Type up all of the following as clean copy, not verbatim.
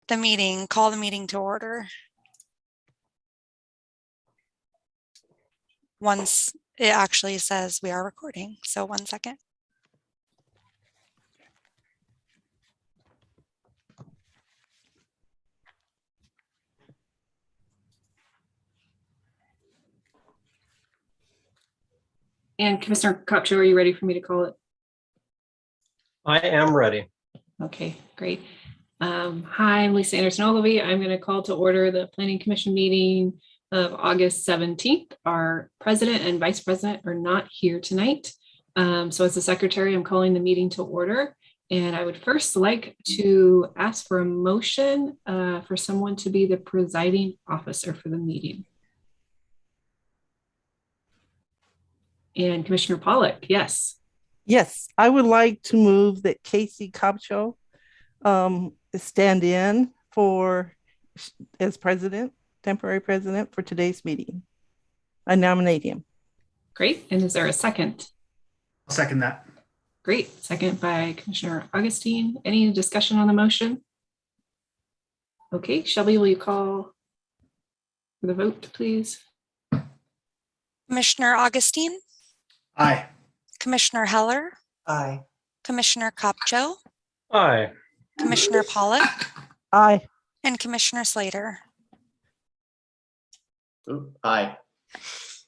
the meeting, call the meeting to order. Once it actually says we are recording. So 1 second. And Commissioner Copcho, are you ready for me to call it? I am ready. Okay, great. Hi, I'm Lisa Anderson-Ogilvie. I'm going to call to order the Planning Commission meeting of August 17th. Our president and vice president are not here tonight. So as the secretary, I'm calling the meeting to order. And I would first like to ask for a motion for someone to be the presiding officer for the meeting. And Commissioner Pollock, yes. Yes, I would like to move that Casey Copcho stand in as president, temporary president for today's meeting. I nominate him. Great. And is there a second? I'll second that. Great. Second by Commissioner Augustine. Any discussion on the motion? Okay, Shelby, will you call for the vote, please? Commissioner Augustine, Aye. Commissioner Heller, Aye. Commissioner Copcho, Aye. Commissioner Pollock, Aye. and Commissioner Slater. Aye.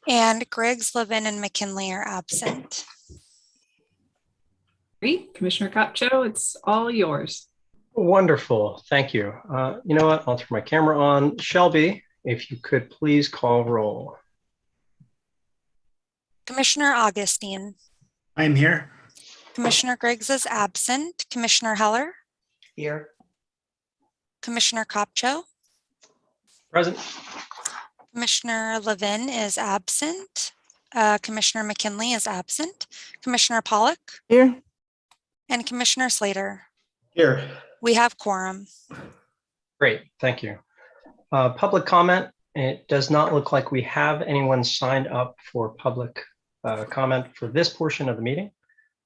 And Griggs, Levin, and McKinley are absent. Great. Commissioner Copcho, it's all yours. Wonderful. Thank you. You know what? I'll turn my camera on. Shelby, if you could please call roll. Commissioner Augustine, I am here. Commissioner Griggs is absent. Commissioner Heller, Here. Commissioner Copcho, Present. Commissioner Levin is absent. Commissioner McKinley is absent. Commissioner Pollock Here. and Commissioner Slater. Here. We have quorum. Great. Thank you. Public comment. It does not look like we have anyone signed up for public comment for this portion of the meeting.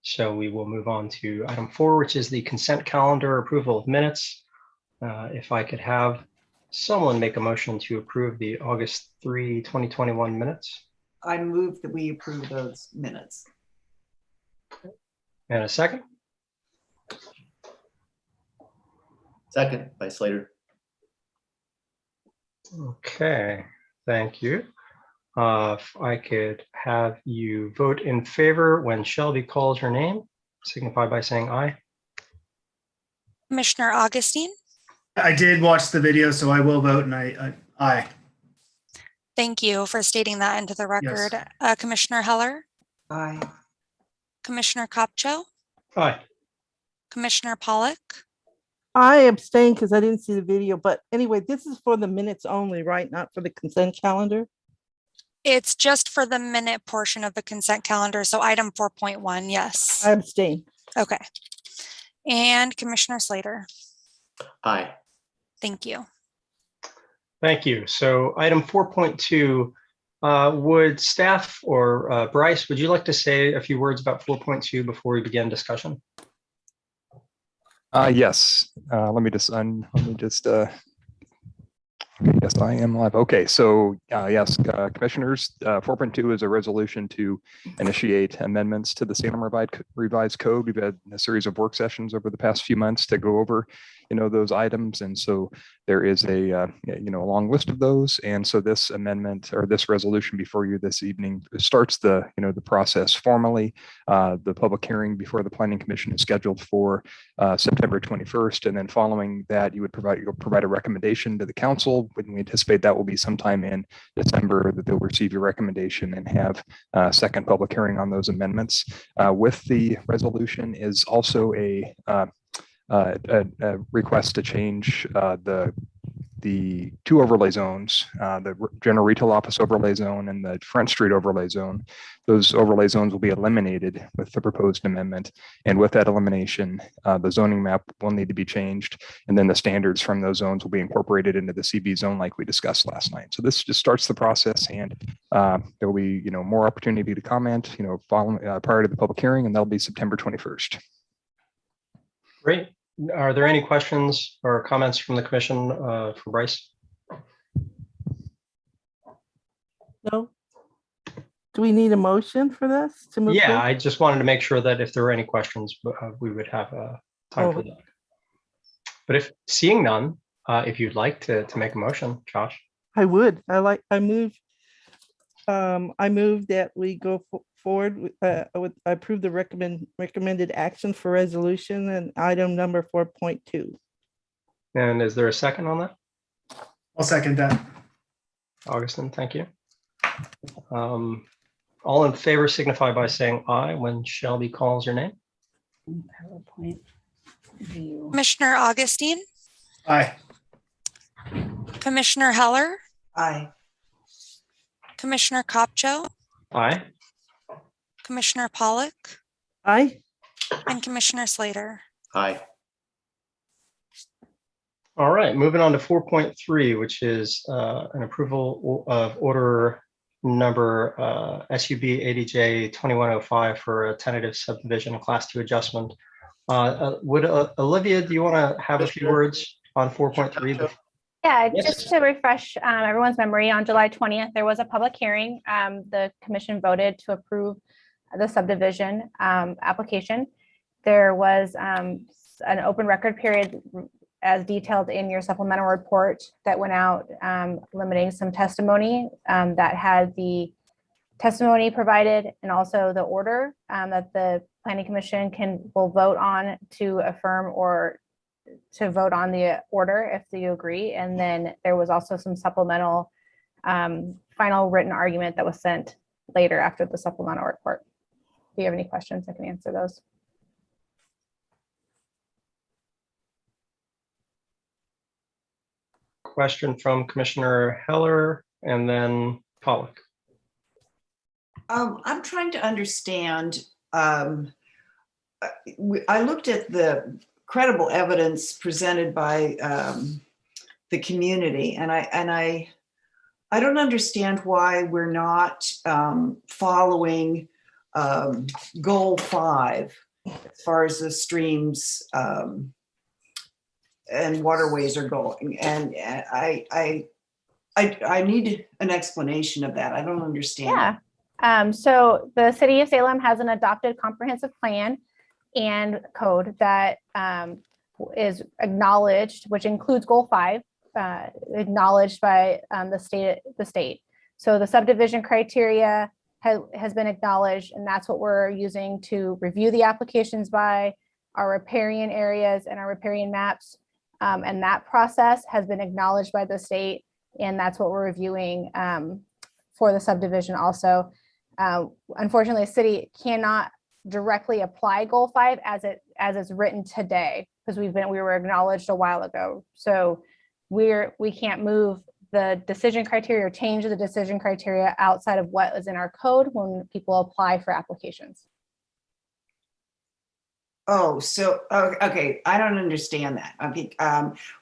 So we will move on to item 4, which is the consent calendar approval of minutes. If I could have someone make a motion to approve the August 3, 2021 minutes. I move that we approve those minutes. And a second. Second by Slater. Okay, thank you. If I could have you vote in favor when Shelby calls her name, signify by saying aye. Commissioner Augustine, I did watch the video, so I will vote, and aye. thank you for stating that into the record. Commissioner Heller, Aye. Commissioner Copcho, Aye. Commissioner Pollock, I abstain because I didn't see the video, but anyway, this is for the minutes only, right? Not for the consent calendar. it's just for the minute portion of the consent calendar. So item 4.1, yes. I abstain. Okay. And Commissioner Slater, Aye. thank you. Thank you. So item 4.2, would staff or Bryce, would you like to say a few words about 4.2 before we begin discussion? Yes. Let me just yes, I am live. Okay, so yes, commissioners, 4.2 is a resolution to initiate amendments to the Salem revised code. We've had a series of work sessions over the past few months to go over, those items, and so there is a long list of those. And so this amendment or this resolution before you this evening starts the the process formally. The public hearing before the Planning Commission is scheduled for September 21st, and then following that, you'll provide a recommendation to the council. We anticipate that will be sometime in December that they'll receive your recommendation and have a second public hearing on those amendments. With the resolution is also a request to change the two overlay zones, the general retail office overlay zone and the Front Street overlay zone. Those overlay zones will be eliminated with the proposed amendment. And with that elimination, the zoning map will need to be changed. And then the standards from those zones will be incorporated into the CB zone like we discussed last night. So this just starts the process, and there will be more opportunity to comment following prior to the public hearing, and that'll be September 21st. Great. Are there any questions or comments from the commission for Bryce? No? Do we need a motion for this to move? Yeah, forward? I just wanted to make sure that if there were any questions, we would have time for Oh. that. But if seeing none, if you'd like to make a motion, Josh. I would. I move that we go forward with I approve the recommended action for resolution and item number 4.2. And is there a second on that? I'll second that. Augustine, thank you. All in favor signify by saying aye when Shelby calls your name. PowerPoint view. Commissioner Augustine, Aye. Commissioner Heller, Aye. Commissioner Capcho, Aye. Commissioner Pollock, Aye. and Commissioner Slater. Aye. All right, moving on to 4.3, which is an approval of order number SUB ADJ 2105 for a tentative subdivision class 2 adjustment. Would Olivia, do you want to have a few words on 4.3? Yeah, Yes. just to refresh everyone's memory, on July 20th, there was a public hearing. The commission voted to approve the subdivision application. There was an open record period as detailed in your supplemental report that went out, limiting some testimony that had the testimony provided and also the order that the planning commission will vote on to affirm or to vote on the order if you agree. And then there was also some supplemental final written argument that was sent later after the supplemental report. If you have any questions, I can answer those. Question from Commissioner Heller and then Pollock. I'm trying to understand. I looked at the credible evidence presented by the community, and I don't understand why we're not following goal 5 as far as the streams and waterways are going. And I need an explanation of that. I don't understand. Yeah. So the city of Salem has an adopted comprehensive plan and code that is acknowledged, which includes goal 5, acknowledged by the state. So the subdivision criteria has been acknowledged, and that's what we're using to review the applications by our riparian areas and our riparian maps. And that process has been acknowledged by the state, and that's what we're reviewing for the subdivision also. Unfortunately, the city cannot directly apply goal 5 as it's written today, because we were acknowledged a while ago. So we can't move the decision criteria or change the decision criteria outside of what is in our code when people apply for applications. Oh, so okay, I don't understand that. I think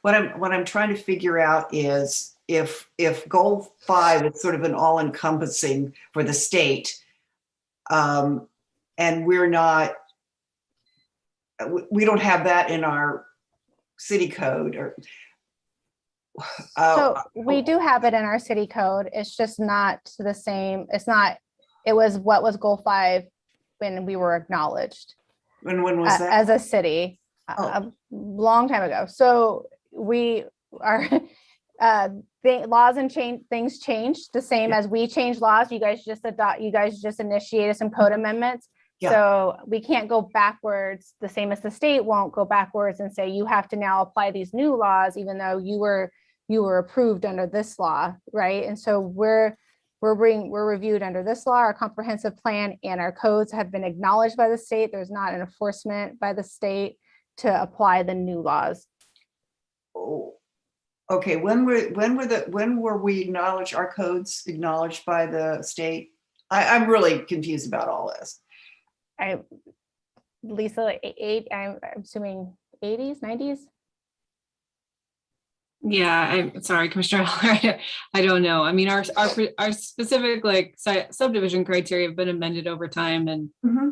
what I'm trying to figure out is if goal 5 is sort of an all-encompassing for the state, and we don't have that in our city code, or so we do have it in our city code. It's just not the same. It was what was goal 5 when we were acknowledged. When was that? As a city, a long time ago. So we are laws and things changed the same as we changed laws. You guys just initiated some code amendments. Yeah. So we can't go backwards, the same as the state won't go backwards and say you have to now apply these new laws, even though you were approved under this law, right? And so we're reviewed under this law. Our comprehensive plan and our codes have been acknowledged by the state. There's not an enforcement by the state to apply the new laws. Oh, okay. When were we acknowledged, our codes acknowledged by the state? I'm really confused about all this. Lisa, I'm assuming 80s, 90s. Yeah, I'm sorry, Commissioner Heller. I don't know. I mean, our specific subdivision criteria have been amended over time,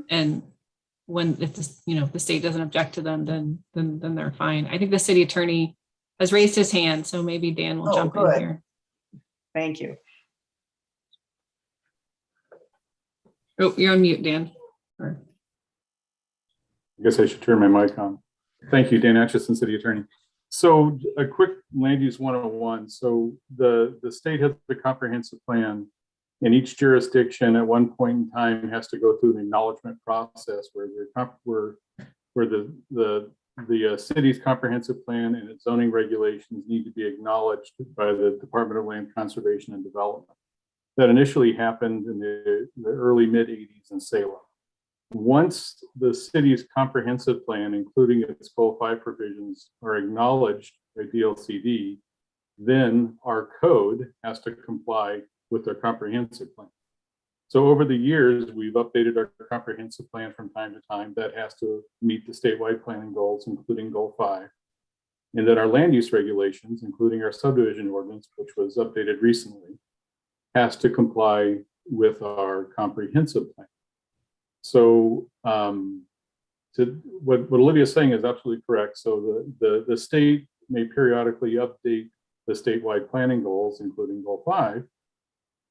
and when if this, if the state doesn't object to them, then they're fine. I think the city attorney has raised his hand, so maybe Dan will Oh, jump in good. here. Thank you. Oh, you're on mute, Dan. I guess I should turn my mic on. Thank you, Dan Atchison, City Attorney. So a quick land use 101. So the state has the comprehensive plan, and each jurisdiction at one point in time has to go through the acknowledgement process where the city's comprehensive plan and its zoning regulations need to be acknowledged by the Department of Land Conservation and Development. That initially happened in the early mid-'80s in Salem. Once the city's comprehensive plan, including its Goal 5 provisions, are acknowledged by DLCD, then our code has to comply with their comprehensive plan. So over the years, we've updated our comprehensive plan from time to time that has to meet the statewide planning goals, including Goal 5. And then our land use regulations, including our subdivision ordinance, which was updated recently, has to comply with our comprehensive plan. So what Olivia's saying is absolutely correct. So the state may periodically update the statewide planning goals, including Goal 5,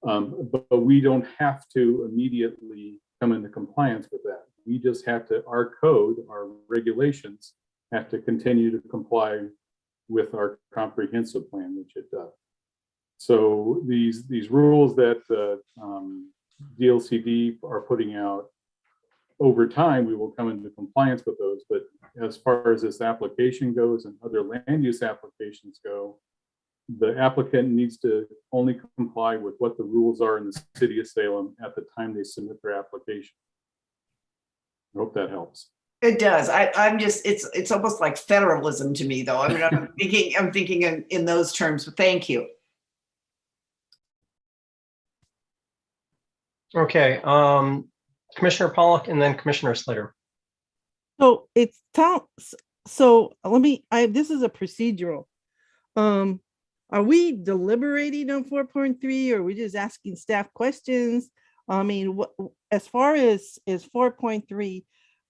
but we don't have to immediately come into compliance with that. We just have to, our code, our regulations have to continue to comply with our comprehensive plan, which it does. So these rules that DLCD are putting out, over time, we will come into compliance with those. But as far as this application goes and other land use applications go, the applicant needs to only comply with what the rules are in the city of Salem at the time they submit their application. I hope that helps. It does. I'm just, it's almost like federalism to me, though. I mean, I'm thinking in those terms, but thank you. Okay, Commissioner Pollock and then Commissioner Slater. So it's so this is a procedural. Are we deliberating on 4.3 or are we just asking staff questions? I mean, as far as 4.3,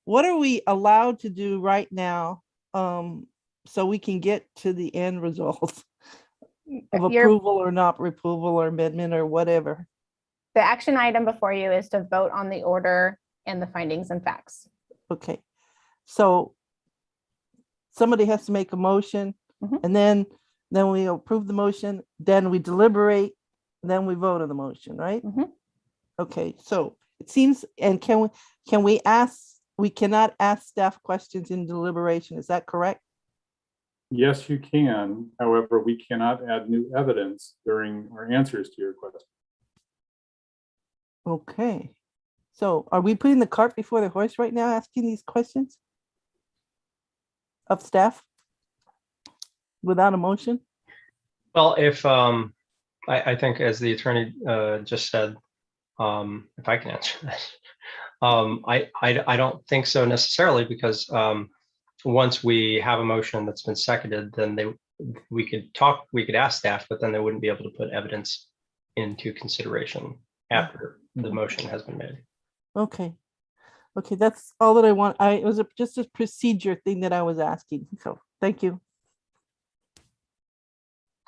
what are we allowed to do right now so we can get to the end result of approval or not approval or amendment or whatever? The action item before you is to vote on the order and the findings and facts. Okay, so somebody has to make a motion, and then we approve the motion, then we deliberate, then we vote on the motion, right? Okay, so it seems, and we cannot ask staff questions in deliberation, is that correct? Yes, you can. However, we cannot add new evidence during our answers to your question. Okay, so are we putting the cart before the horse right now, asking these questions of staff without a motion? Well, if I think as the attorney just said, if I can answer that, I don't think so necessarily, because once we have a motion that's been seconded, then we could ask staff, but then they wouldn't be able to put evidence into consideration after the motion has been made. Okay, that's all that I want. It was just a procedure thing that I was asking, so thank you.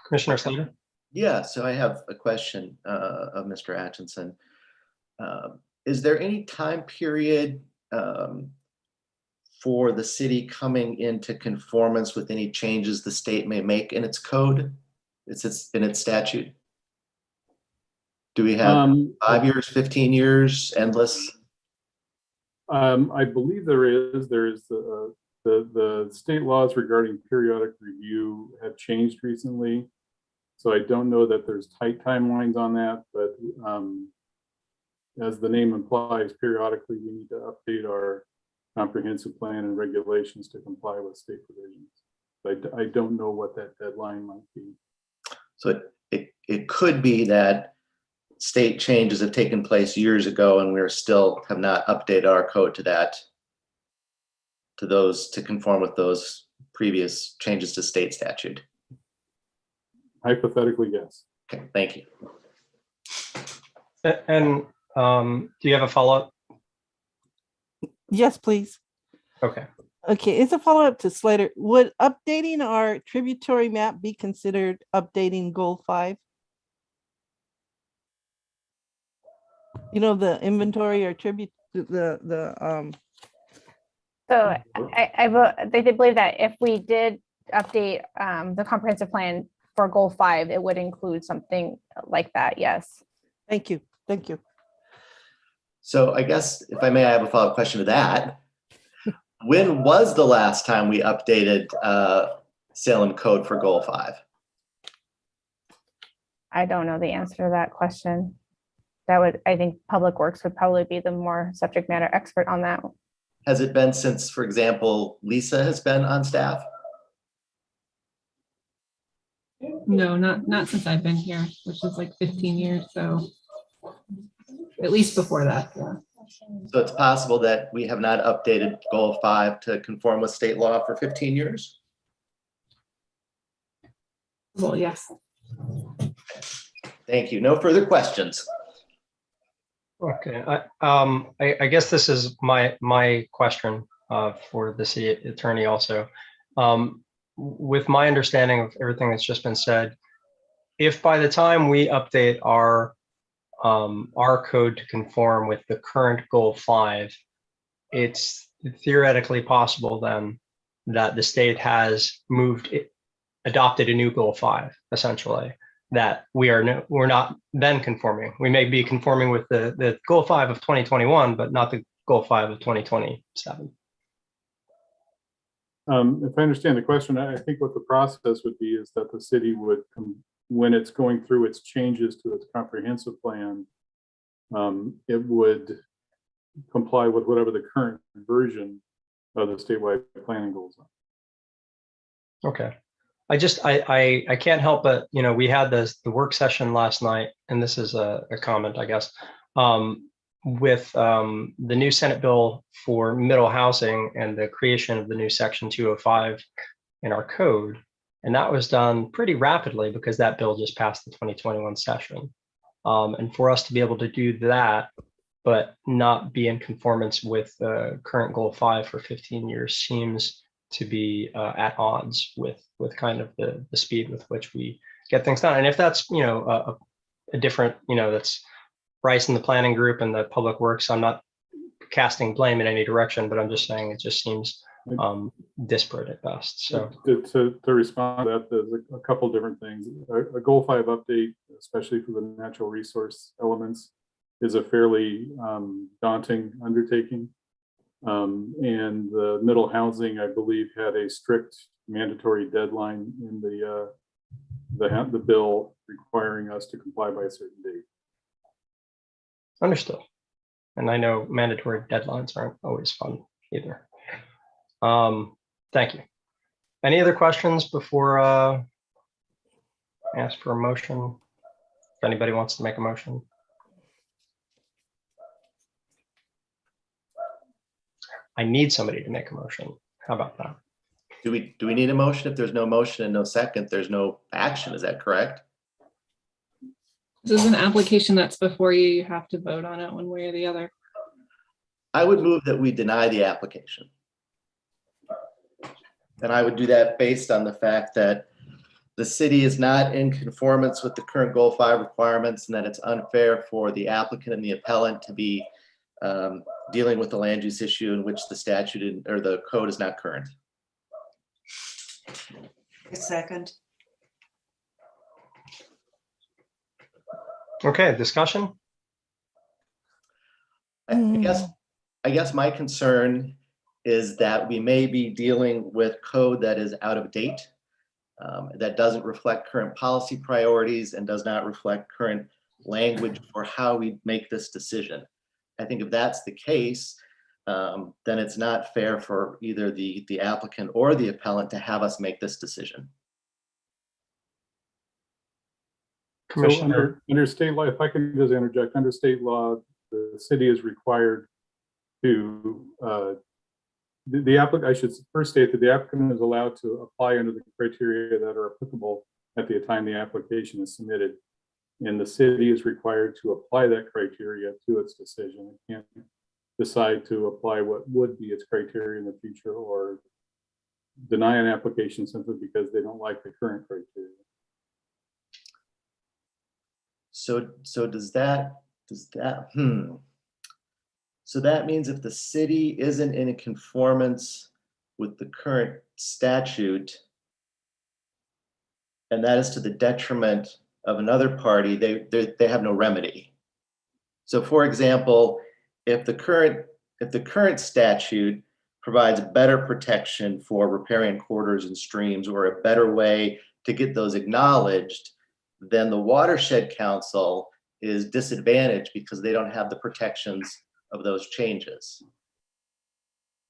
Commissioner Slater? Yeah, so I have a question of Mr. Atchison. Is there any time period for the city coming into conformance with any changes the state may make in its code? In its statute? Do we have 5 years, 15 years, endless? I believe there is the state laws regarding periodic review have changed recently. So I don't know that there's tight timelines on that, but as the name implies, periodically we need to update our comprehensive plan and regulations to comply with state provisions. I don't know what that deadline might be. So it could be that state changes have taken place years ago and we're still have not updated our code to conform with those previous changes to state statute. Hypothetically, yes. Okay, thank you. And do you have a follow-up? Yes, please. Okay. Okay, it's a follow-up to Slater. Would updating our tributary map be considered updating goal 5? You know, the inventory or tribute, So they did believe that if we did update the comprehensive plan for goal 5, it would include something like that. Yes. thank you, thank you. So I guess if I may, I have a follow-up question to that. When was the last time we updated Salem code for goal 5? I don't know the answer to that question. I think Public Works would probably be the more subject matter expert on that. Has it been since, for example, Lisa has been on staff? No, not since I've been here, which is like 15 years. So at least before that. Yeah. So it's possible that we have not updated goal 5 to conform with state law for 15 years? Well, yes. Thank you. No further questions. Okay. I guess this is my question for the city attorney also. With my understanding of everything that's just been said, if by the time we update our code to conform with the current goal 5, it's theoretically possible then that the state has adopted a new goal 5, essentially, that we're not then conforming. We may be conforming with the goal 5 of 2021, but not the goal 5 of 2027. If I understand the question, I think what the process would be is that the city would, when it's going through its changes to its comprehensive plan, it would comply with whatever the current version of the statewide planning goals are. Okay. I can't help but, we had the work session last night, and this is a comment, I guess, with the new Senate bill for middle housing and the creation of the new section 205 in our code. And that was done pretty rapidly because that bill just passed the 2021 session. And for us to be able to do that, but not be in conformance with the current goal 5 for 15 years seems to be at odds with kind of the speed with which we get things done. And if that's, a different, that's Bryce and the planning group and the Public Works, I'm not casting blame in any direction, but I'm just saying it just seems disparate at best. So to respond to that, there's a couple different things. A goal 5 update, especially for the natural resource elements, is a fairly daunting undertaking. And the middle housing, I believe, had a strict mandatory deadline in the bill requiring us to comply by a certain date. Understood. And I know mandatory deadlines aren't always fun either. Thank you. Any other questions before I ask for a motion? If anybody wants to make a motion. I need somebody to make a motion. How about that? Do we need a motion? If there's no motion and no second, there's no action. Is that correct? This is an application that's before you. You have to vote on it one way or the other. I would move that we deny the application. And I would do that based on the fact that the city is not in conformance with the current goal 5 requirements, and that it's unfair for the applicant and the appellant to be dealing with the land use issue in which the statute or the code is not current. A second. Okay, discussion. I guess my concern is that we may be dealing with code that is out of date, that doesn't reflect current policy priorities and does not reflect current language for how we make this decision. I think if that's the case, then it's not fair for either the applicant or the appellant to have us make this decision. So under state law, if I can just interject, under state law, the city is required to, I should first state that the applicant is allowed to apply under the criteria that are applicable at the time the application is submitted. And the city is required to apply that criteria to its decision. It can't decide to apply what would be its criteria in the future, or deny an application simply because they don't like the current criteria. So does that, so that means if the city isn't in a conformance with the current statute, and that is to the detriment of another party, they have no remedy. So for example, if the current statute provides better protection for riparian corridors and streams, or a better way to get those acknowledged, then the watershed council is disadvantaged because they don't have the protections of those changes.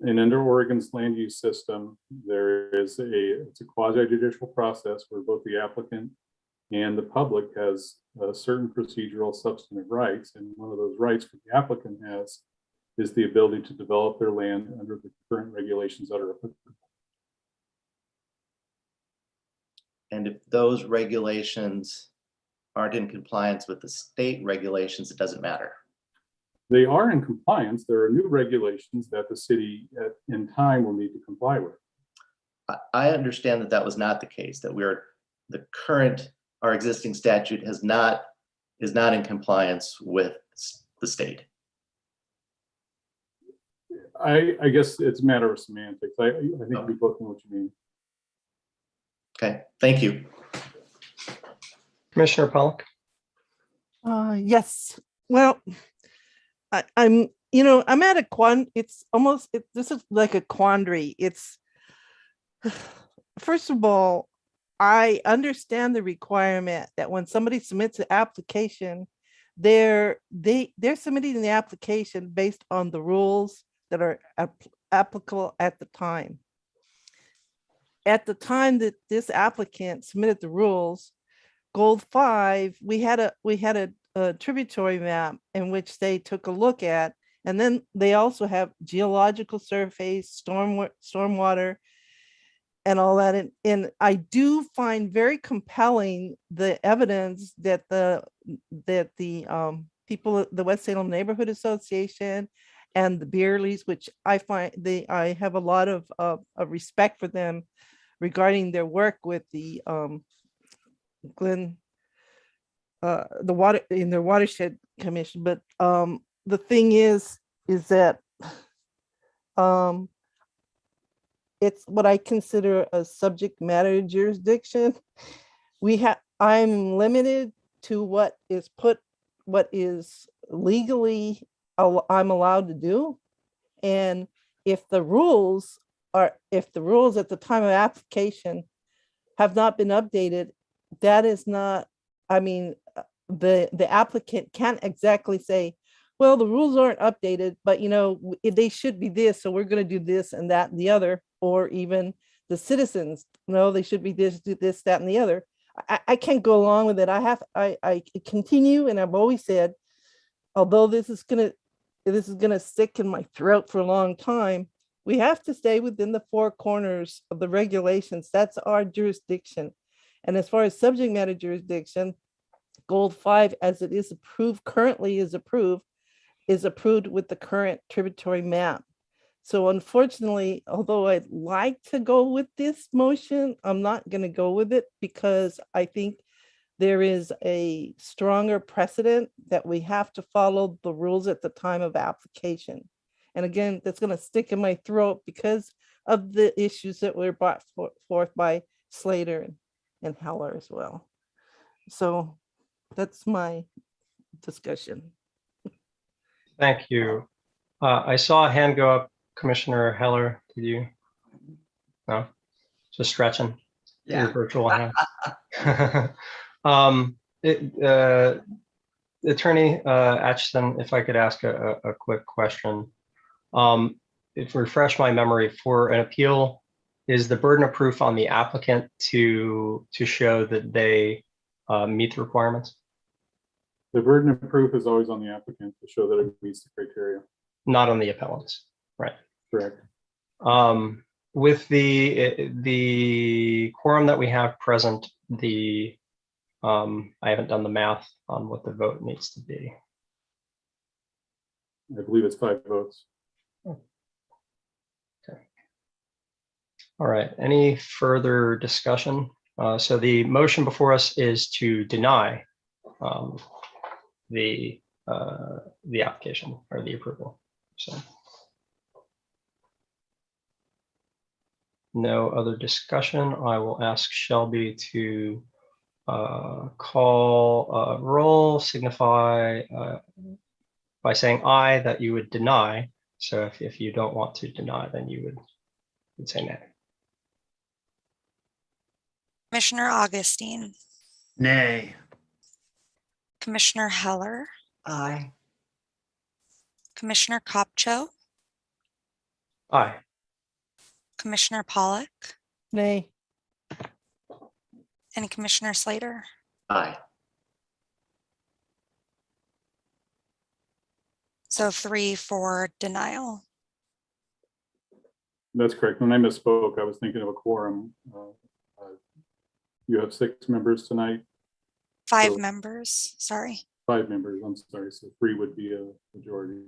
And under Oregon's land use system, it's a quasi-judicial process where both the applicant and the public has certain procedural substantive rights. And one of those rights that the applicant has is the ability to develop their land under the current regulations that are applicable. And if those regulations aren't in compliance with the state regulations, it doesn't matter. They are in compliance. There are new regulations that the city in time will need to comply with. I understand that that was not the case, that our existing statute is not in compliance with the state. I guess it's a matter of semantics. I think we both know what you mean. Okay, thank you. Commissioner Pollock. Yes. Well, I'm at a this is like a quandary. It's, first of all, I understand the requirement that when somebody submits an application, they're submitting the application based on the rules that are applicable at the time. At the time that this applicant submitted the rules, Gold 5, we had a tributary map in which they took a look at, and then they also have geological surveys, stormwater, and all that. And I do find very compelling the evidence that the people at the West Salem Neighborhood Association and the Beerleys, which I find I have a lot of respect for them regarding their work with the the water in their watershed commission. But the thing is that it's what I consider a subject matter jurisdiction. I'm limited to what is legally I'm allowed to do. And if the rules at the time of application have not been updated, that is not, I mean, the applicant can't exactly say, well, the rules aren't updated, but they should be this, so we're going to do this and that and the other. Or even the citizens, no, they should be this, do this, that, and the other. I can't go along with it. I continue, and I've always said, although this is gonna stick in my throat for a long time, we have to stay within the four corners of the regulations. That's our jurisdiction. And as far as subject matter jurisdiction, Gold 5, as it is approved, currently is approved with the current tributary map. So unfortunately, although I'd like to go with this motion, I'm not going to go with it because I think there is a stronger precedent that we have to follow the rules at the time of application. And again, that's going to stick in my throat because of the issues that were brought forth by Slater and Heller as well. So that's my discussion. Thank you. I saw a hand go up. Commissioner Heller, did you? No, just stretching your virtual hand. Attorney Atchison, if I could ask a quick question. If refresh my memory, for an appeal, is the burden of proof on the applicant to show that they meet the requirements? The burden of proof is always on the applicant to show that it meets the criteria. Not on the appellants, right? Correct. With the quorum that we have present, I haven't done the math on what the vote needs to be. I believe it's 5 votes. Okay. All right. Any further discussion? So the motion before us is to deny the application or the approval. So no other discussion. I will ask Shelby to call roll, signify by saying aye that you would deny. So if you don't want to deny, then you would say nay. Commissioner Augustine, Nay. Commissioner Heller, Aye. Commissioner Kopcho, Aye. Commissioner Pollock, Nay. and Commissioner Slater. Aye. So 3 for denial. That's correct. When I misspoke, I was thinking of a quorum. You have 6 members tonight. 5 So- members, sorry. 5 members, I'm sorry. So 3 would be a majority.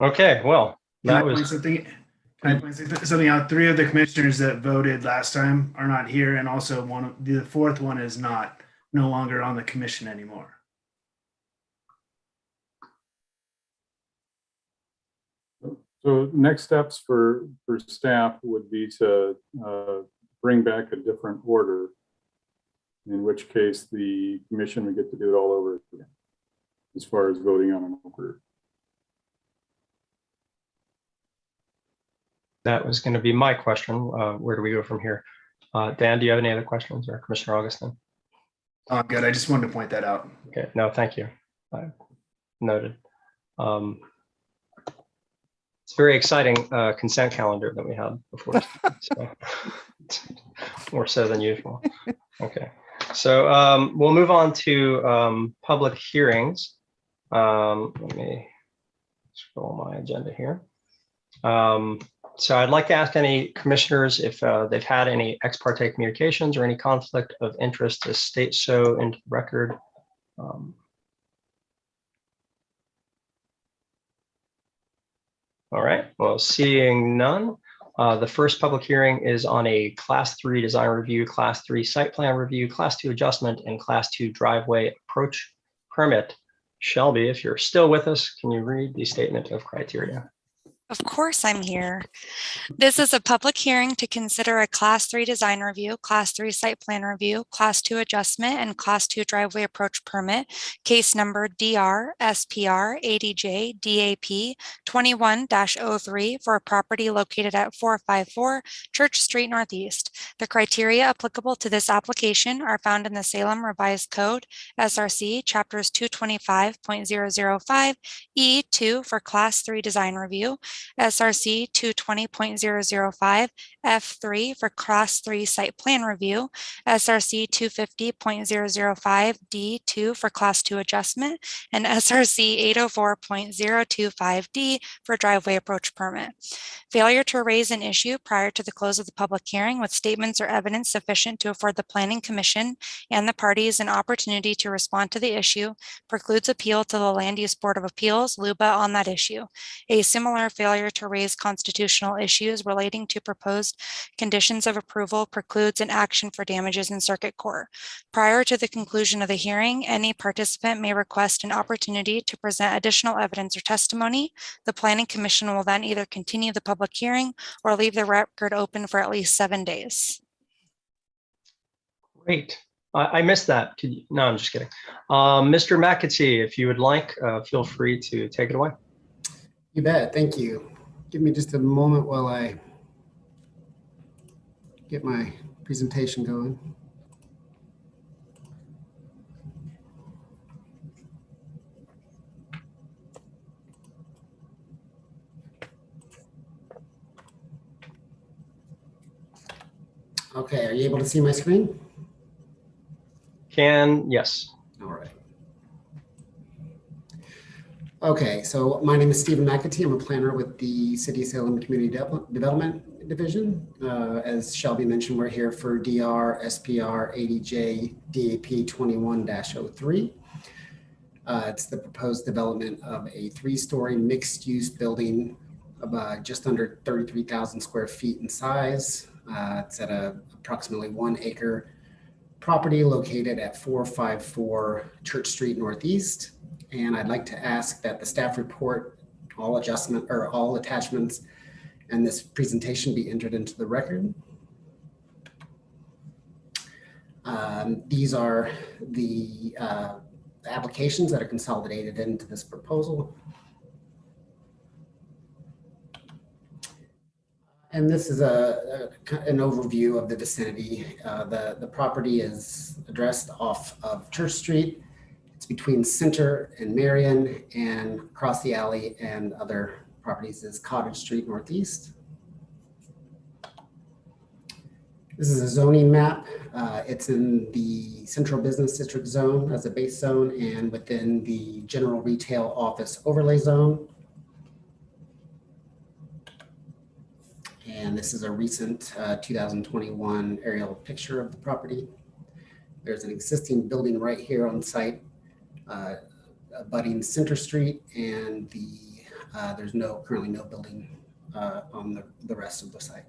Okay, well, Can I that point was something? Can I point something out? 3 of the commissioners that voted last time are not here, and also the 4th one is no longer on the commission anymore. So next steps for staff would be to bring back a different order, in which case the commission would get to do it all over again as far as voting on an order. That was going to be my question. Where do we go from here? Dan, do you have any other questions, or Commissioner Augustine? Oh, good. I just wanted to point that out. Okay, no, thank you. Noted. It's a very exciting consent calendar that we had before, so more so than usual. Okay, so we'll move on to public hearings. Let me scroll my agenda here. So I'd like to ask any commissioners if they've had any ex parte communications or any conflict of interest to state so into the record. All right, well, seeing none, the first public hearing is on a Class 3 design review, Class 3 site plan review, Class 2 adjustment, and Class 2 driveway approach permit. Shelby, if you're still with us, can you read the statement of criteria? Of course, I'm here. This is a public hearing to consider a Class 3 design review, Class 3 site plan review, Class 2 adjustment, and Class 2 driveway approach permit, case number DR SPR ADJ DAP 21-03 for a property located at 454 Church Street Northeast. The criteria applicable to this application are found in the Salem Revised Code, SRC, chapters 225.005, E2 for Class 3 design review, SRC 220.005, F3 for Class 3 site plan review, SRC 250.005, D2 for Class 2 adjustment, and SRC 804.025D for driveway approach permit. Failure to raise an issue prior to the close of the public hearing with statements or evidence sufficient to afford the Planning Commission and the parties an opportunity to respond to the issue precludes appeal to the Land Use Board of Appeals, LUBA, on that issue. A similar failure to raise constitutional issues relating to proposed conditions of approval precludes an action for damages in circuit court. Prior to the conclusion of the hearing, any participant may request an opportunity to present additional evidence or testimony. The Planning Commission will then either continue the public hearing or leave the record open for at least 7 days. Great. I missed that. No, I'm just kidding. Mr. McAtee, if you would like, feel free to take it away. You bet. Thank you. Give me just a moment while I get my presentation going. Okay, are you able to see my screen? Yes. All right. Okay, so my name is Stephen McAtee. I'm a planner with the City of Salem Community Development Division. As Shelby mentioned, we're here for DR SPR 80J DAP 21-03. It's the proposed development of a 3-story mixed-use building of just under 33,000 square feet in size. It's at approximately 1 acre property located at 454 Church Street Northeast. And I'd like to ask that the staff report, all attachments, and this presentation be entered into the record. These are the applications that are consolidated into this proposal. And this is an overview of the vicinity. The property is addressed off of Church Street. It's between Center and Marion, and across the alley and other properties is Cottage Street Northeast. This is a zoning map. It's in the Central Business District Zone as a base zone and within the General Retail Office Overlay Zone. And this is a recent 2021 aerial picture of the property. There's an existing building right here on site, abutting Center Street, and there's currently no building on the rest of the site.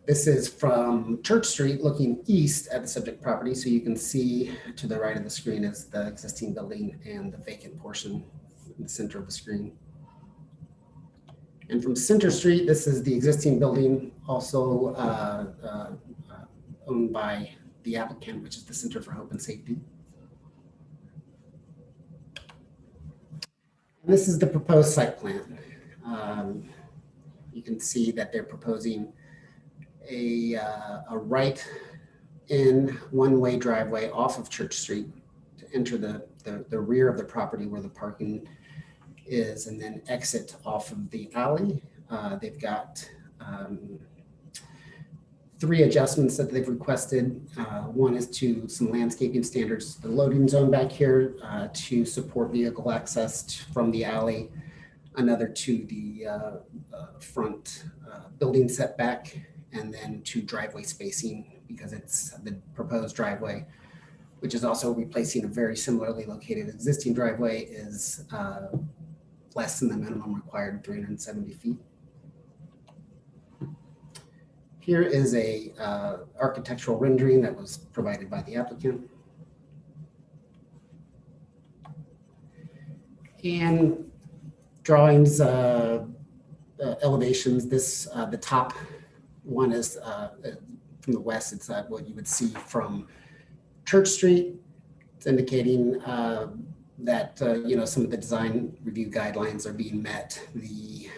This is from Church Street looking east at the subject property. So you can see to the right of the screen is the existing building and the vacant portion in the center of the screen. And from Center Street, this is the existing building, also owned by the applicant, which is the Center for Hope and Safety. And this is the proposed site plan. You can see that they're proposing a right in one-way driveway off of Church Street to enter the rear of the property where the parking is, and then exit off of the alley. They've got 3 adjustments that they've requested. One is to some landscaping standards, the loading zone back here to support vehicle access from the alley. Another to the front building setback, and then to driveway spacing because it's the proposed driveway, which is also replacing a very similarly located existing driveway, is less than the minimum required, 370 feet. Here is a architectural rendering that was provided by the applicant. And drawings, elevations, the top one is from the west. It's what you would see from Church Street. It's indicating that some of the design review guidelines are being met. The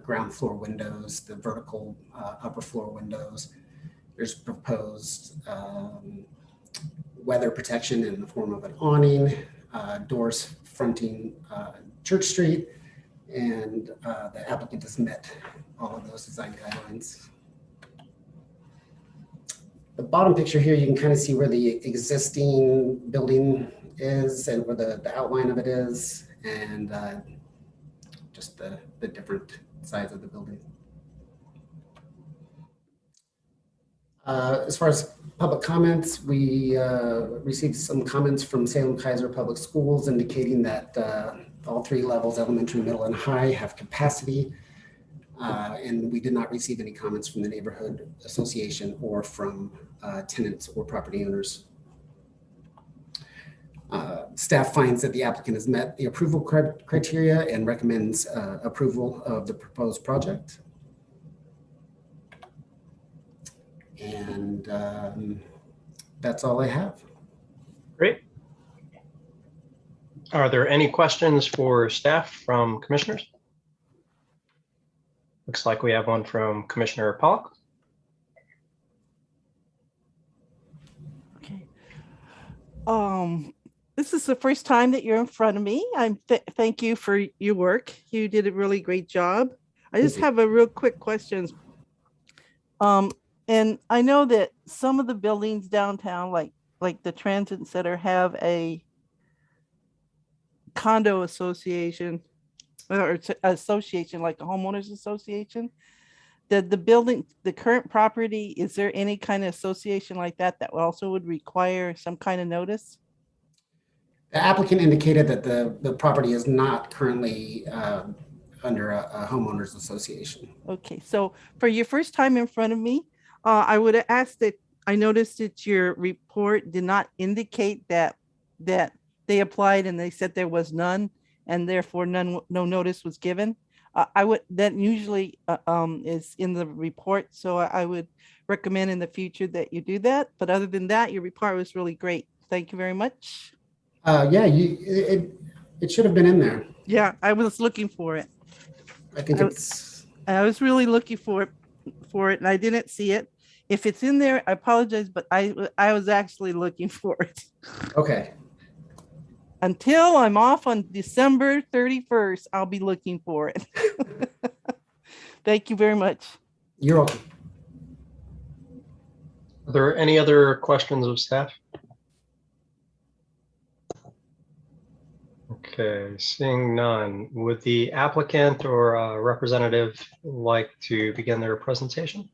ground floor windows, the vertical upper floor windows. There's proposed weather protection in the form of an awning, doors fronting Church Street, and the applicant has met all of those design guidelines. The bottom picture here, you can kind of see where the existing building is and where the outline of it is, and just the different sides of the building. As far as public comments, we received some comments from Salem Kaiser Public Schools indicating that all 3 levels, elementary, middle, and high, have capacity. And we did not receive any comments from the neighborhood association or from tenants or property owners. Staff finds that the applicant has met the approval criteria and recommends approval of the proposed project. And that's all I have. Great. Are there any questions for staff from commissioners? Looks like we have one from Commissioner Pollock. Okay. This is the first time that you're in front of me. Thank you for your work. You did a really great job. I just have a real quick question. And I know that some of the buildings downtown, like the transit center, have a condo association or association, like a homeowners association, the building, the current property, is there any kind of association like that that also would require some kind of notice? The applicant indicated that the property is not currently under a homeowners association. Okay, so for your first time in front of me, I would have asked that, I noticed that your report did not indicate that they applied and they said there was none, and therefore no notice was given. That usually is in the report, so I would recommend in the future that you do that. But other than that, your report was really great. Thank you very much. Yeah, it should have been in there. Yeah, I was looking for it. I think I was really looking for it, and I didn't see it. If it's in there, I apologize, but I was actually looking for it. Okay. Until I'm off on December 31st, I'll be looking for it. Thank you very much. You're welcome. Are there any other questions of staff? Okay, seeing none. Would the applicant or representative like to begin their presentation?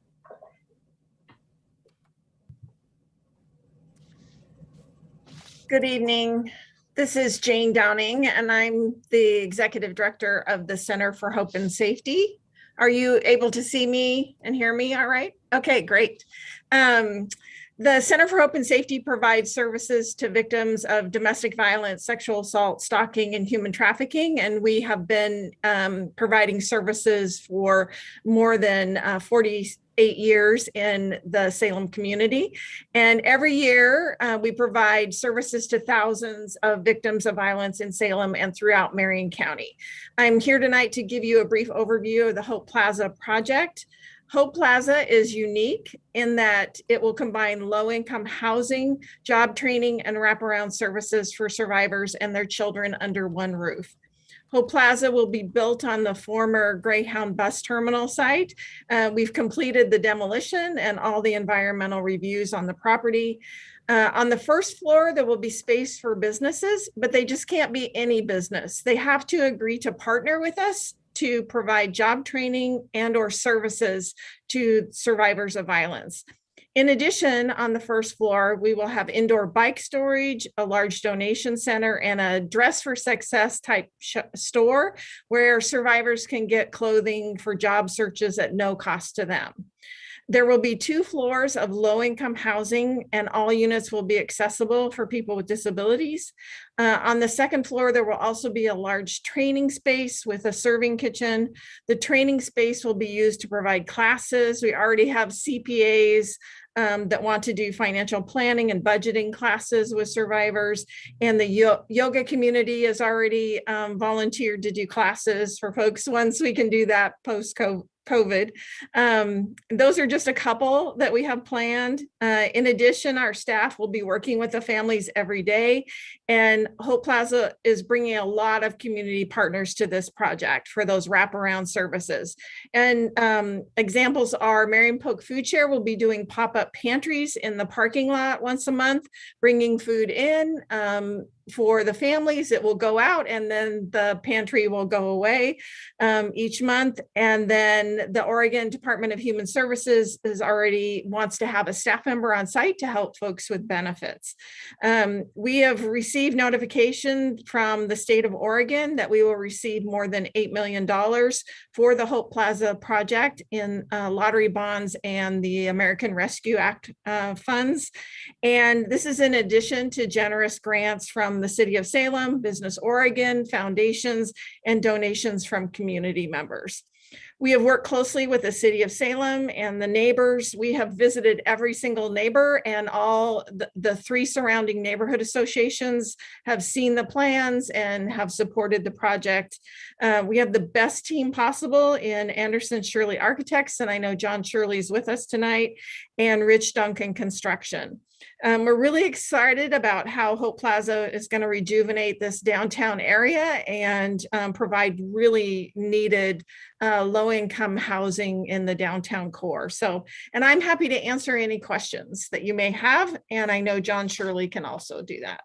Good evening. This is Jane Downing, and I'm the Executive Director of the Center for Hope and Safety. Are you able to see me and hear me all right? Okay, great. The Center for Hope and Safety provides services to victims of domestic violence, sexual assault, stalking, and human trafficking. And we have been providing services for more than 48 years in the Salem community. And every year we provide services to thousands of victims of violence in Salem and throughout Marion County. I'm here tonight to give you a brief overview of the Hope Plaza project. Hope Plaza is unique in that it will combine low-income housing, job training, and wraparound services for survivors and their children under one roof. Hope Plaza will be built on the former Greyhound bus terminal site. We've completed the demolition and all the environmental reviews on the property. On the first floor, there will be space for businesses, but they just can't be any business. They have to agree to partner with us to provide job training and or services to survivors of violence. In addition, on the first floor, we will have indoor bike storage, a large donation center, and a Dress for Success type store where survivors can get clothing for job searches at no cost to them. There will be 2 floors of low-income housing, and all units will be accessible for people with disabilities. On the second floor, there will also be a large training space with a serving kitchen. The training space will be used to provide classes. We already have CPAs that want to do financial planning and budgeting classes with survivors. And the yoga community has already volunteered to do classes for folks once we can do that post-COVID. Those are just a couple that we have planned. In addition, our staff will be working with the families every day. And Hope Plaza is bringing a lot of community partners to this project for those wraparound services. And examples are Marion Polk Food Share will be doing pop-up pantries in the parking lot once a month, bringing food in. For the families, it will go out and then the pantry will go away each month. And then the Oregon Department of Human Services wants to have a staff member on site to help folks with benefits. We have received notification from the state of Oregon that we will receive more than $8 million for the Hope Plaza project in lottery bonds and the American Rescue Act funds. And this is in addition to generous grants from the City of Salem, Business Oregon, foundations, and donations from community members. We have worked closely with the City of Salem and the neighbors. We have visited every single neighbor, and all the 3 surrounding neighborhood associations have seen the plans and have supported the project. We have the best team possible in Anderson Shirley Architects, and I know John Shirley is with us tonight, and Rich Duncan Construction. We're really excited about how Hope Plaza is going to rejuvenate this downtown area and provide really needed low-income housing in the downtown core. And I'm happy to answer any questions that you may have, and I know John Shirley can also do that.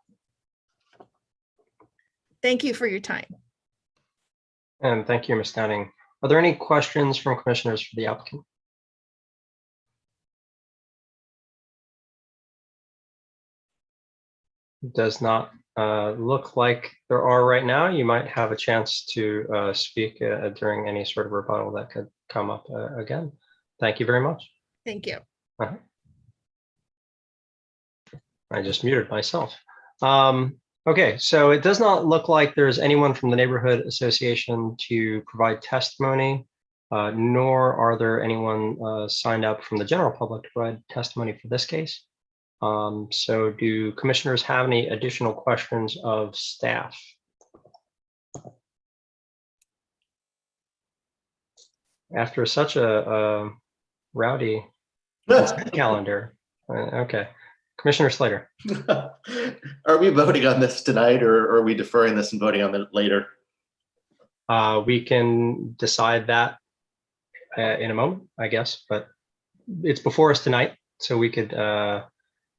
Thank you for your time. And thank you, Ms. Downing. Are there any questions from commissioners for the applicant? Does not look like there are right now. You might have a chance to speak during any sort of rebuttal that could come up again. Thank you very much. Thank you. I just muted myself. Okay, so it does not look like there's anyone from the neighborhood association to provide testimony, nor are there anyone signed up from the general public to provide testimony for this case. So do commissioners have any additional questions of staff? After such a rowdy calendar. Okay. Commissioner Slater. Are we voting on this tonight, or are we deferring this and voting on it later? We can decide that in a moment, I guess, but it's before us tonight, so we could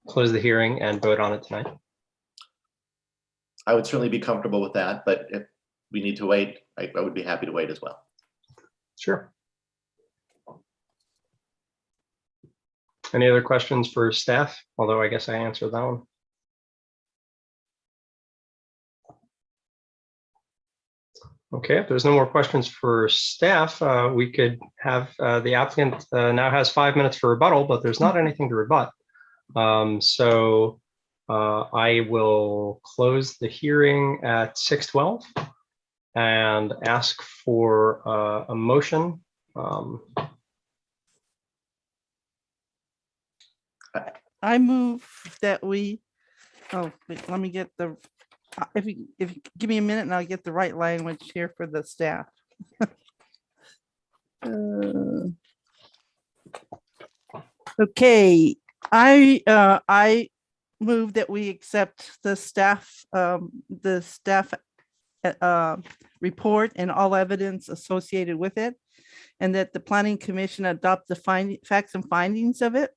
close the hearing and vote on it tonight. I would certainly be comfortable with that, but if we need to wait, I would be happy to wait as well. Sure. Any other questions for staff? Although I guess I answered that one. Okay, if there's no more questions for staff, we could have the applicant now has 5 minutes for rebuttal, but there's not anything to rebut. So I will close the hearing at 6:12 and ask for a motion. I move that we, oh, wait, let me get the, if you give me a minute and I'll get the right language here for the staff. Okay, I move that we accept the staff report and all evidence associated with it, and that the planning commission adopt the facts and findings of it,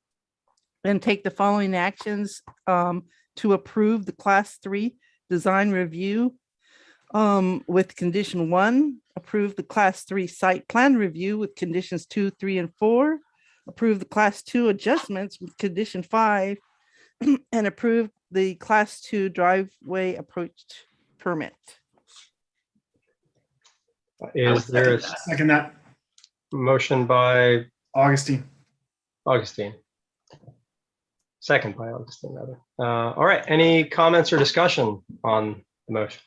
and take the following actions to approve the class 3 design review with condition 1, approve the class 3 site plan review with conditions 2, 3, and 4, approve the class 2 adjustments with condition 5, and approve the class 2 driveway approach permit. Is there a Second that. motion by Augustine? Second by Augustine, rather. All right, any comments or discussion on the motion?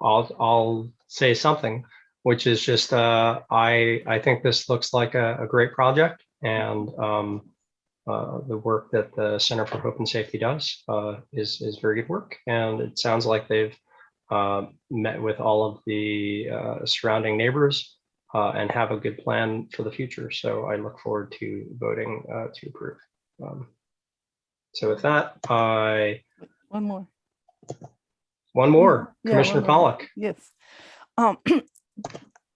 I'll say something, which is just I think this looks like a great project, and the work that the Center for Hope and Safety does is very good work, and it sounds like they've met with all of the surrounding neighbors and have a good plan for the future. So I look forward to voting to approve. So with that, One more. Yeah, Commissioner one more. Pollack. Yes.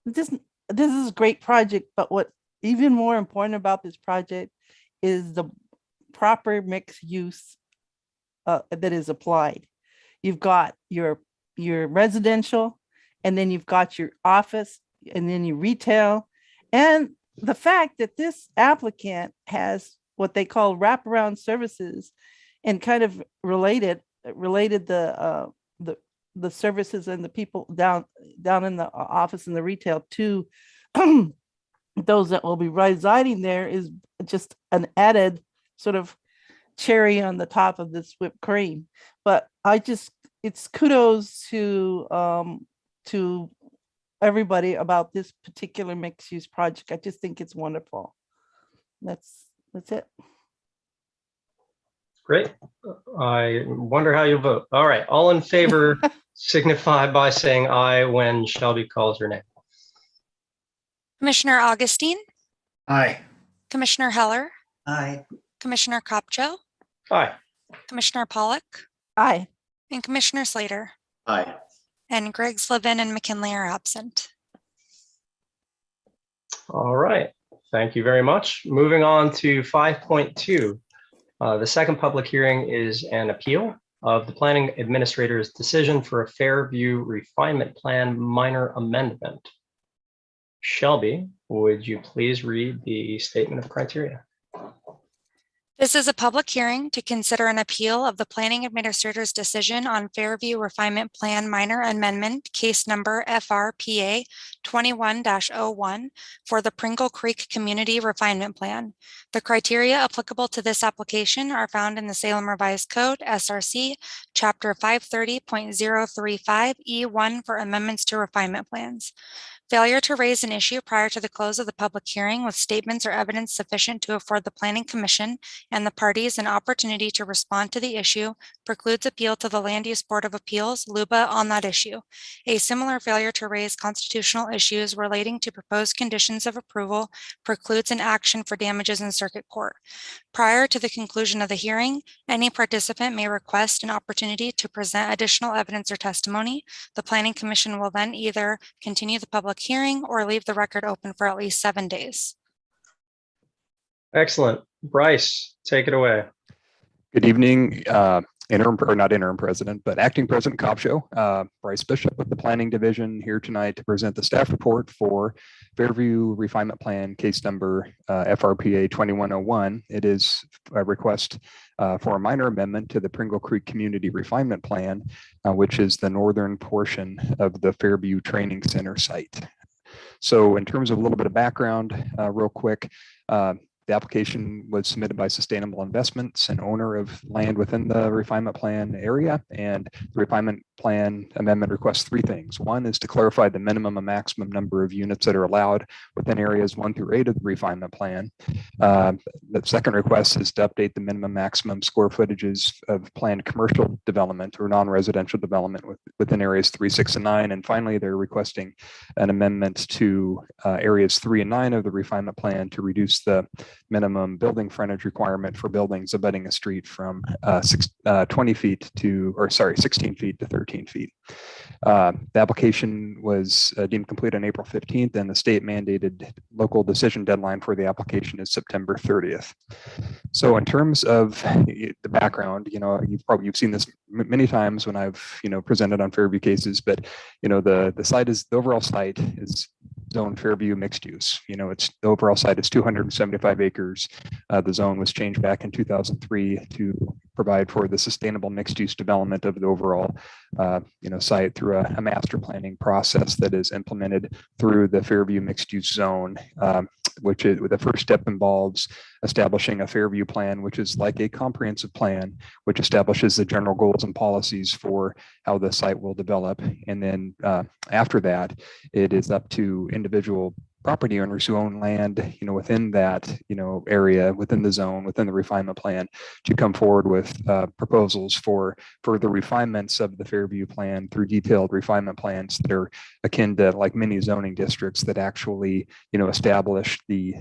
This is a great project, but what even more important about this project is the proper mixed use that is applied. You've got your residential, and then you've got your office, and then your retail. And the fact that this applicant has what they call wraparound services and kind of related the services and the people down in the office and the retail to those that will be residing there is just an added sort of cherry on the top of this whipped cream. But it's kudos to everybody about this particular mixed use project. I just think it's wonderful. That's it. Great. I wonder how you'll vote. All right, all in favor signify by saying aye when Shelby calls your name. Commissioner Augustine, Aye. Commissioner Heller, Aye. Commissioner Kopcho, Aye. Commissioner Pollack, Aye. and Commissioner Slater. Aye. And Greg Slavin and McKinley are absent. All right. Thank you very much. Moving on to 5.2. The second public hearing is an appeal of the planning administrator's decision for a Fairview refinement plan minor amendment. Shelby, would you please read the statement of criteria? This is a public hearing to consider an appeal of the planning administrator's decision on Fairview Refinement Plan Minor Amendment, case number FRPA 21-01 for the Pringle Creek Community Refinement Plan. The criteria applicable to this application are found in the Salem Revised Code, SRC, Chapter 530.035 E1 for amendments to refinement plans. Failure to raise an issue prior to the close of the public hearing with statements or evidence sufficient to afford the Planning Commission and the parties an opportunity to respond to the issue precludes appeal to the Land Use Board of Appeals, LUBA, on that issue. A similar failure to raise constitutional issues relating to proposed conditions of approval precludes an action for damages in circuit court. Prior to the conclusion of the hearing, any participant may request an opportunity to present additional evidence or testimony. The Planning Commission will then either continue the public hearing or leave the record open for at least 7 days. Excellent. Bryce, take it away. Good evening, interim, or not interim president, but acting president Copshow, Bryce Bishop with the planning division here tonight to present the staff report for Fairview Refinement Plan, case number FRPA 2101. It is a request for a minor amendment to the Pringle Creek Community Refinement Plan, which is the northern portion of the Fairview Training Center site. So in terms of a little bit of background, real quick, the application was submitted by Sustainable Investments, an owner of land within the refinement plan area, and the refinement plan amendment requests three things. One is to clarify the minimum and maximum number of units that are allowed within areas 1 through 8 of the refinement plan. The second request is to update the minimum maximum square footages of planned commercial development or non-residential development within areas 3, 6, and 9. And finally, they're requesting an amendment to areas 3 and 9 of the refinement plan to reduce the minimum building frontage requirement for buildings abutting a street from 16 feet to 13 feet. The application was deemed complete on April 15th, and the state mandated local decision deadline for the application is September 30th. So in terms of the background, you've seen this many times when I've presented on Fairview cases, but the overall site is zone Fairview mixed use. The overall site is 275 acres. The zone was changed back in 2003 to provide for the sustainable mixed use development of the overall site through a master planning process that is implemented through the Fairview mixed use zone, which is the first step involves establishing a Fairview plan, which is like a comprehensive plan, which establishes the general goals and policies for how the site will develop. And then after that, it is up to individual property owners who own land, within that, area, within the zone, within the refinement plan, to come forward with proposals for further refinements of the Fairview plan through detailed refinement plans that are akin to like mini zoning districts that actually, establish the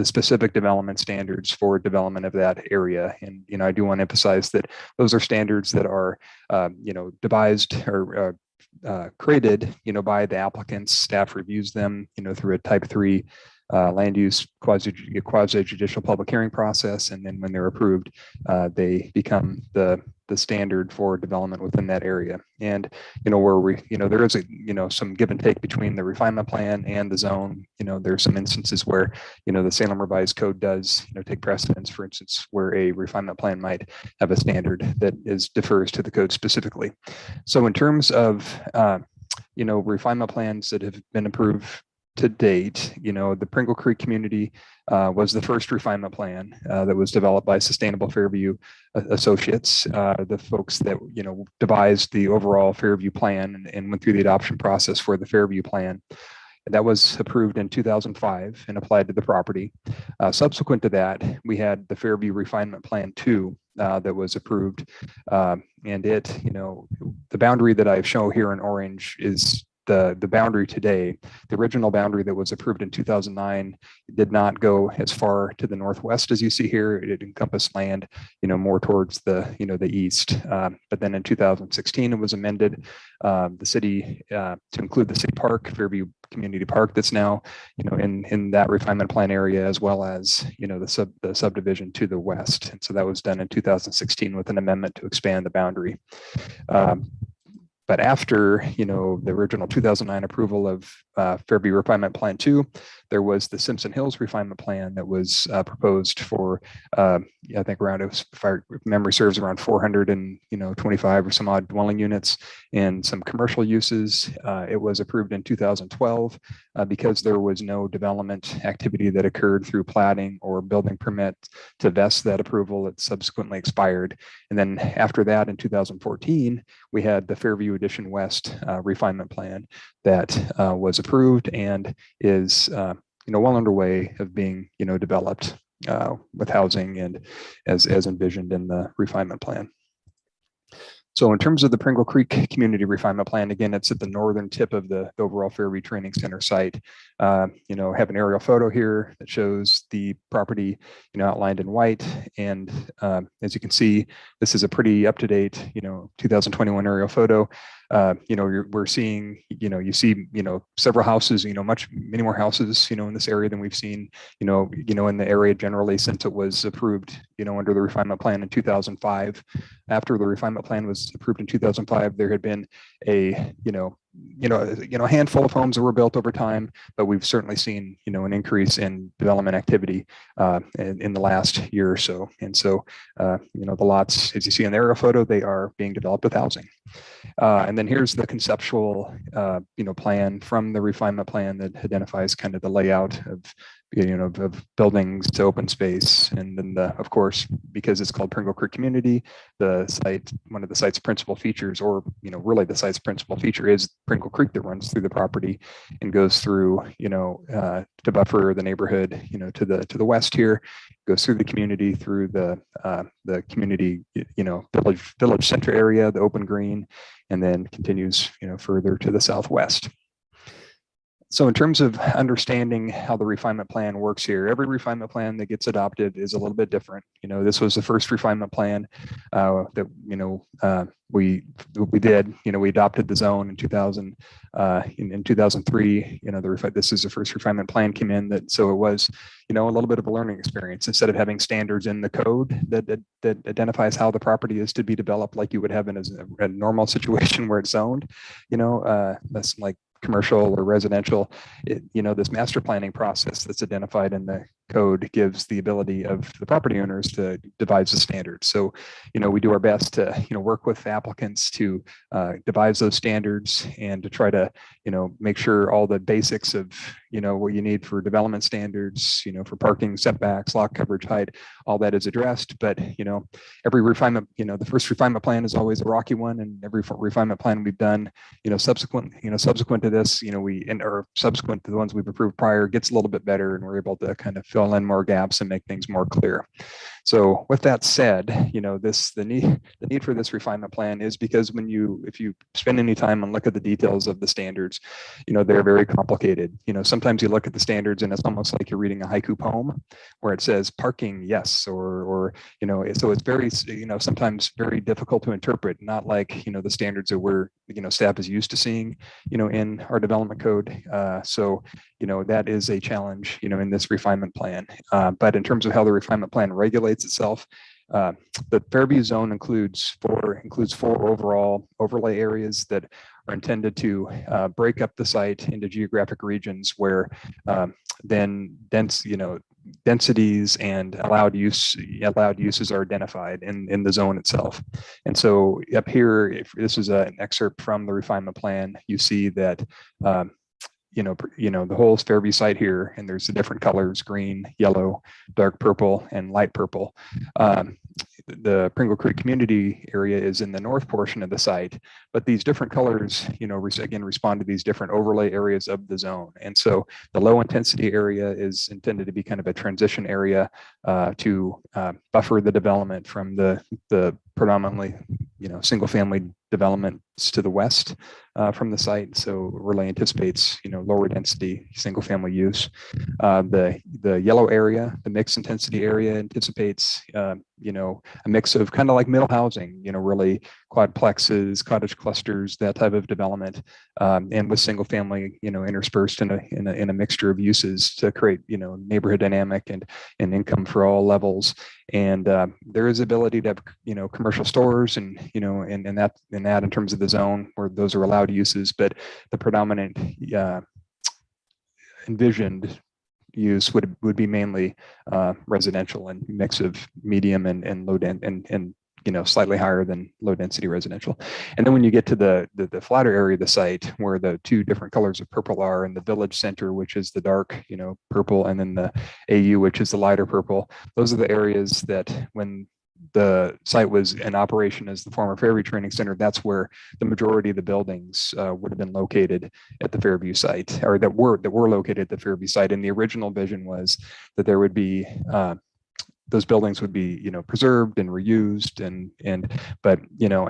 specific development standards for development of that area. And, I do want to emphasize that those are standards that are, devised or created, by the applicants. Staff reviews them, through a type 3 land use quasi-judicial public hearing process. And then when they're approved, they become the standard for development within that area. And, where there is some give and take between the refinement plan and the zone. There's some instances where, the Salem Revised Code does, take precedence, for instance, where a refinement plan might have a standard that defers to the code specifically. So in terms of, refinement plans that have been approved to date, the Pringle Creek community was the first refinement plan that was developed by Sustainable Fairview Associates, the folks that devised the overall Fairview plan and went through the adoption process for the Fairview plan. That was approved in 2005 and applied to the property. Subsequent to that, we had the Fairview Refinement Plan 2 that was approved, and it, the boundary that I show here in orange is the boundary today, the original boundary that was approved in 2009 did not go as far to the northwest as you see here. It encompassed land, more towards the, the east. But then in 2016, it was amended, the city to include the city park, Fairview Community Park, that's now, in that refinement plan area, as well as, the subdivision to the west. And so that was done in 2016 with an amendment to expand the boundary. But after, the original 2009 approval of Fairview Refinement Plan 2, there was the Simpson Hills Refinement Plan that was proposed for, I think around, if memory serves, around 425 or some odd dwelling units and some commercial uses. It was approved in 2012 because there was no development activity that occurred through platting or building permit to vest that approval. It subsequently expired. And then after that, in 2014, we had the Fairview Addition West Refinement Plan that was approved and is well underway of being developed with housing and as envisioned in the refinement plan. So in terms of the Pringle Creek Community Refinement Plan, again, it's at the northern tip of the overall Fairview Training Center site. Have an aerial photo here that shows the property, outlined in white. And as you can see, this is a pretty up-to-date, 2021 aerial photo. We're seeing, you see, several houses, many more houses, in this area than we've seen, in the area generally since it was approved, under the refinement plan in 2005. After the refinement plan was approved in 2005, there had been a, a handful of homes that were built over time, but we've certainly seen, an increase in development activity in the last year or so. And so, the lots, as you see in the aerial photo, they are being developed with housing. And then here's the conceptual, plan from the refinement plan that identifies kind of the layout of of buildings to open space. And then of course, because it's called Pringle Creek Community, the site, one of the site's principal features, or, really the site's principal feature is Pringle Creek that runs through the property and goes through, to buffer the neighborhood, to the west here, goes through the community, through the community, village center area, the open green, and then continues, further to the southwest. So in terms of understanding how the refinement plan works here, every refinement plan that gets adopted is a little bit different. This was the first refinement plan that, we did, we adopted the zone in 2000, in 2003, this is the first refinement plan came in that, so it was, a little bit of a learning experience. Instead of having standards in the code that identifies how the property is to be developed, like you would have in a normal situation where it's zoned, that's like commercial or residential, this master planning process that's identified in the code gives the ability of the property owners to devise the standards. So, we do our best to, work with applicants to devise those standards and to try to, make sure all the basics of, what you need for development standards, for parking, setbacks, lot coverage, height, all that is addressed. But, every refinement, the first refinement plan is always a rocky one, and every refinement plan we've done, subsequent to this, or subsequent to the ones we've approved prior gets a little bit better, and we're able to kind of fill in more gaps and make things more clear. So with that said, the need for this refinement plan is because if you spend any time and look at the details of the standards, they're very complicated. Sometimes you look at the standards and it's almost like you're reading a haiku poem where it says parking, yes, or so it's very, sometimes very difficult to interpret, not like, the standards that we're, staff is used to seeing, in our development code. So, that is a challenge, in this refinement plan. But in terms of how the refinement plan regulates itself, the Fairview zone includes four overall overlay areas that are intended to break up the site into geographic regions where then densities and allowed uses are identified in the zone itself. And so up here, if this is an excerpt from the refinement plan, you see that the whole Fairview site here, and there's the different colors: green, yellow, dark purple, and light purple. The Pringle Creek community area is in the north portion of the site, but these different colors, again, respond to these different overlay areas of the zone. And so the low intensity area is intended to be kind of a transition area to buffer the development from the predominantly single family developments to the west from the site. So really anticipates, lower density single family use. The yellow area, the mixed intensity area anticipates, a mix of kind of like middle housing, really quadplexes, cottage clusters, that type of development, and with single family, interspersed in a mixture of uses to create, neighborhood dynamic and income for all levels. And there is ability to have, commercial stores and, and that in terms of the zone where those are allowed uses, but the predominant envisioned use would be mainly residential and mix of medium and low and slightly higher than low density residential. And then when you get to the flatter area of the site where the two different colors of purple are, in the village center, which is the dark, purple, and then the AU, which is the lighter purple, those are the areas that when the site was in operation as the former Fairview Training Center, that's where the majority of the buildings would have been located at the Fairview site, or that were located at the Fairview site. And the original vision was that there would be those buildings would be, preserved and reused, but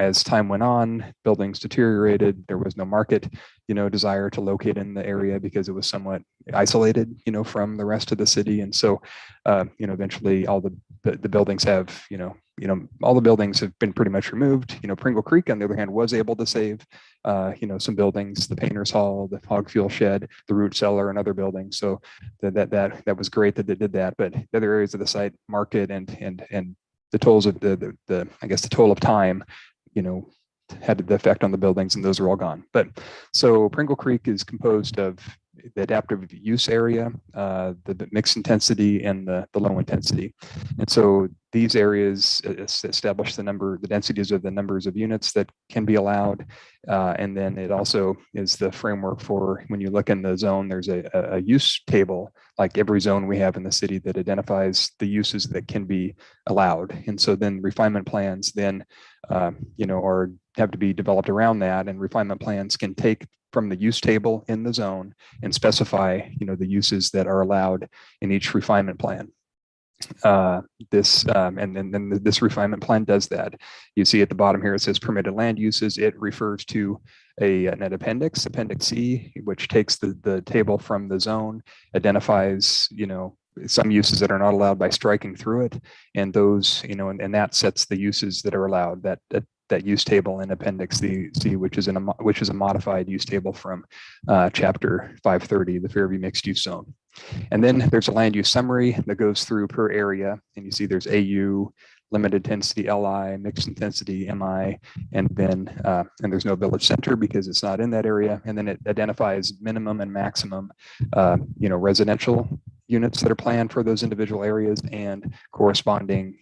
as time went on, buildings deteriorated. There was no market, desire to locate in the area because it was somewhat isolated, from the rest of the city. And so, eventually all the buildings have, all the buildings have been pretty much removed. Pringle Creek, on the other hand, was able to save, some buildings, the Painters Hall, the hog fuel shed, the root cellar, and other buildings. So that was great that they did that. But the other areas of the site, market and the tolls of the I guess the toll of time, had the effect on the buildings, and those are all gone. But so Pringle Creek is composed of the adaptive use area, the mixed intensity, and the low intensity. And so these areas establish the densities of the numbers of units that can be allowed. And then it also is the framework for when you look in the zone, there's a use table, like every zone we have in the city, that identifies the uses that can be allowed. And so then refinement plans then, have to be developed around that, and refinement plans can take from the use table in the zone and specify, the uses that are allowed in each refinement plan. This refinement plan does that. You see at the bottom here, it says permitted land uses. It refers to an appendix C, which takes the table from the zone, identifies, some uses that are not allowed by striking through it. And those, and that sets the uses that are allowed, that use table in Appendix C, which is a modified use table from Chapter 530, the Fairview Mixed Use Zone. And then there's a land use summary that goes through per area, and you see there's AU, limited intensity LI, mixed intensity MI, and then and there's no village center because it's not in that area. And then it identifies minimum and maximum, residential units that are planned for those individual areas, and corresponding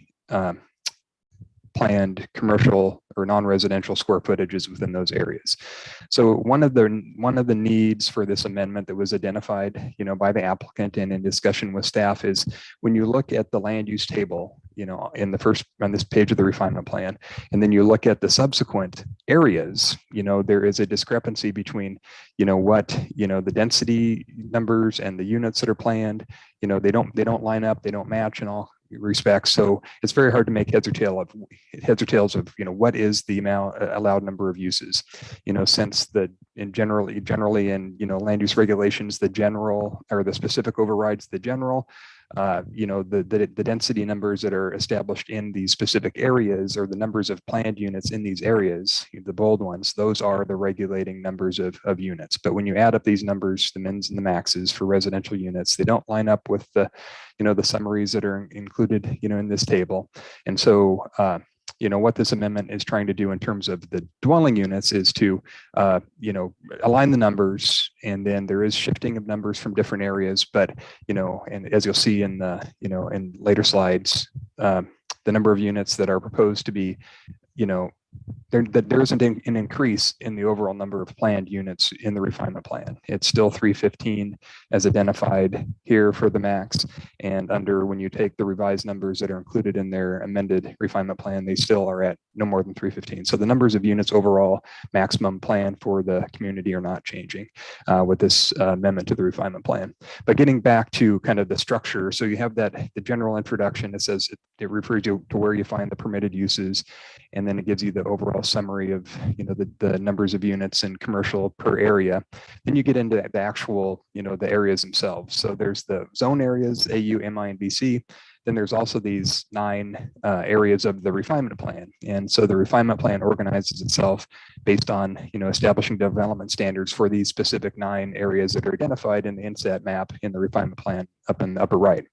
planned commercial or non-residential square footages within those areas. So one of the needs for this amendment that was identified, by the applicant and in discussion with staff is when you look at the land use table, on this page of the refinement plan, and then you look at the subsequent areas, there is a discrepancy between, what, the density numbers and the units that are planned, they don't line up, they don't match in all respects. So it's very hard to make heads or tails of what is the allowed number of uses, since generally in land use regulations, the general or the specific overrides the general. The density numbers that are established in these specific areas, or the numbers of planned units in these areas, the bold ones, those are the regulating numbers of units. But when you add up these numbers, the mins and the maxes for residential units, they don't line up with the summaries that are included, in this table. And so, what this amendment is trying to do in terms of the dwelling units is to, align the numbers, and then there is shifting of numbers from different areas. But, and as you'll see in the, in later slides, the number of units that are proposed to be, there isn't an increase in the overall number of planned units in the refinement plan. It's still 315 as identified here for the max. And under, when you take the revised numbers that are included in their amended refinement plan, they still are at no more than 315. So the numbers of units overall maximum plan for the community are not changing with this amendment to the refinement plan. But getting back to kind of the structure, so you have that, the general introduction, it says, it refers to where you find the permitted uses, and then it gives you the overall summary of, you know, the numbers of units in commercial per area. Then you get into the actual, you know, the areas themselves. So there's the zone areas, AU, MI, and BC. Then there's also these 9 areas of the refinement plan. And so the refinement plan organizes itself based on, you know, establishing development standards for these specific 9 areas that are identified in the INSAT map in the refinement plan up in the upper right.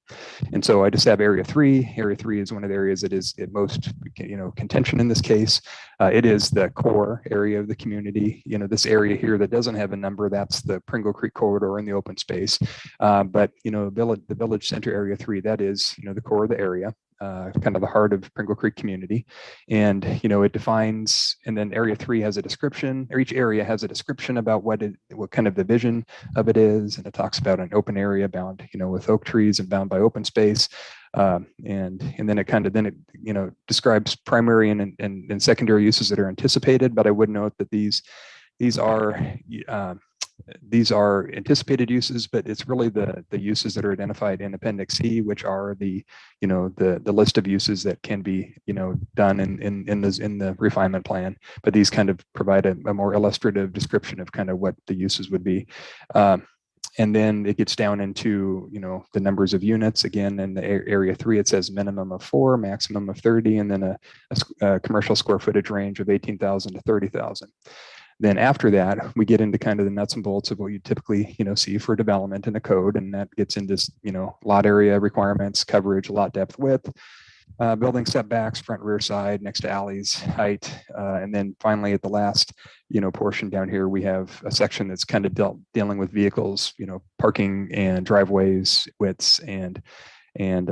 And so I just have area 3. Area 3 is one of the areas that is at most, you know, contention in this case. It is the core area of the community. You know, this area here that doesn't have a number, that's the Pringle Creek corridor in the open space. But, you know, the village center area 3, that is, you know, the core of the area. Kind of the heart of Pringle Creek community. And, you know, it defines, and then area 3 has a description, or each area has a description about what kind of the vision of it is. And it talks about an open area bound, you know, with oak trees and bound by open space. And then it you know, describes primary and secondary uses that are anticipated. But I would note that these are anticipated uses, but it's really the uses that are identified in Appendix C, which are the, you know, the list of uses that can be, you know, done in the refinement plan. But these kind of provide a more illustrative description of kind of what the uses would be. And then it gets down into, you know, the numbers of units. Again, in the area 3, it says minimum of 4, maximum of 30, and then a commercial square footage range of 18,000 to 30,000. Then after that, we get into kind of the nuts and bolts of what you typically, you know, see for development in a code. And that gets into, you know, lot area requirements, coverage, lot depth, width, building setbacks, front, rear, side, next to alleys, height. And then finally at the last, you know, portion down here, we have a section that's kind of dealing with vehicles, you know, parking and driveways, widths, and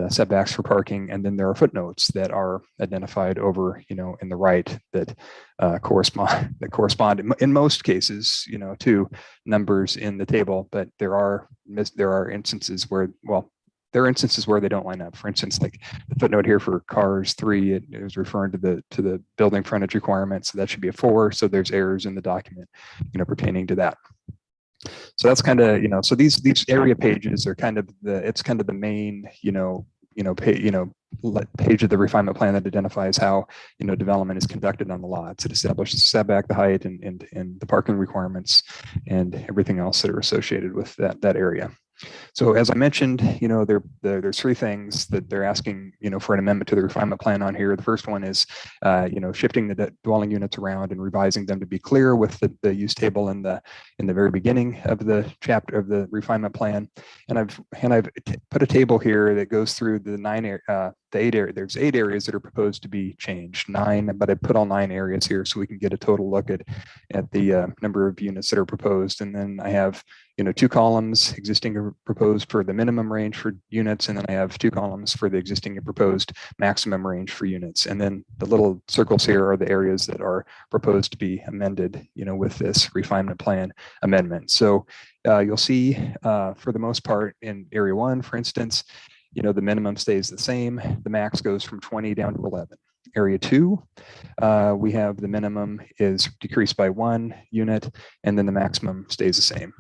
setbacks for parking. And then there are footnotes that are identified over, you know, in the right that correspond in most cases, you know, to numbers in the table. But there are instances where, well, there are instances where they don't line up. For instance, like the footnote here for cars 3, it was referring to the building frontage requirement, so that should be a 4. So there's errors in the document, you know, pertaining to that. So that's kind of, you know, so these area pages are kind of the main, page of the refinement plan that identifies how, you know, development is conducted on the lots. It establishes setback, the height, and the parking requirements, and everything else that are associated with that area. So as I mentioned, you know, there's 3 things that they're asking, you know, for an amendment to the refinement plan on here. The first one is, you know, shifting the dwelling units around and revising them to be clear with the use table in the very beginning of the chapter of the refinement plan. And I've put a table here that goes through the 8 areas. There's 8 areas that are proposed to be changed, 9, but I put all 9 areas here so we can get a total look at the number of units that are proposed. And then I have, you know, 2 columns existing or proposed for the minimum range for units, and then I have 2 columns for the existing and proposed maximum range for units. And then the little circles here are the areas that are proposed to be amended, you know, with this refinement plan amendment. So you'll see for the most part in area 1, for instance, you know, the minimum stays the same. The max goes from 20 down to 11. Area 2, we have the minimum is decreased by 1 unit, and then the maximum stays the same.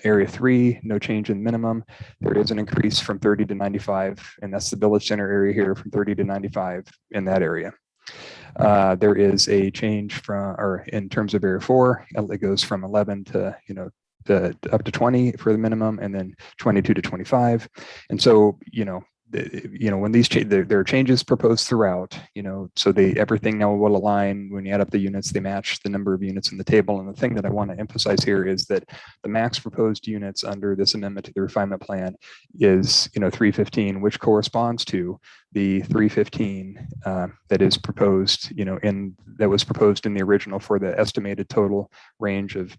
Area 3, no change in minimum. There is an increase from 30 to 95, and that's the village center area here, from 30 to 95 in that area. There is a change in terms of area 4, it goes from 11 to, you know, up to 20 for the minimum, and then 22 to 25. And so, you know, when these there are changes proposed throughout, you know, so everything now will align. When you add up the units, they match the number of units in the table. And the thing that I want to emphasize here is that the max proposed units under this amendment to the refinement plan is, you know, 315, which corresponds to the 315 that is proposed, you know, that was proposed in the original for the estimated total range of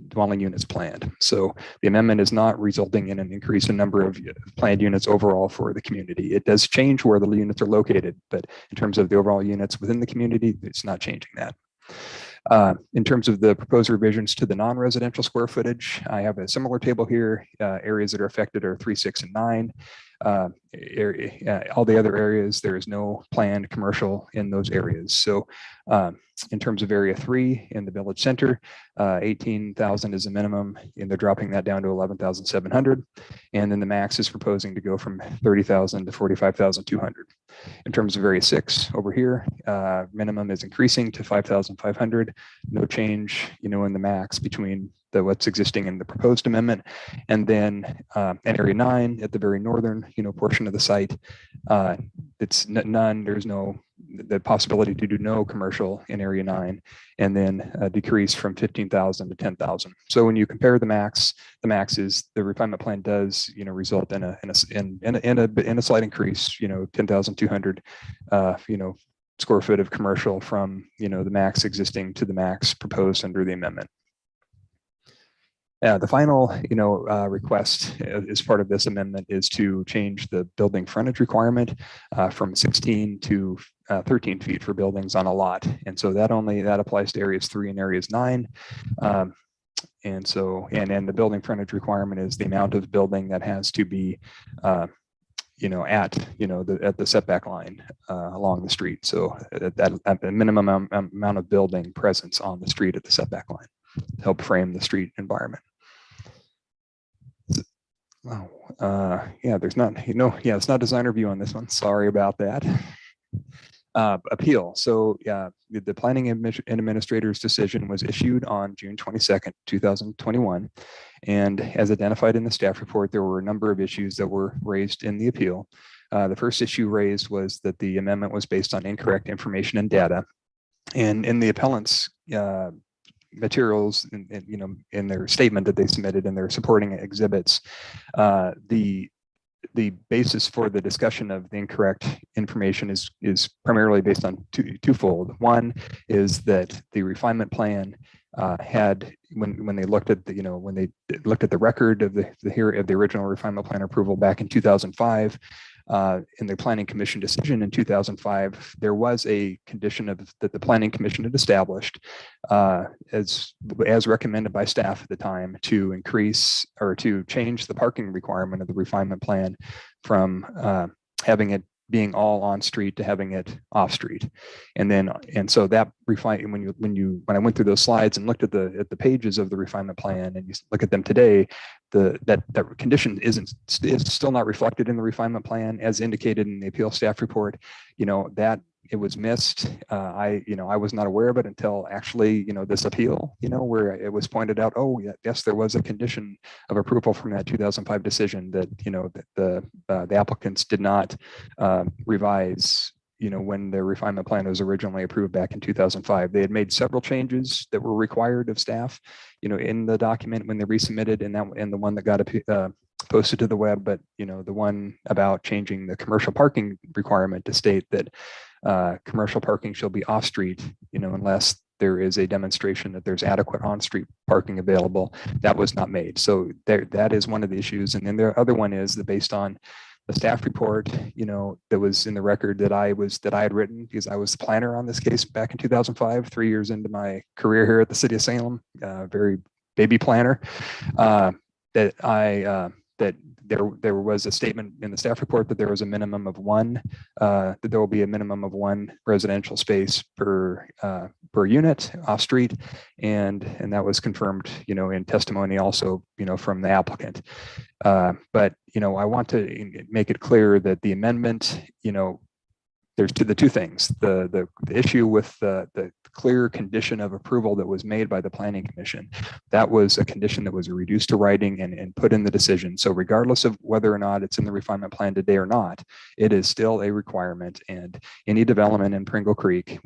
dwelling units planned. So the amendment is not resulting in an increase in number of planned units overall for the community. It does change where the units are located, but in terms of the overall units within the community, it's not changing that. In terms of the proposed revisions to the non-residential square footage, I have a similar table here. Areas that are affected are 3, 6, and 9. All the other areas, there is no planned commercial in those areas. So in terms of area 3 in the village center, 18,000 is a minimum, and they're dropping that down to 11,700. And then the max is proposing to go from 30,000 to 45,200. In terms of area 6 over here, minimum is increasing to 5,500. No change, in the max between what's existing in the proposed amendment. And then at area 9 at the very northern, portion of the site, it's none, there's no, the possibility to do no commercial in area 9, and then a decrease from 15,000 to 10,000. So when you compare the max is the refinement plan does, result in a slight increase, 10,200, square foot of commercial from, the max existing to the max proposed under the amendment. The final, request as part of this amendment is to change the building frontage requirement from 16 to 13 feet for buildings on a lot. And so that applies to areas 3 and areas 9. And so, and the building frontage requirement is the amount of building that has to be, at the setback line along the street. So at the minimum amount of building presence on the street at the setback line to help frame the street environment. Wow. There's not, it's not design review on this one. Sorry about that. Appeal. So the planning administrator's decision was issued on June 22nd, 2021. And as identified in the staff report, there were a number of issues that were raised in the appeal. The first issue raised was that the amendment was based on incorrect information and data. And in the appellant's materials, in their statement that they submitted in their supporting exhibits, the basis for the discussion of the incorrect information is primarily based on twofold. One is that the refinement plan had, when they looked at the record of the original refinement plan approval back in 2005, in the Planning Commission decision in 2005, there was a condition that the Planning Commission had established as recommended by staff at the time to increase or to change the parking requirement of the refinement plan from having it being all on street to having it off street. And so that when I went through those slides and looked at the pages of the refinement plan and you look at them today, that condition is still not reflected in the refinement plan as indicated in the appeal staff report. That it was missed. I was not aware of it until actually, this appeal, where it was pointed out, oh, yes, there was a condition of approval from that 2005 decision that, that the applicants did not revise, when the refinement plan was originally approved back in 2005. They had made several changes that were required of staff, in the document when they resubmitted, and the one that got posted to the web, but the one about changing the commercial parking requirement to state that commercial parking shall be off street, unless there is a demonstration that there's adequate on-street parking available. That was not made. So that is one of the issues. And then the other one is that based on the staff report, that was in the record that I had written, because I was the planner on this case back in 2005, 3 years into my career here at the city of Salem, very baby planner, that there was a statement in the staff report that there was a minimum of one, that there will be a minimum of one residential space per unit off street, and that was confirmed, in testimony also, from the applicant. But I want to make it clear that the amendment, there's the two things: the issue with the clear condition of approval that was made by the Planning Commission. That was a condition that was reduced to writing and put in the decision. So regardless of whether or not it's in the refinement plan today or not, it is still a requirement. And any development in Pringle Creek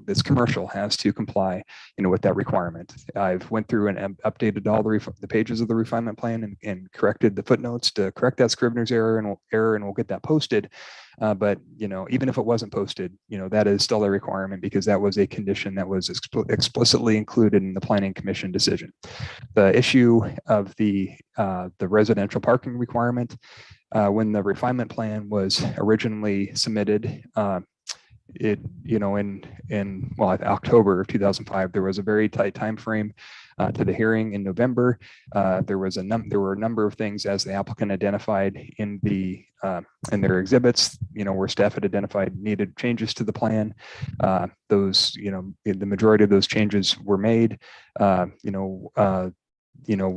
this commercial has to comply, with that requirement. I've went through and updated all the pages of the refinement plan and corrected the footnotes to correct that Scrivener's error, and we'll get that posted. But even if it wasn't posted, that is still a requirement, because that was a condition that was explicitly included in the Planning Commission decision. The issue of the residential parking requirement, when the refinement plan was originally submitted, it, in October of 2005, there was a very tight time frame to the hearing in November. There were a number of things, as the applicant identified in their exhibits, where staff had identified needed changes to the plan. Those, the majority of those changes were made.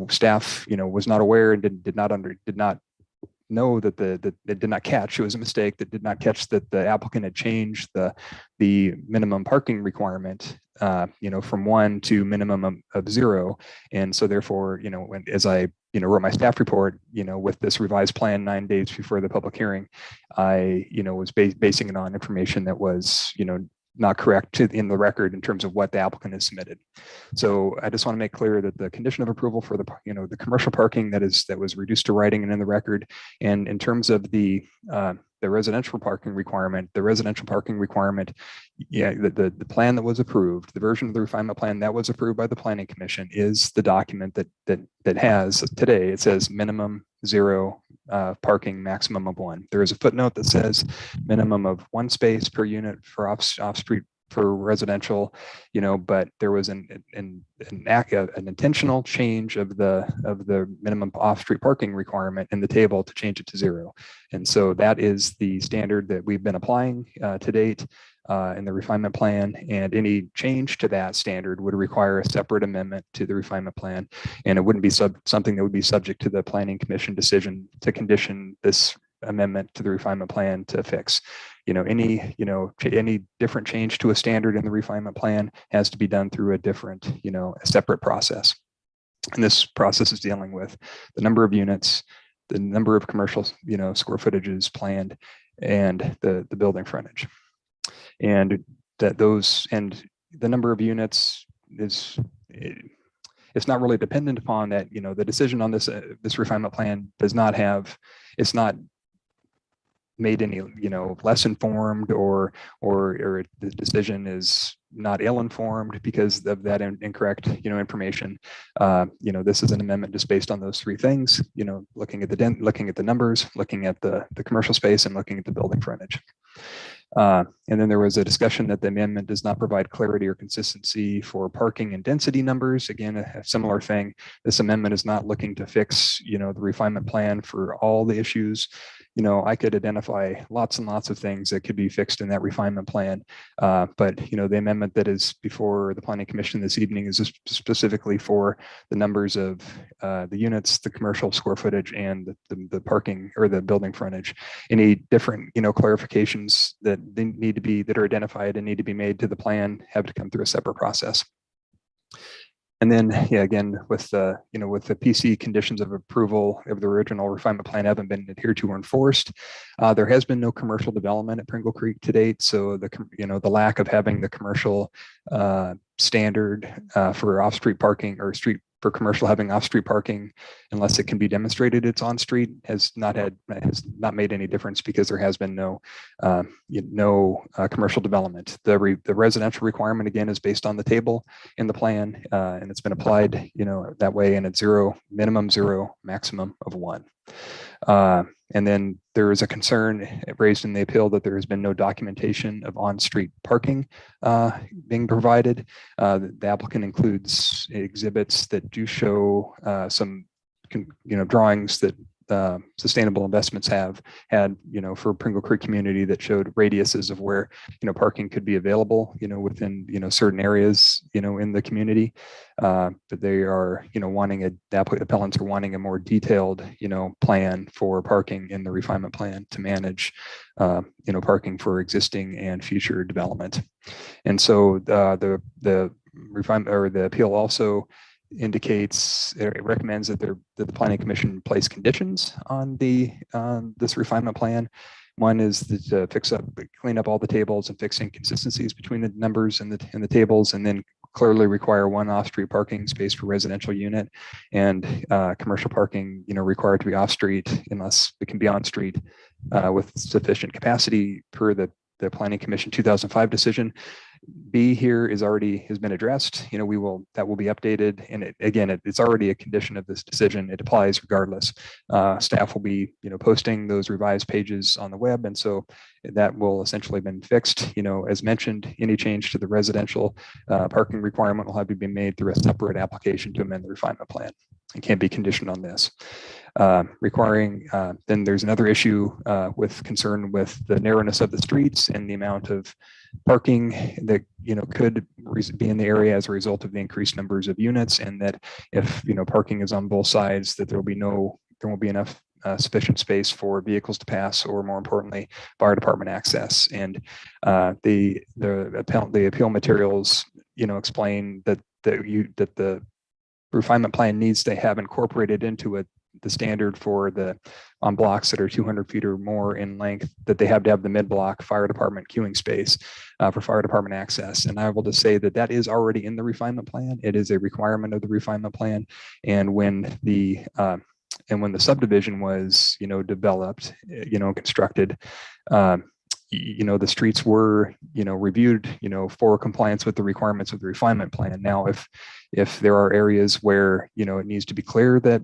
Staff, was not aware and did not know that it did not catch. It was a mistake that did not catch that the applicant had changed the minimum parking requirement, from 1 to minimum of 0. And so therefore, as I, wrote my staff report, with this revised plan 9 days before the public hearing, I, was basing it on information that was, not correct in the record in terms of what the applicant has submitted. So I just want to make clear that the condition of approval for the commercial parking that was reduced to writing and in the record, and in terms of the residential parking requirement, the plan that was approved, the version of the refinement plan that was approved by the Planning Commission is the document that has today, it says minimum 0 parking, maximum of 1. There is a footnote that says minimum of 1 space per unit for off-street for residential, but there was an intentional change of the minimum off-street parking requirement in the table to change it to 0. And so that is the standard that we've been applying to date in the refinement plan, and any change to that standard would require a separate amendment to the refinement plan, and it wouldn't be something that would be subject to the Planning Commission decision to condition this amendment to the refinement plan to fix. Any different change to a standard in the refinement plan has to be done through a separate process. And this process is dealing with the number of units, the number of commercial, square footages planned, and the building frontage. And the number of units is, it's not really dependent upon that. The decision on this refinement plan does not have, it's not made any less informed, or the decision is not ill-informed because of that incorrect information. This is an amendment just based on those 3 things, looking at the numbers, looking at the commercial space, and looking at the building frontage. And then there was a discussion that the amendment does not provide clarity or consistency for parking and density numbers. Again, a similar thing. This amendment is not looking to fix, the refinement plan for all the issues. I could identify lots and lots of things that could be fixed in that refinement plan. But, the amendment that is before the Planning Commission this evening is specifically for the numbers of the units, the commercial square footage, and the parking or the building frontage. Any different, clarifications that are identified and need to be made to the plan have to come through a separate process. And then, again, with the PC conditions of approval of the original refinement plan haven't been adhered to or enforced. There has been no commercial development at Pringle Creek to date. So the lack of having the commercial standard for off-street parking or for commercial having off-street parking, unless it can be demonstrated it's on-street, has not made any difference because there has been no commercial development. The residential requirement, again, is based on the table in the plan, and it's been applied that way, and it's 0, minimum 0, maximum of 1. And then there is a concern raised in the appeal that there has been no documentation of on-street parking being provided. The applicant includes exhibits that do show some, drawings that sustainable investments have had, for Pringle Creek community that showed radiuses of where, parking could be available, within, certain areas, in the community. But they are, the appellants are wanting a more detailed, plan for parking in the refinement plan to manage, parking for existing and future development. And so the refinement or the appeal also it recommends that the Planning Commission place conditions on this refinement plan. One is to clean up all the tables and fix inconsistencies between the numbers and the tables, and then clearly require 1 off-street parking space per residential unit, and commercial parking, required to be off-street unless it can be on-street with sufficient capacity per the Planning Commission 2005 decision. B here has been addressed. That will be updated. And it's already a condition of this decision. It applies regardless. Staff will be, posting those revised pages on the web. And so that will essentially been fixed. As mentioned, any change to the residential parking requirement will have to be made through a separate application to amend the refinement plan. It can't be conditioned on this. Then there's another issue with concern with the narrowness of the streets and the amount of parking that could be in the area as a result of the increased numbers of units, and that if parking is on both sides, that there won't be enough sufficient space for vehicles to pass, or more importantly, fire department access. And the appeal materials explain that the refinement plan needs to have incorporated into it the standard for on blocks that are 200 feet or more in length, that they have to have the mid-block fire department queuing space for fire department access. And I will just say that is already in the refinement plan. It is a requirement of the refinement plan. And when the subdivision was, developed, constructed, the streets were, reviewed, for compliance with the requirements of the refinement plan. Now, if there are areas where, it needs to be clear that,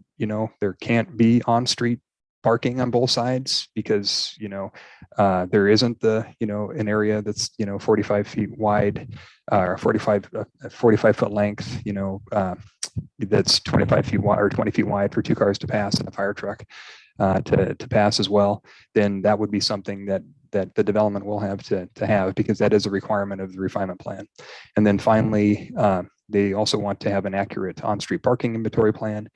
there can't be on-street parking on both sides because, there isn't an area that's, 45 feet wide, or 45 foot length, that's 25 feet wide or 20 feet wide for 2 cars to pass and a fire truck to pass as well, then that would be something that the development will have to have, because that is a requirement of the refinement plan. And then finally, they also want to have an accurate on-street parking inventory plan.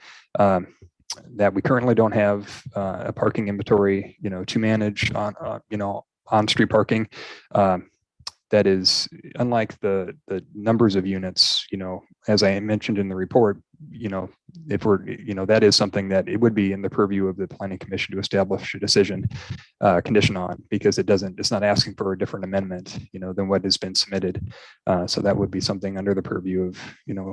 That we currently don't have a parking inventory, to manage on street parking. That is, unlike the numbers of units, as I mentioned in the report, if we're, that is something that it would be in the purview of the Planning Commission to establish a decision condition on, because it's not asking for a different amendment, than what has been submitted. So that would be something under the purview of,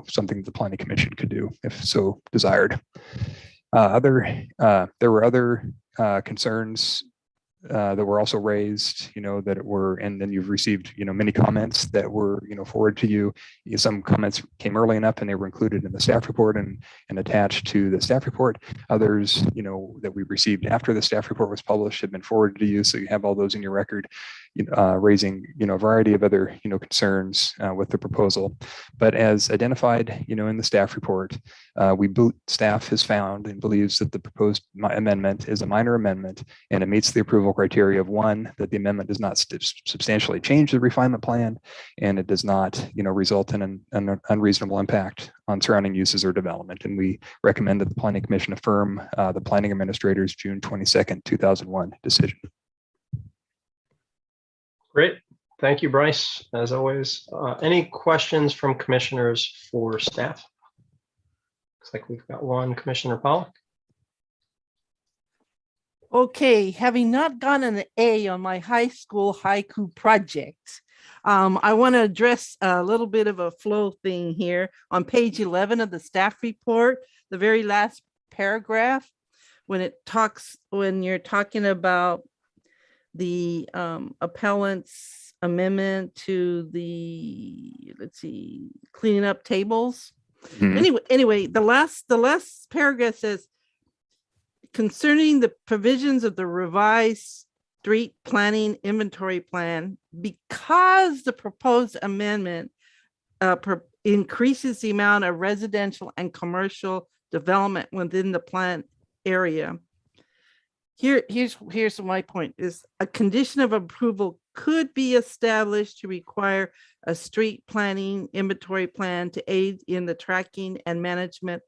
something the Planning Commission could do if so desired. There were other concerns that were also raised, and then you've received, many comments that were, forwarded to you. Some comments came early enough and they were included in the staff report and attached to the staff report. Others, that we received after the staff report was published have been forwarded to you. So you have all those in your record, raising, a variety of other, concerns with the proposal. But as identified, in the staff report, staff has found and believes that the proposed amendment is a minor amendment, and it meets the approval criteria of: 1, that the amendment does not substantially change the refinement plan, and it does not, result in an unreasonable impact on surrounding uses or development. And we recommend that the Planning Commission affirm the Planning Administrator's June 22nd, 2001 decision. Great. Thank you, Bryce, as always. Any questions from commissioners for staff? Looks like we've got one. Commissioner Pollock. Okay, having not gotten an A on my high school haiku project, I want to address a little bit of a flow thing here. On page 11 of the staff report, the very last paragraph, when you're talking about the appellant's amendment to the, cleaning up tables. Mm-hmm. Anyway, the last paragraph says, concerning the provisions of the revised street planning inventory plan, because the proposed amendment increases the amount of residential and commercial development within the plan area. Here's my point: is a condition of approval could be established to require a street planning inventory plan to aid in the tracking and management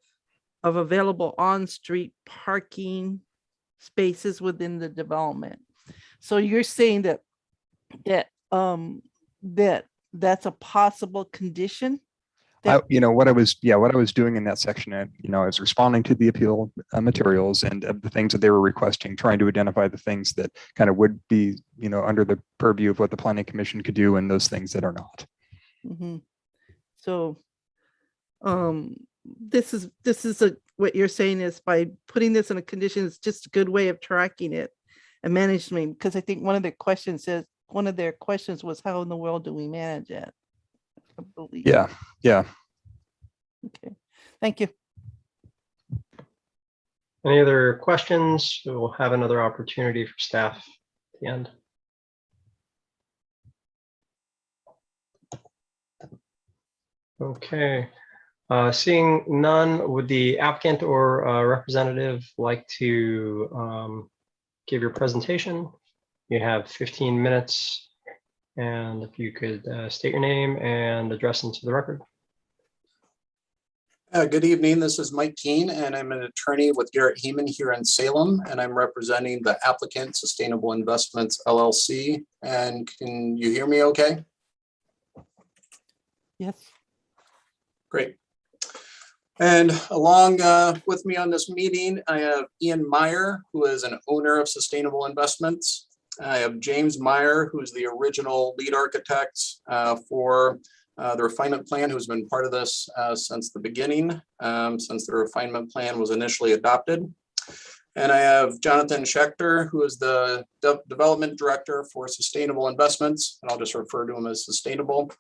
of available on-street parking spaces within the development. So you're saying that's a possible condition? What I was doing in that section, I was responding to the appeal materials and of the things that they were requesting, trying to identify the things that kind of would be, under the purview of what the Planning Commission could do, and those things that are not. Mm-hmm. So, what you're saying is, by putting this in a condition, it's just a good way of tracking it and management. Because I think one of their questions was, how in the world do we manage it? I believe. Yeah, yeah. Okay, thank you. Any other questions? We'll have another opportunity for staff at the end. Okay, seeing none, would the applicant or representative like to give your presentation? You have 15 minutes, and if you could state your name and address into the record. Good evening. This is Mike Keene, and I'm an attorney with Garrett Heeman here in Salem, and I'm representing the applicant Sustainable Investments LLC. And can you hear me okay? Yes. Great. And along with me on this meeting, I have Ian Meyer, who is an owner of Sustainable Investments. I have James Meyer, who is the original lead architect for the refinement plan, who's been part of this since the beginning, since the refinement plan was initially adopted. And I have Jonathan Schechter, who is the development director for Sustainable Investments, and I'll just refer to him as Sustainable.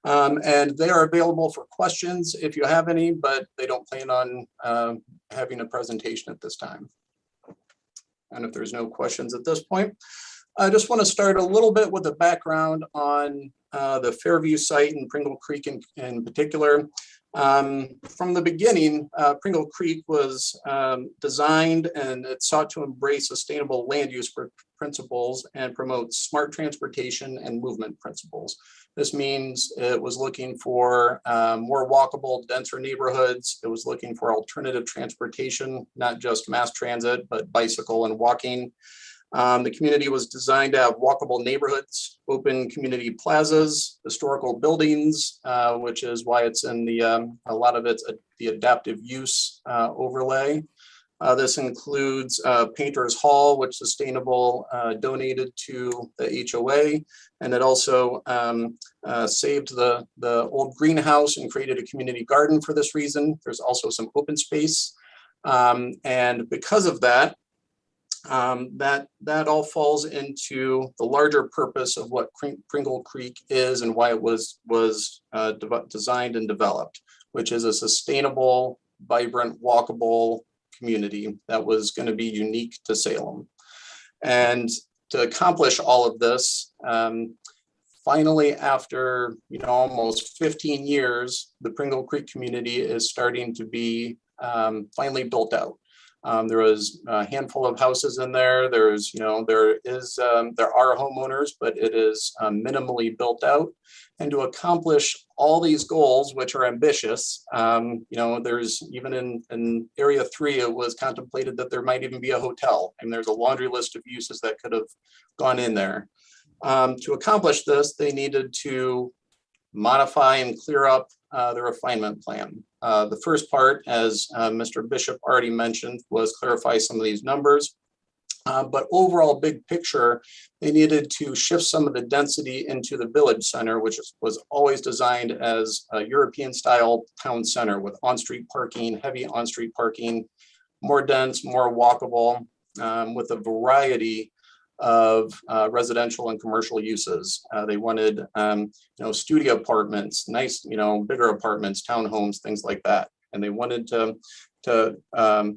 And they are available for questions if you have any, but they don't plan on having a presentation at this time. And if there's no questions at this point, I just want to start a little bit with a background on the Fairview site and Pringle Creek in particular. From the beginning, Pringle Creek was designed and it sought to embrace sustainable land use principles and promote smart transportation and movement principles. This means it was looking for more walkable, denser neighborhoods. It was looking for alternative transportation, not just mass transit, but bicycle and walking. The community was designed to have walkable neighborhoods, open community plazas, historical buildings, which is why it's in the a lot of it's the adaptive use overlay. This includes Painters Hall, which Sustainable donated to the HOA, and it also saved the old greenhouse and created a community garden for this reason. There's also some open space, and because of that, that all falls into the larger purpose of what Pringle Creek is and why it was designed and developed, which is a sustainable, vibrant, walkable community that was going to be unique to Salem. And to accomplish all of this, finally, after almost 15 years, the Pringle Creek community is starting to be finally built out. There was a handful of houses in there. There are homeowners, but it is minimally built out. And to accomplish all these goals, which are ambitious, there's even in Area 3, it was contemplated that there might even be a hotel. And there's a laundry list of uses that could have gone in there. To accomplish this, they needed to modify and clear up the refinement plan. The first part, as Mr. Bishop already mentioned, was clarify some of these numbers. But overall, big picture, they needed to shift some of the density into the village center, which was always designed as a European-style town center with on-street parking, heavy on-street parking, more dense, more walkable, with a variety of residential and commercial uses. They wanted, studio apartments, nice, bigger apartments, townhomes, things like that. And they wanted to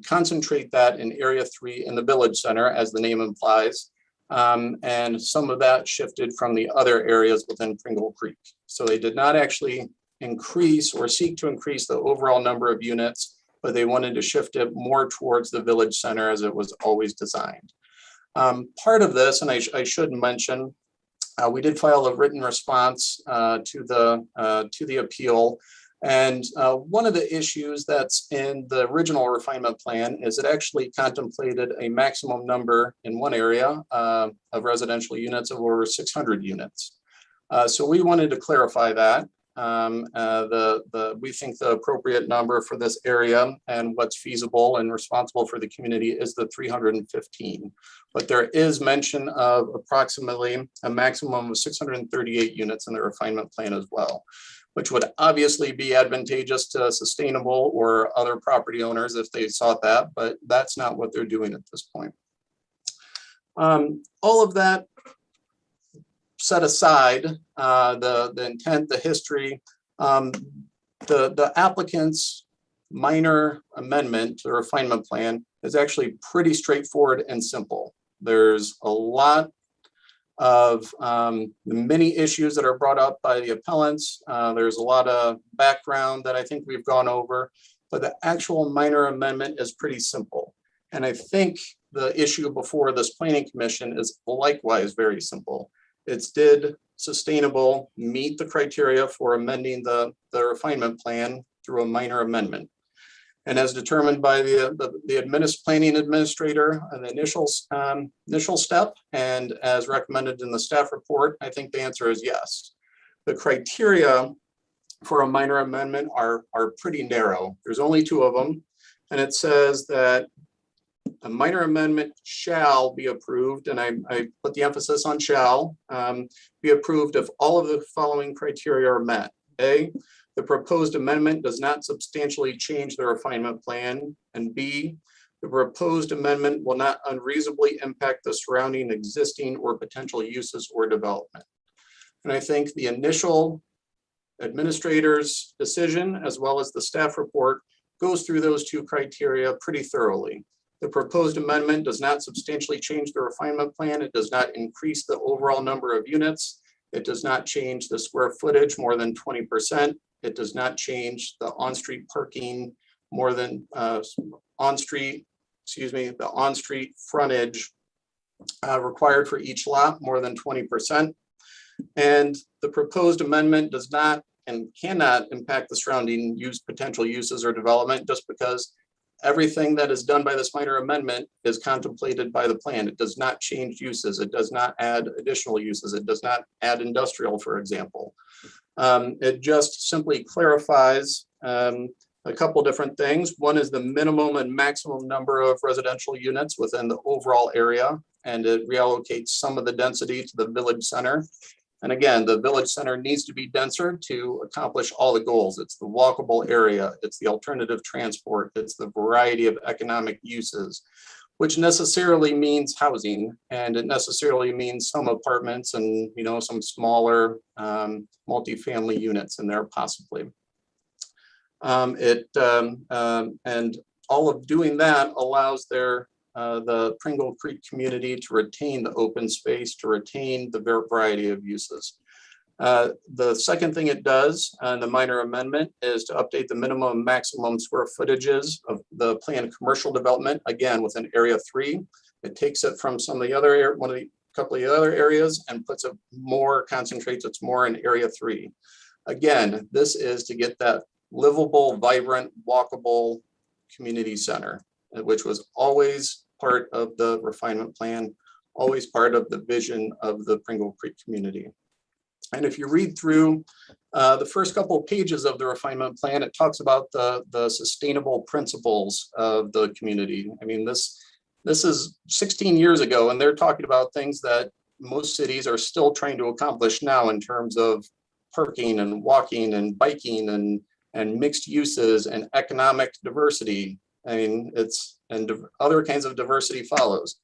concentrate that in Area 3 in the village center, as the name implies. And some of that shifted from the other areas within Pringle Creek. So they did not actually increase or seek to increase the overall number of units, but they wanted to shift it more towards the village center as it was always designed. Part of this, and I should mention, we did file a written response to the appeal. And one of the issues that's in the original refinement plan is it actually contemplated a maximum number in one area of residential units of over 600 units. So we wanted to clarify that. We think the appropriate number for this area and what's feasible and responsible for the community is the 315. But there is mention of approximately a maximum of 638 units in the refinement plan as well, which would obviously be advantageous to Sustainable or other property owners if they sought that, but that's not what they're doing at this point. All of that set aside, the intent, the history, The applicant's minor amendment to the refinement plan is actually pretty straightforward and simple. There's a lot of the many issues that are brought up by the appellants. There's a lot of background that I think we've gone over, but the actual minor amendment is pretty simple. And I think the issue before this planning commission is likewise very simple. It's did sustainable meet the criteria for amending the refinement plan through a minor amendment. And as determined by the planning administrator an initial step, and as recommended in the staff report, I think the answer is yes. The criteria for a minor amendment are pretty narrow. There's only 2 of them. And it says that a minor amendment shall be approved, and I put the emphasis on shall, be approved if all of the following criteria are met. A, the proposed amendment does not substantially change the refinement plan, and B, the proposed amendment will not unreasonably impact the surrounding existing or potential uses or development. And I think the initial administrator's decision, as well as the staff report, goes through those 2 criteria pretty thoroughly. The proposed amendment does not substantially change the refinement plan. It does not increase the overall number of units. It does not change the square footage more than 20%. It does not change the on-street parking more than the on-street frontage required for each lot more than 20%. And the proposed amendment does not and cannot impact the surrounding potential uses or development, just because everything that is done by this minor amendment is contemplated by the plan. It does not change uses. It does not add additional uses. It does not add industrial, for example. It just simply clarifies a couple different things. One is the minimum and maximum number of residential units within the overall area, and it reallocates some of the density to the village center. And again, the village center needs to be denser to accomplish all the goals. It's the walkable area, it's the alternative transport, it's the variety of economic uses, which necessarily means housing, and it necessarily means some apartments and some smaller multifamily units in there possibly. And all of doing that allows the Pringle Creek community to retain the open space, to retain the variety of uses. The second thing it does in the minor amendment is to update the minimum and maximum square footages of the planned commercial development, again, within area 3. It takes it from some of the other, couple of the other areas and concentrates it more in area 3. Again, this is to get that livable, vibrant, walkable community center, which was always part of the refinement plan, always part of the vision of the Pringle Creek community. And if you read through the first couple of pages of the refinement plan, it talks about the sustainable principles of the community. I mean, this is 16 years ago, and they're talking about things that most cities are still trying to accomplish now in terms of parking and walking and biking and mixed uses and economic diversity. I mean, and other kinds of diversity follows.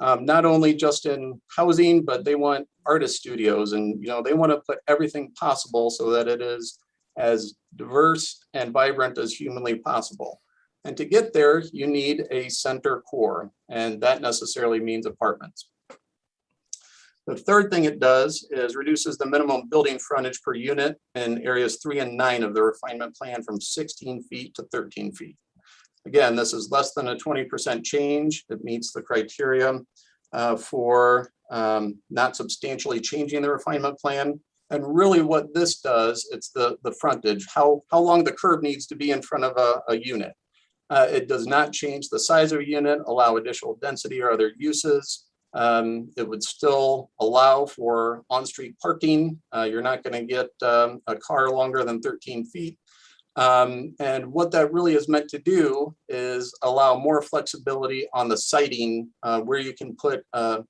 Not only just in housing, but they want artist studios, and they want to put everything possible so that it is as diverse and vibrant as humanly possible. And to get there, you need a center core, and that necessarily means apartments. The third thing it does is reduces the minimum building frontage per unit in areas 3 and 9 of the refinement plan from 16 feet to 13 feet. Again, this is less than a 20% change. It meets the criteria for not substantially changing the refinement plan. And really what this does, it's the frontage, how long the curb needs to be in front of a unit. It does not change the size of a unit, allow additional density or other uses. It would still allow for on-street parking. You're not going to get a car longer than 13 feet. And what that really is meant to do is allow more flexibility on the siting where you can put a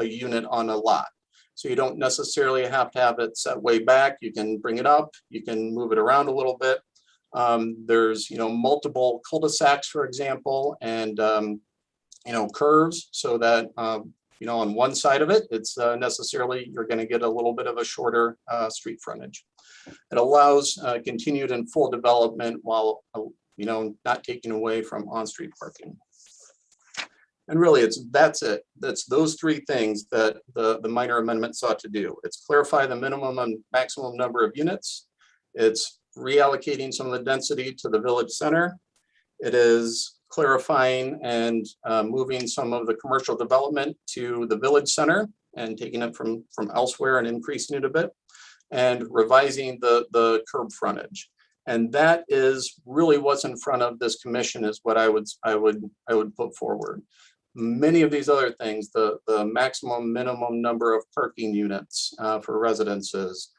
unit on a lot. So you don't necessarily have to have it set way back. You can bring it up, you can move it around a little bit. There's multiple cul-de-sacs, for example, and curves, so that on one side of it, it's necessarily, you're going to get a little bit of a shorter street frontage. It allows continued and full development while, not taking away from on-street parking. And really, that's it. That's those three things that the minor amendment sought to do. It's clarify the minimum and maximum number of units. It's reallocating some of the density to the village center. It is clarifying and moving some of the commercial development to the village center and taking it from elsewhere and increasing it a bit, and revising the curb frontage. And that is really what's in front of this commission, is what I would put forward. Many of these other things, the maximum minimum number of parking units for residences,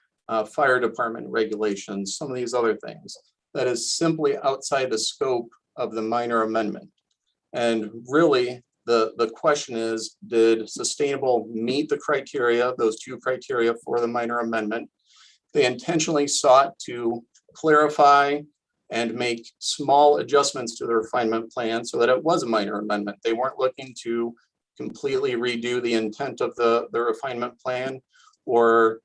fire department regulations, some of these other things, that is simply outside the scope of the minor amendment. And really, the question is, did sustainable meet the criteria, those two criteria for the minor amendment? They intentionally sought to clarify and make small adjustments to the refinement plan so that it was a minor amendment. They weren't looking to completely redo the intent of the refinement plan or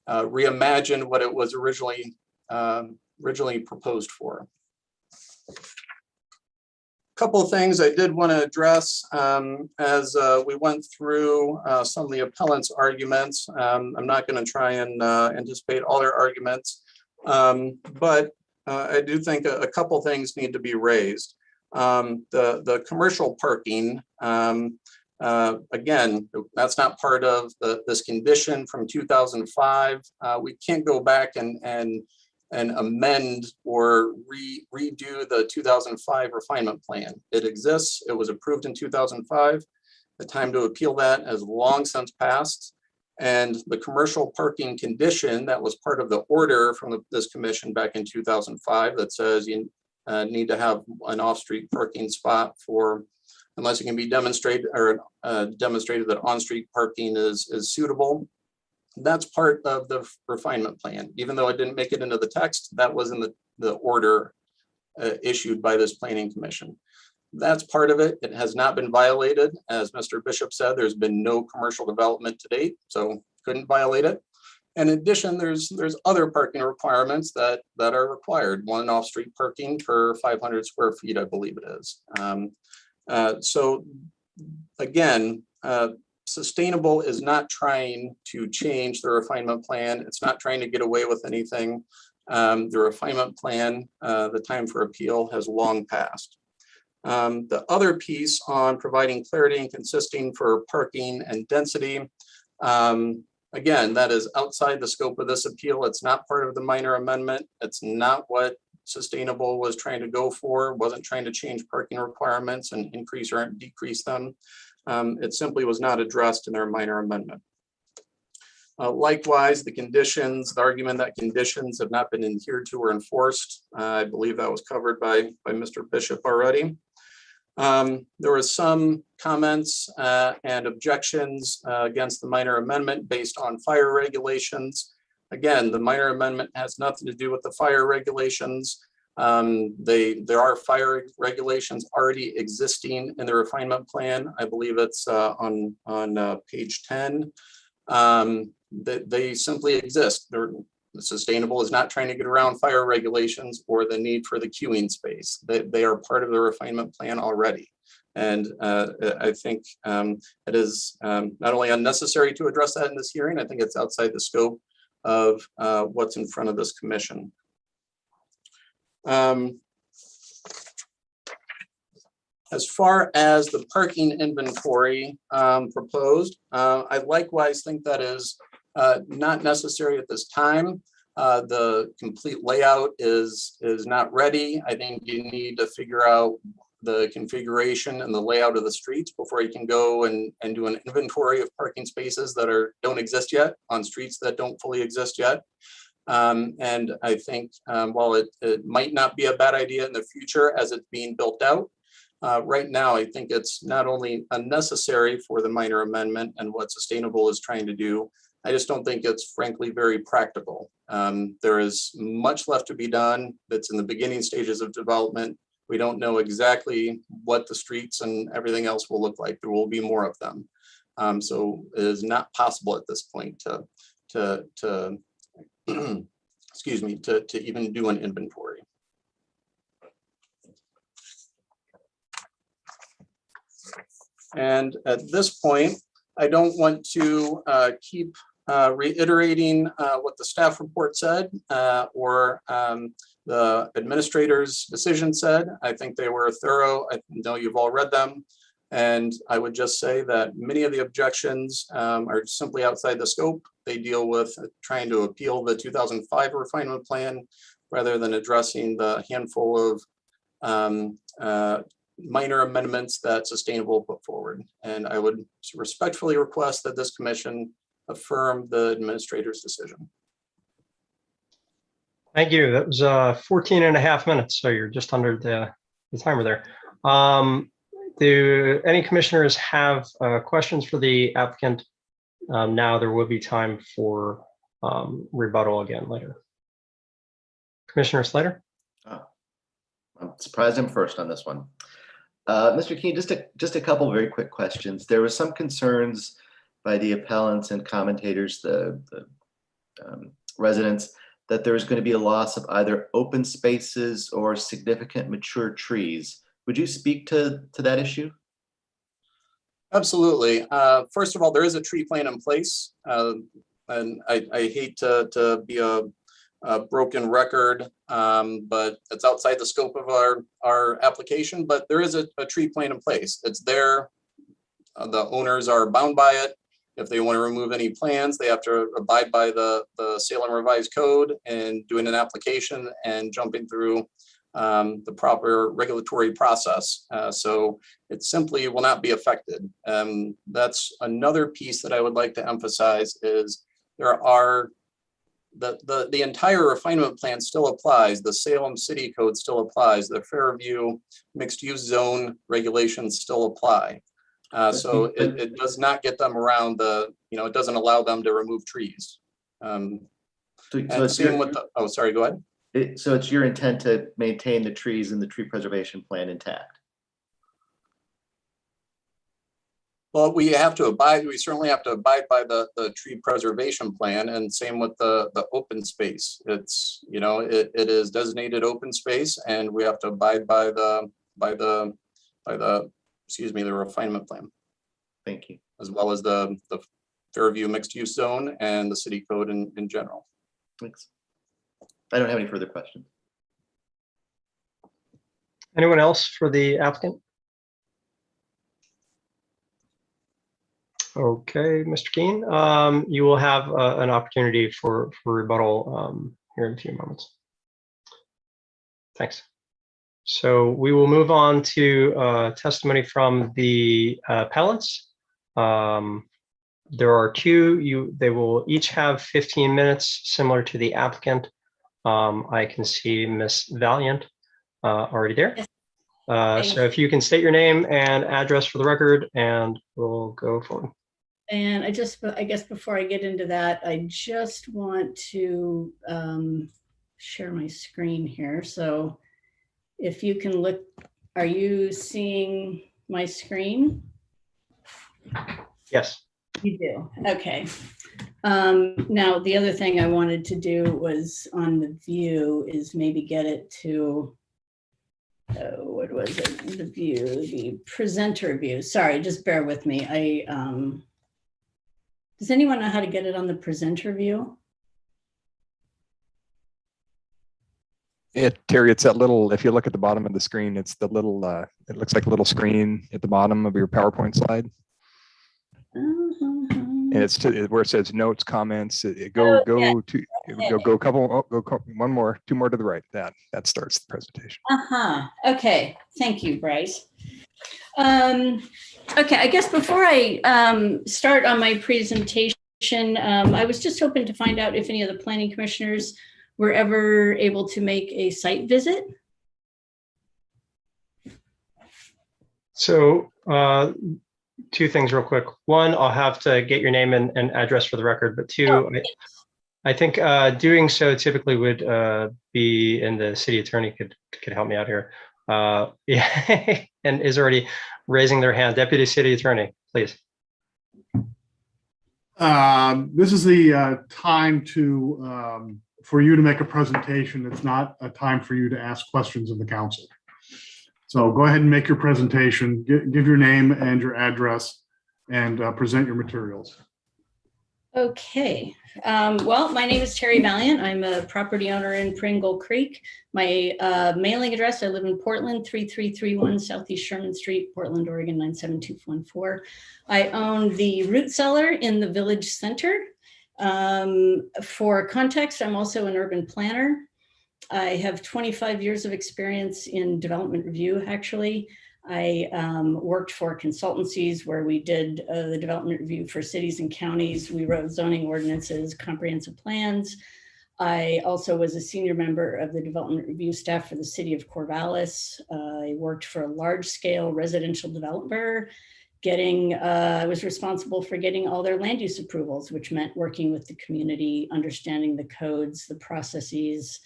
reimagine what it was originally proposed for. Couple of things I did want to address as we went through some of the appellant's arguments. I'm not going to try and anticipate all their arguments, but I do think a couple things need to be raised. The commercial parking, again, that's not part of this condition from 2005. We can't go back and amend or redo the 2005 refinement plan. It exists. It was approved in 2005. The time to appeal that has long since passed. And the commercial parking condition that was part of the order from this commission back in 2005 that says you need to have an off-street parking spot for, unless it can be demonstrated that on-street parking is suitable. That's part of the refinement plan. Even though it didn't make it into the text, that was in the order issued by this planning commission. That's part of it. It has not been violated. As Mr. Bishop said, there's been no commercial development to date, so couldn't violate it. In addition, there's other parking requirements that are required. One off-street parking per 500 square feet, I believe it is. So again, sustainable is not trying to change the refinement plan. It's not trying to get away with anything. The refinement plan, the time for appeal has long passed. The other piece on providing clarity and consisting for parking and density, again, that is outside the scope of this appeal. It's not part of the minor amendment. It's not what sustainable was trying to go for. Wasn't trying to change parking requirements and increase or decrease them. It simply was not addressed in their minor amendment. Likewise, the conditions, the argument that conditions have not been adhered to or enforced, I believe that was covered by Mr. Bishop already. There were some comments and objections against the minor amendment based on fire regulations. Again, the minor amendment has nothing to do with the fire regulations. There are fire regulations already existing in the refinement plan. I believe it's on page 10. They simply exist. Sustainable is not trying to get around fire regulations or the need for the queuing space. They are part of the refinement plan already. And I think it is not only unnecessary to address that in this hearing, I think it's outside the scope of what's in front of this commission. As far as the parking inventory proposed, I likewise think that is not necessary at this time. The complete layout is not ready. I think you need to figure out the configuration and the layout of the streets before you can go and do an inventory of parking spaces that don't exist yet on streets that don't fully exist yet. And I think while it might not be a bad idea in the future as it's being built out, right now I think it's not only unnecessary for the minor amendment and what sustainable is trying to do, I just don't think it's frankly very practical. There is much left to be done that's in the beginning stages of development. We don't know exactly what the streets and everything else will look like. There will be more of them. So it is not possible at this point to excuse me, to even do an inventory. And at this point, I don't want to keep reiterating what the staff report said or the administrator's decision said. I think they were thorough. I know you've all read them. And I would just say that many of the objections are simply outside the scope. They deal with trying to appeal the 2005 refinement plan rather than addressing the handful of minor amendments that Sustainable put forward. And I would respectfully request that this commission affirm the administrator's decision. Thank you. That was 14 and a half minutes. So you're just under the timer there. Do any commissioners have questions for the applicant? Now there will be time for rebuttal again later. Commissioner Slater? I'm surprised I'm first on this one. Mr. Keene, just a couple very quick questions. There was some concerns by the appellants and commentators, the residents, that there's going to be a loss of either open spaces or significant mature trees. Would you speak to that issue? Absolutely. First of all, there is a tree plan in place. And I hate to be a broken record, but it's outside the scope of our application, but there is a tree plan in place. It's there. The owners are bound by it. If they want to remove any plans, they have to abide by the Salem revised code and doing an application and jumping through the proper regulatory process. So it simply will not be affected. That's another piece that I would like to emphasize is there are the entire refinement plan still applies. The Salem City Code still applies. The Fairview mixed use zone regulations still apply. So it does not get them around it doesn't allow them to remove trees. And same with oh, sorry, go ahead. So it's your intent to maintain the trees in the tree preservation plan intact? Well, we certainly have to abide by the tree preservation plan, and same with the open space. It's, it is designated open space, and we have to abide by the refinement plan. Thank you. As well as the Fairview mixed use zone and the city code in general. Thanks. I don't have any further questions. Anyone else for the applicant? Okay, Mr. Keene, you will have an opportunity for rebuttal here in a few moments. Thanks. So we will move on to testimony from the Pellets. There are two. They will each have 15 minutes, similar to the applicant. I can see Miss Valiant already there. So if you can state your name and address for the record, and we'll go forward. And I guess before I get into that, I just want to share my screen here. So if you can look, are you seeing my screen? Yes. You do. Okay. Now, the other thing I wanted to do was on the view is maybe get it to, what was it? The view, the presenter view. Sorry, just bear with me. Does anyone know how to get it on the presenter view? Terry, it's that little, if you look at the bottom of the screen, it's the little, it looks like a little screen at the bottom of your PowerPoint slide. And it's where it says notes, comments, go a couple, two more to the right. That starts the presentation. Okay, thank you, Bryce. Okay, I guess before I start on my presentation, I was just hoping to find out if any of the planning commissioners were ever able to make a site visit. So two things real quick. One, I'll have to get your name and address for the record, but two, I think doing so typically would be, and the city attorney could help me out here. Yeah, and is already raising their hand. Deputy City Attorney, please. This is the time for you to make a presentation. It's not a time for you to ask questions of the council. So go ahead and make your presentation, give your name and your address, and present your materials. Okay. Well, my name is Terry Valiant. I'm a property owner in Pringle Creek. My mailing address, I live in Portland, 3331 Southeast Sherman Street, Portland, Oregon, 97214. I own the root cellar in the village center. For context, I'm also an urban planner. I have 25 years of experience in development review, actually. I worked for consultancies where we did the development review for cities and counties. We wrote zoning ordinances, comprehensive plans. I also was a senior member of the development review staff for the city of Corvallis. I worked for a large scale residential developer. I was responsible for getting all their land use approvals, which meant working with the community, understanding the codes, the processes,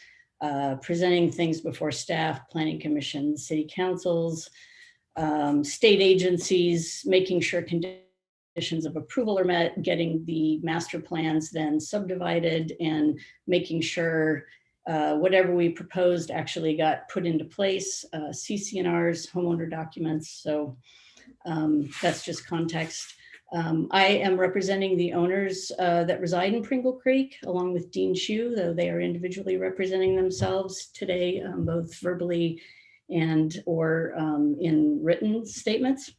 presenting things before staff, planning commissions, city councils, state agencies, making sure conditions of approval are met, getting the master plans then subdivided, and making sure whatever we proposed actually got put into place, CC&Rs, homeowner documents. So that's just context. I am representing the owners that reside in Pringle Creek, along with Dean Hsu, though they are individually representing themselves today, both verbally and or in written statements.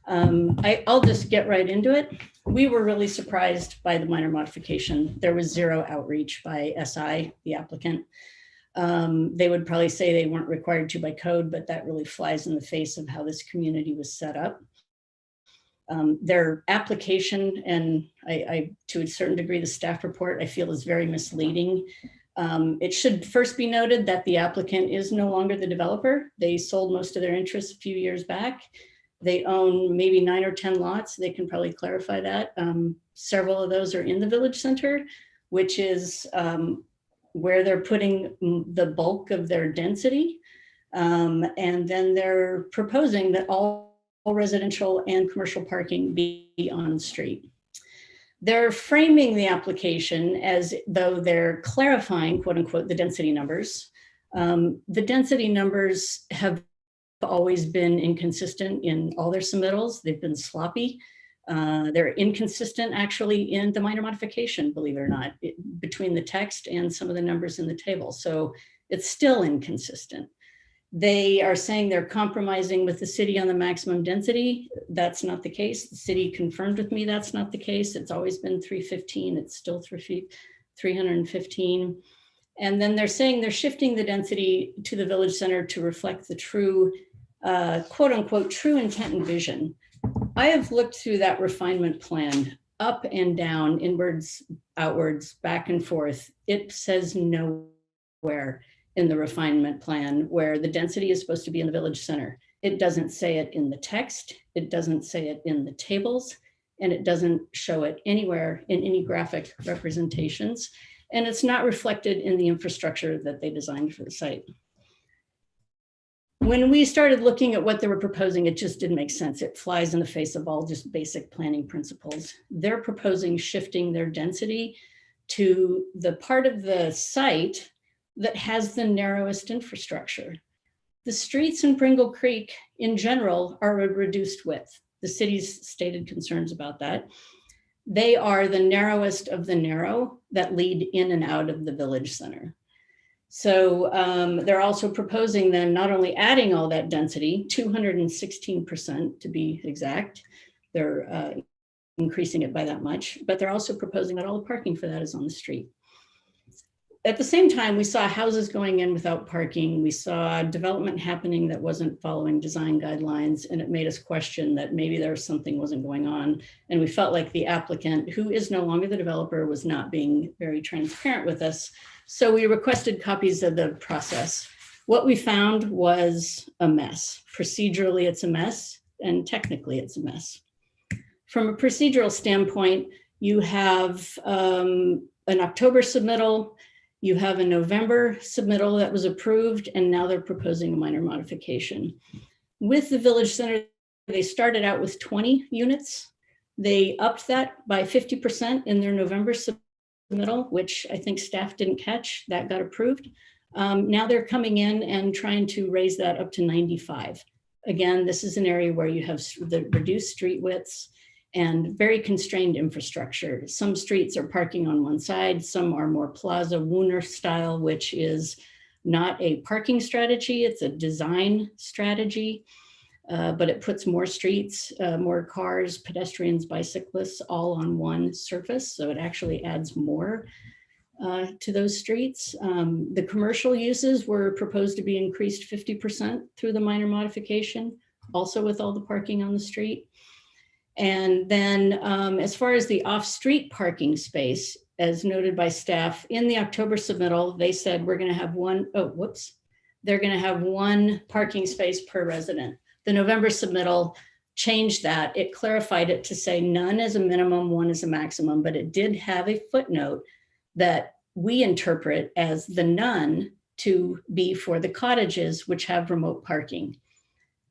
I'll just get right into it. We were really surprised by the minor modification. There was zero outreach by SI, the applicant. They would probably say they weren't required to by code, but that really flies in the face of how this community was set up. Their application, and I, to a certain degree, the staff report, I feel is very misleading. It should first be noted that the applicant is no longer the developer. They sold most of their interests a few years back. They own maybe 9 or 10 lots. They can probably clarify that. Several of those are in the village center, which is where they're putting the bulk of their density. And then they're proposing that all residential and commercial parking be on street. They're framing the application as though they're clarifying, quote unquote, the density numbers. The density numbers have always been inconsistent in all their submittals. They've been sloppy. They're inconsistent actually in the minor modification, believe it or not, between the text and some of the numbers in the table. So it's still inconsistent. They are saying they're compromising with the city on the maximum density. That's not the case. The city confirmed with me that's not the case. It's always been 315. It's still 315. And then they're saying they're shifting the density to the village center to reflect the true, quote unquote, true intent and vision. I have looked through that refinement plan up and down, inwards, outwards, back and forth. It says nowhere in the refinement plan where the density is supposed to be in the village center. It doesn't say it in the text. It doesn't say it in the tables, and it doesn't show it anywhere in any graphic representations. And it's not reflected in the infrastructure that they designed for the site. When we started looking at what they were proposing, it just didn't make sense. It flies in the face of all just basic planning principles. They're proposing shifting their density to the part of the site that has the narrowest infrastructure. The streets in Pringle Creek in general are a reduced width. The city's stated concerns about that. They are the narrowest of the narrow that lead in and out of the village center. So they're also proposing then not only adding all that density, 216% to be exact, they're increasing it by that much, but they're also proposing that all the parking for that is on the street. At the same time, we saw houses going in without parking. We saw development happening that wasn't following design guidelines, and it made us question that maybe there was something wasn't going on. And we felt like the applicant, who is no longer the developer, was not being very transparent with us. So we requested copies of the process. What we found was a mess. Procedurally, it's a mess, and technically, it's a mess. From a procedural standpoint, you have an October submittal, you have a November submittal that was approved, and now they're proposing a minor modification. With the village center, they started out with 20 units. They upped that by 50% in their November submittal, which I think staff didn't catch. That got approved. Now they're coming in and trying to raise that up to 95. Again, this is an area where you have the reduced street widths and very constrained infrastructure. Some streets are parking on one side, some are more Plaza Wooner style, which is not a parking strategy, it's a design strategy, but it puts more streets, more cars, pedestrians, bicyclists all on one surface. So it actually adds more to those streets. The commercial uses were proposed to be increased 50% through the minor modification, also with all the parking on the street. And then as far as the off-street parking space, as noted by staff, in the October submittal, they said we're gonna have they're gonna have one parking space per resident. The November submittal changed that. It clarified it to say none as a minimum, one as a maximum, but it did have a footnote that we interpret as the none to be for the cottages which have remote parking.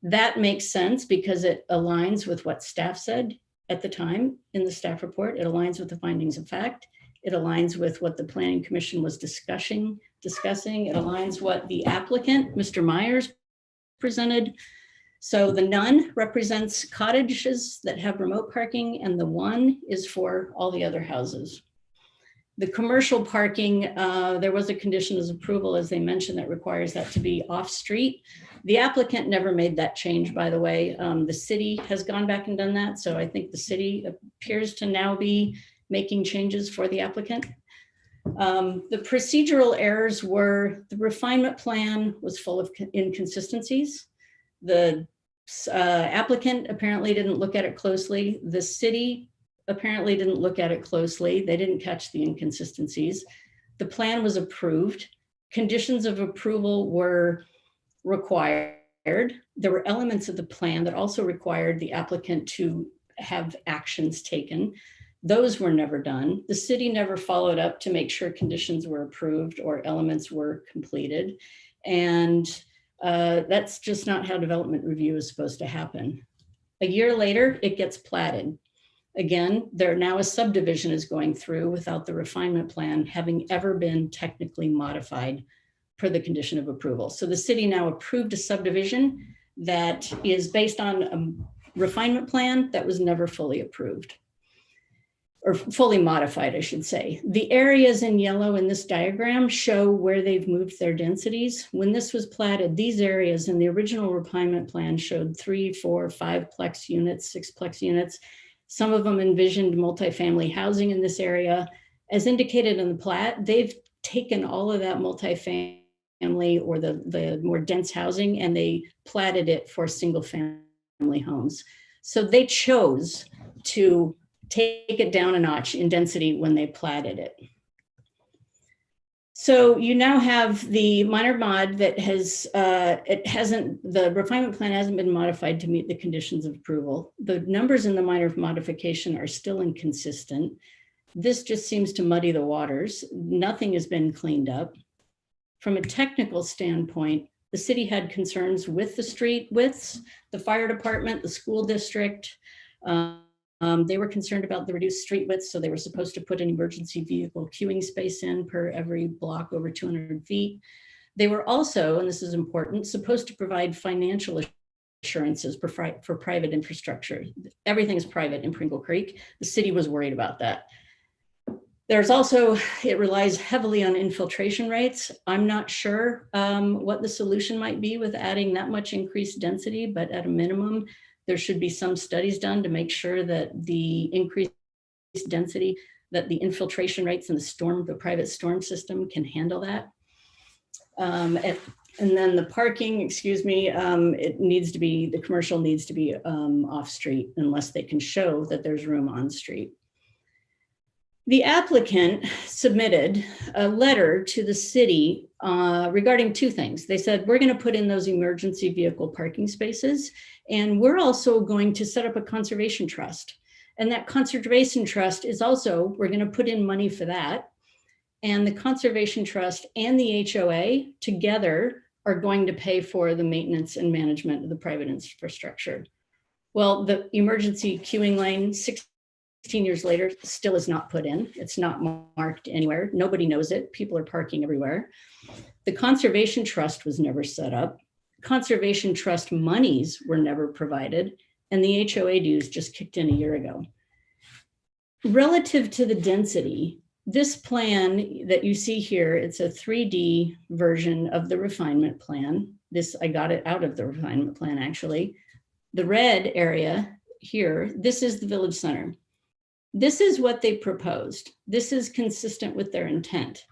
That makes sense because it aligns with what staff said at the time in the staff report. It aligns with the findings of fact. It aligns with what the Planning Commission was discussing. It aligns what the applicant, Mr. Myers, presented. So the none represents cottages that have remote parking and the one is for all the other houses. The commercial parking, there was a condition of approval, as they mentioned, that requires that to be off-street. The applicant never made that change, by the way. The city has gone back and done that. So I think the city appears to now be making changes for the applicant. The procedural errors were the refinement plan was full of inconsistencies. The applicant apparently didn't look at it closely. The city apparently didn't look at it closely. They didn't catch the inconsistencies. The plan was approved. Conditions of approval were required. There were elements of the plan that also required the applicant to have actions taken. Those were never done. The city never followed up to make sure conditions were approved or elements were completed. And that's just not how development review is supposed to happen. A year later, it gets platted. Again, there now a subdivision is going through without the refinement plan having ever been technically modified per the condition of approval. So the city now approved a subdivision that is based on a refinement plan that was never fully approved or fully modified, I should say. The areas in yellow in this diagram show where they've moved their densities. When this was platted, these areas in the original refinement plan showed 3, 4, 5-plex units, 6-plex units. Some of them envisioned multifamily housing in this area. As indicated in the plat, they've taken all of that multifamily or the more dense housing and they platted it for single family homes. So they chose to take it down a notch in density when they platted it. So you now have the minor mod that has, the refinement plan hasn't been modified to meet the conditions of approval. The numbers in the minor modification are still inconsistent. This just seems to muddy the waters. Nothing has been cleaned up. From a technical standpoint, the city had concerns with the street widths, the fire department, the school district. They were concerned about the reduced street width, so they were supposed to put an emergency vehicle queuing space in per every block over 200 feet. They were also, and this is important, supposed to provide financial assurances for private infrastructure. Everything is private in Pringle Creek. The city was worried about that. There's also, it relies heavily on infiltration rates. I'm not sure what the solution might be with adding that much increased density, but at a minimum, there should be some studies done to make sure that the increased density, that the infiltration rates in the private storm system can handle that. And then the parking, it needs to be, the commercial needs to be off street unless they can show that there's room on street. The applicant submitted a letter to the city regarding two things. They said, we're going to put in those emergency vehicle parking spaces, and we're also going to set up a conservation trust. And that conservation trust is also, we're going to put in money for that. And the conservation trust and the HOA together are going to pay for the maintenance and management of the private infrastructure. Well, the emergency queuing lane, 16 years later, still is not put in. It's not marked anywhere. Nobody knows it. People are parking everywhere. The Conservation Trust was never set up. Conservation Trust monies were never provided, and the HOA dues just kicked in a year ago. Relative to the density, this plan that you see here, it's a 3D version of the refinement plan. This, I got it out of the refinement plan, actually. The red area here, this is the village center. This is what they proposed. This is consistent with their intent.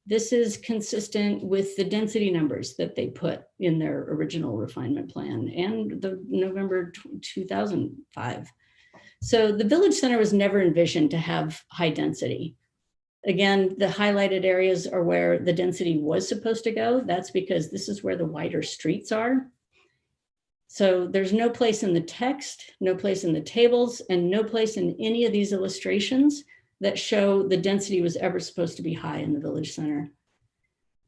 This is consistent with the density numbers that they put in their original refinement plan and the November 2005. So the village center was never envisioned to have high density. Again, the highlighted areas are where the density was supposed to go. That's because this is where the wider streets are. So there's no place in the text, no place in the tables, and no place in any of these illustrations that show the density was ever supposed to be high in the village center.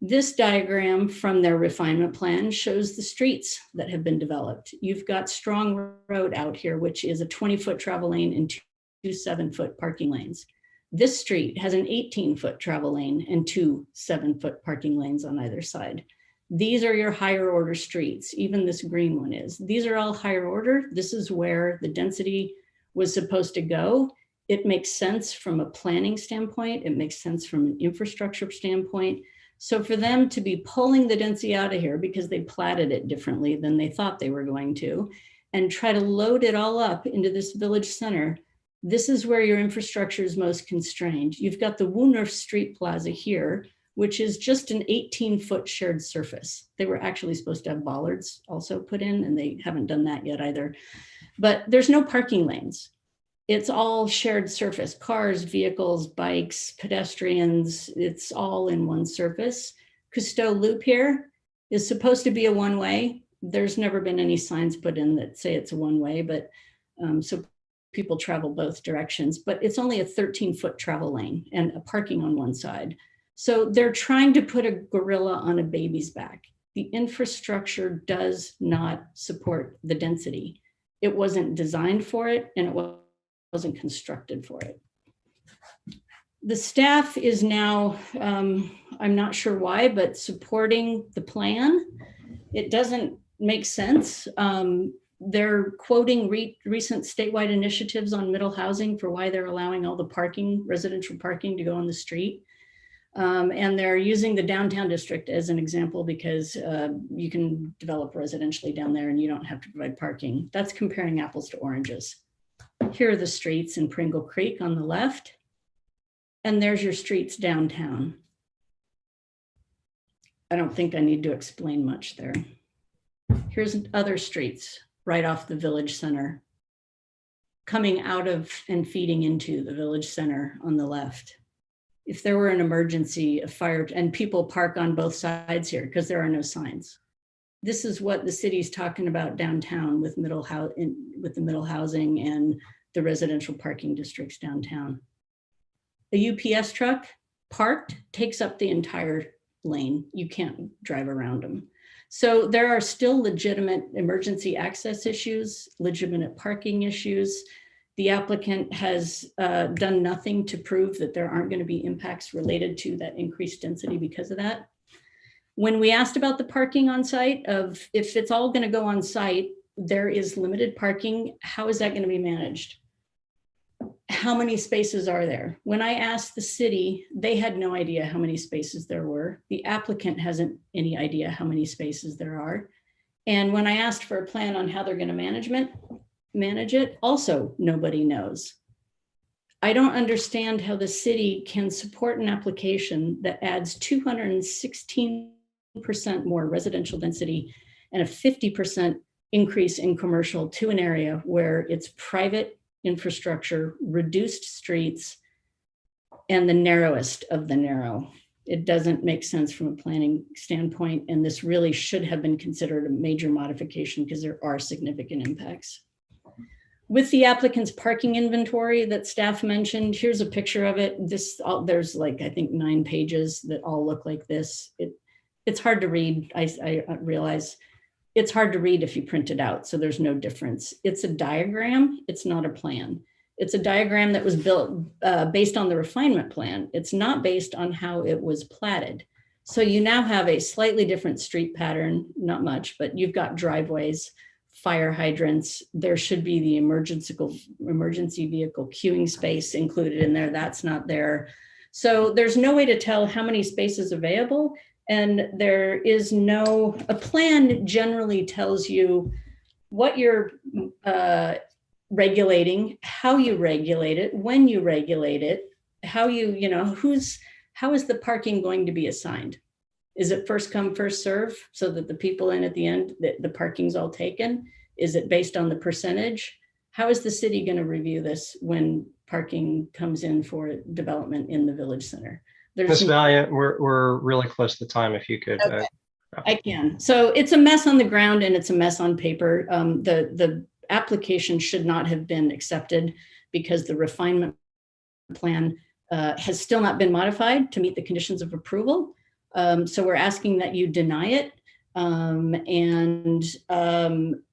This diagram from their refinement plan shows the streets that have been developed. You've got Strong Road out here, which is a 20-foot travel lane and two 7-foot parking lanes. This street has an 18-foot travel lane and two 7-foot parking lanes on either side. These are your higher order streets. Even this green one is. These are all higher order. This is where the density was supposed to go. It makes sense from a planning standpoint. It makes sense from an infrastructure standpoint. So for them to be pulling the density out of here because they platted it differently than they thought they were going to, and try to load it all up into this village center, this is where your infrastructure is most constrained. You've got the Woonurf Street Plaza here, which is just an 18-foot shared surface. They were actually supposed to have bollards also put in, and they haven't done that yet either. But there's no parking lanes. It's all shared surface, cars, vehicles, bikes, pedestrians, it's all in one surface. Cousteau Loop here is supposed to be a one-way. There's never been any signs put in that say it's a one-way, but so people travel both directions, but it's only a 13-foot travel lane and a parking on one side. So they're trying to put a gorilla on a baby's back. The infrastructure does not support the density. It wasn't designed for it, and it wasn't constructed for it. The staff is now, I'm not sure why, but supporting the plan. It doesn't make sense. They're quoting recent statewide initiatives on middle housing for why they're allowing all the parking, residential parking, to go on the street. And they're using the downtown district as an example because you can develop residentially down there and you don't have to provide parking. That's comparing apples to oranges. Here are the streets in Pringle Creek on the left, and there's your streets downtown. I don't think I need to explain much there. Here's other streets right off the village center, coming out of and feeding into the village center on the left. If there were an emergency, a fire, and people park on both sides here because there are no signs. This is what the city's talking about downtown with the middle housing and the residential parking districts downtown. A UPS truck parked takes up the entire lane. You can't drive around them. So there are still legitimate emergency access issues, legitimate parking issues. The applicant has done nothing to prove that there aren't going to be impacts related to that increased density because of that. When we asked about the parking on site, of if it's all going to go on site, there is limited parking. How is that going to be managed? How many spaces are there? When I asked the city, they had no idea how many spaces there were. The applicant hasn't any idea how many spaces there are. And when I asked for a plan on how they're going to manage it, also nobody knows. I don't understand how the city can support an application that adds 216% more residential density and a 50% increase in commercial to an area where it's private infrastructure, reduced streets, and the narrowest of the narrow. It doesn't make sense from a planning standpoint, and this really should have been considered a major modification because there are significant impacts. With the applicant's parking inventory that staff mentioned, here's a picture of it. There's like, I think 9 pages that all look like this. It's hard to read. I realize it's hard to read if you print it out, so there's no difference. It's a diagram, it's not a plan. It's a diagram that was built based on the refinement plan. It's not based on how it was platted. So you now have a slightly different street pattern, not much, but you've got driveways, fire hydrants. There should be the emergency vehicle queuing space included in there. That's not there. So there's no way to tell how many spaces available. And there is no, a plan generally tells you what you're regulating, how you regulate it, when you regulate it, how you know, how is the parking going to be assigned? Is it first come, first serve, so that the people in at the end, the parking's all taken? Is it based on the percentage? How is the city going to review this when parking comes in for development in the village center? Ms. Valiant, we're really close to time. If you could. Okay. I can. So it's a mess on the ground and it's a mess on paper. The application should not have been accepted because the refinement plan has still not been modified to meet the conditions of approval. So we're asking that you deny it and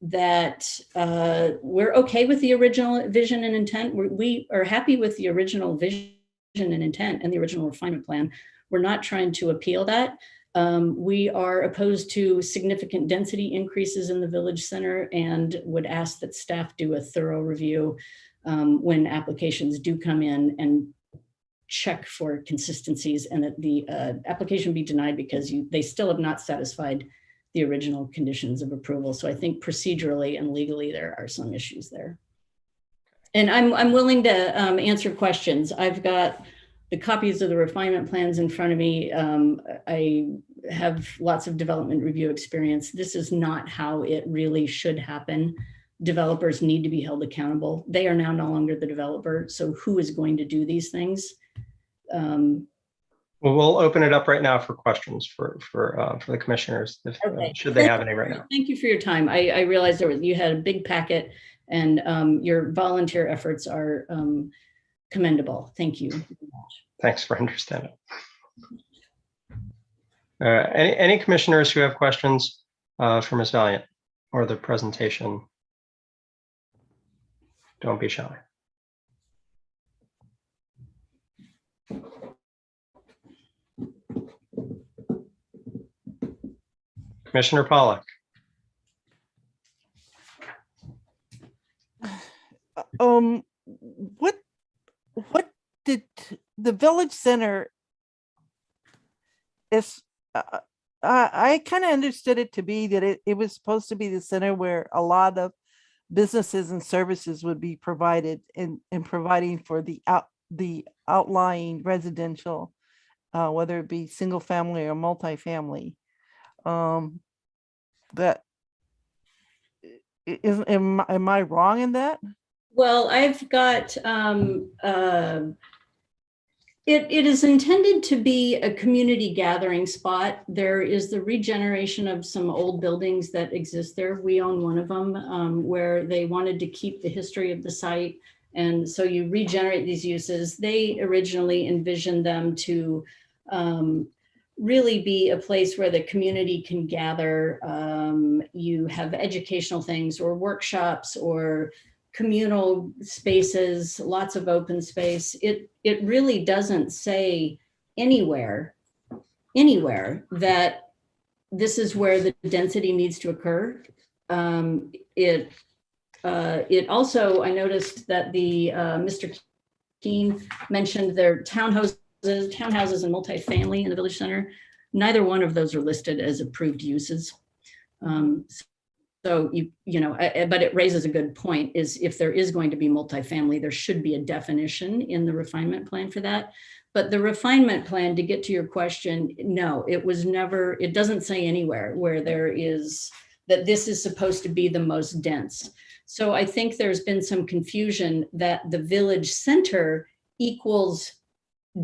that we're okay with the original vision and intent. We are happy with the original vision and intent and the original refinement plan. We're not trying to appeal that. We are opposed to significant density increases in the village center and would ask that staff do a thorough review when applications do come in and check for consistencies, and that the application be denied because they still have not satisfied the original conditions of approval. So I think procedurally and legally there are some issues there. And I'm willing to answer questions. I've got the copies of the refinement plans in front of me. I have lots of development review experience. This is not how it really should happen. Developers need to be held accountable. They are now no longer the developer. So who is going to do these things? Well, we'll open it up right now for questions for the commissioners, if, okay. Should they have any right now. Thank you for your time. I realized you had a big packet, and your volunteer efforts are commendable. Thank you. Thanks for understanding. Any commissioners who have questions for Ms. Valiant or the presentation? Don't be shy. Commissioner Pollack. What did the village center is? I kind of understood it to be that it was supposed to be the center where a lot of businesses and services would be provided in providing for the outlying residential, whether it be single family or multifamily. That am I wrong in that? Well, I've got it is intended to be a community gathering spot. There is the regeneration of some old buildings that exist there. We own one of them where they wanted to keep the history of the site. And so you regenerate these uses. They originally envisioned them to really be a place where the community can gather. You have educational things or workshops or communal spaces, lots of open space. It really doesn't say anywhere that this is where the density needs to occur. It also, I noticed that the Mr. Keene mentioned their townhouses and multifamily in the village center. Neither one of those are listed as approved uses. So but it raises a good point, is if there is going to be multifamily, there should be a definition in the refinement plan for that. But the refinement plan, to get to your question, no, it doesn't say anywhere where there is, that this is supposed to be the most dense. So I think there's been some confusion that the village center equals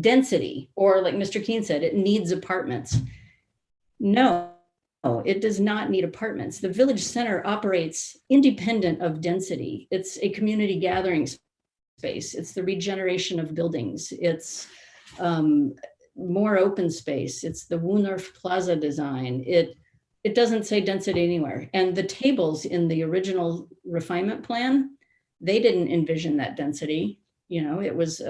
density, or like Mr. Keene said, it needs apartments. No, it does not need apartments. The village center operates independent of density. It's a community gathering space. It's the regeneration of buildings. It's more open space. It's the Woolnorf Plaza design. It doesn't say density anywhere. And the tables in the original refinement plan they didn't envision that density. You know, it was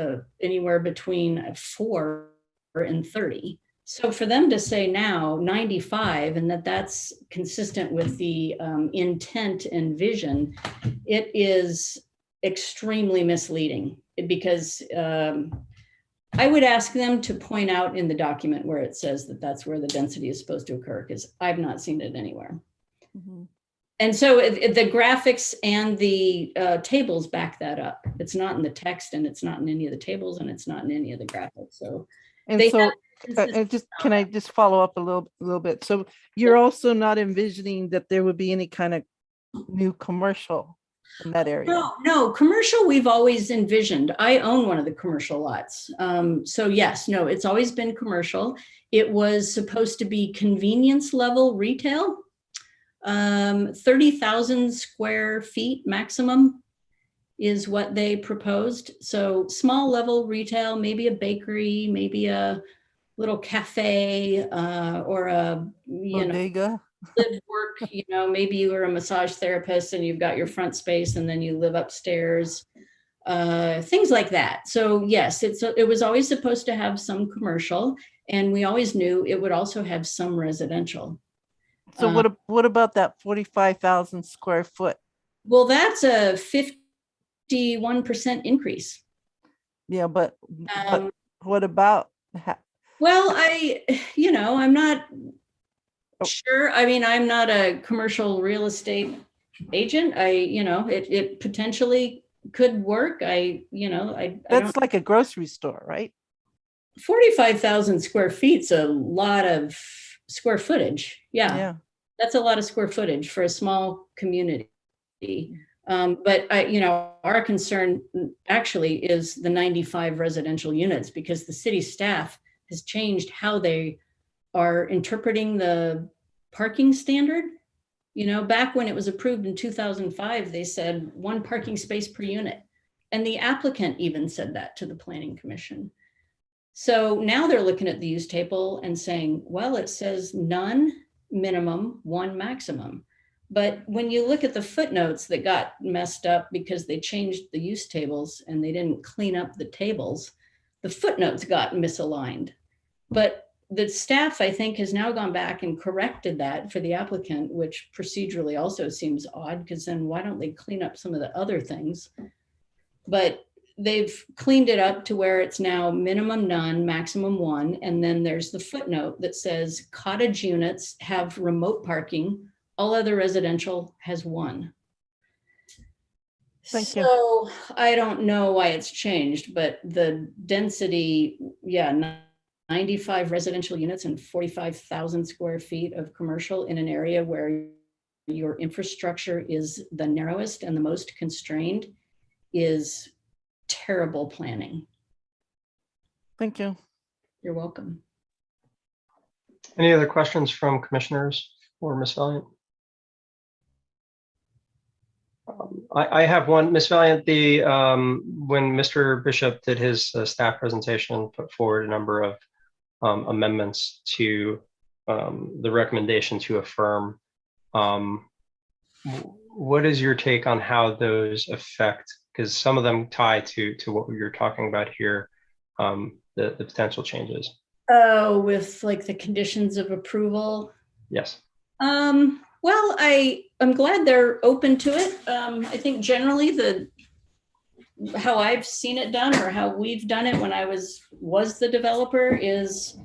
anywhere between 4 and 30. So for them to say now 95 and that's consistent with the intent and vision, it is extremely misleading because I would ask them to point out in the document where it says that that's where the density is supposed to occur, because I've not seen it anywhere. Mm-hmm. And so the graphics and the tables back that up. It's not in the text, and it's not in any of the tables, and it's not in any of the graphics. So, and so can I just follow up a little bit? So you're also not envisioning that there would be any kind of new commercial in that area? No, commercial we've always envisioned. I own one of the commercial lots. So yes, no, it's always been commercial. It was supposed to be convenience level retail, 30,000 square feet maximum is what they proposed. So small level retail, maybe a bakery, maybe a little cafe, or a bodega. Live work, maybe you were a massage therapist and you've got your front space and then you live upstairs, things like that. So yes, it was always supposed to have some commercial, and we always knew it would also have some residential. So what about that 45,000 square foot? Well, that's a 51% increase. Yeah, but what about? Well, I'm not sure. I mean, I'm not a commercial real estate agent. It potentially could work. That's like a grocery store, right? 45,000 square feet's a lot of square footage. Yeah. That's a lot of square footage for a small community. But our concern actually is the 95 residential units, because the city staff has changed how they are interpreting the parking standard. Back when it was approved in 2005, they said 1 parking space per unit. And the applicant even said that to the Planning Commission. So now they're looking at the use table and saying, well, it says none minimum, 1 maximum. But when you look at the footnotes that got messed up because they changed the use tables and they didn't clean up the tables, the footnotes got misaligned. But the staff, I think, has now gone back and corrected that for the applicant, which procedurally also seems odd, because then why don't they clean up some of the other things? But they've cleaned it up to where it's now minimum none, maximum 1. And then there's the footnote that says cottage units have remote parking. All other residential has 1. Thank you. So I don't know why it's changed, but the density, 95 residential units and 45,000 square feet of commercial in an area where your infrastructure is the narrowest and the most constrained is terrible planning. Thank you. You're welcome. Any other questions from commissioners for Ms. Valiant? I have one, Ms. Valiant. When Mr. Bishop did his staff presentation, put forward a number of amendments to the recommendation to affirm. What is your take on how those affect? Because some of them tie to what you're talking about here, the potential changes. Oh, with like the conditions of approval? Yes. Well, I'm glad they're open to it. I think generally how I've seen it done, or how we've done it when I was the developer, is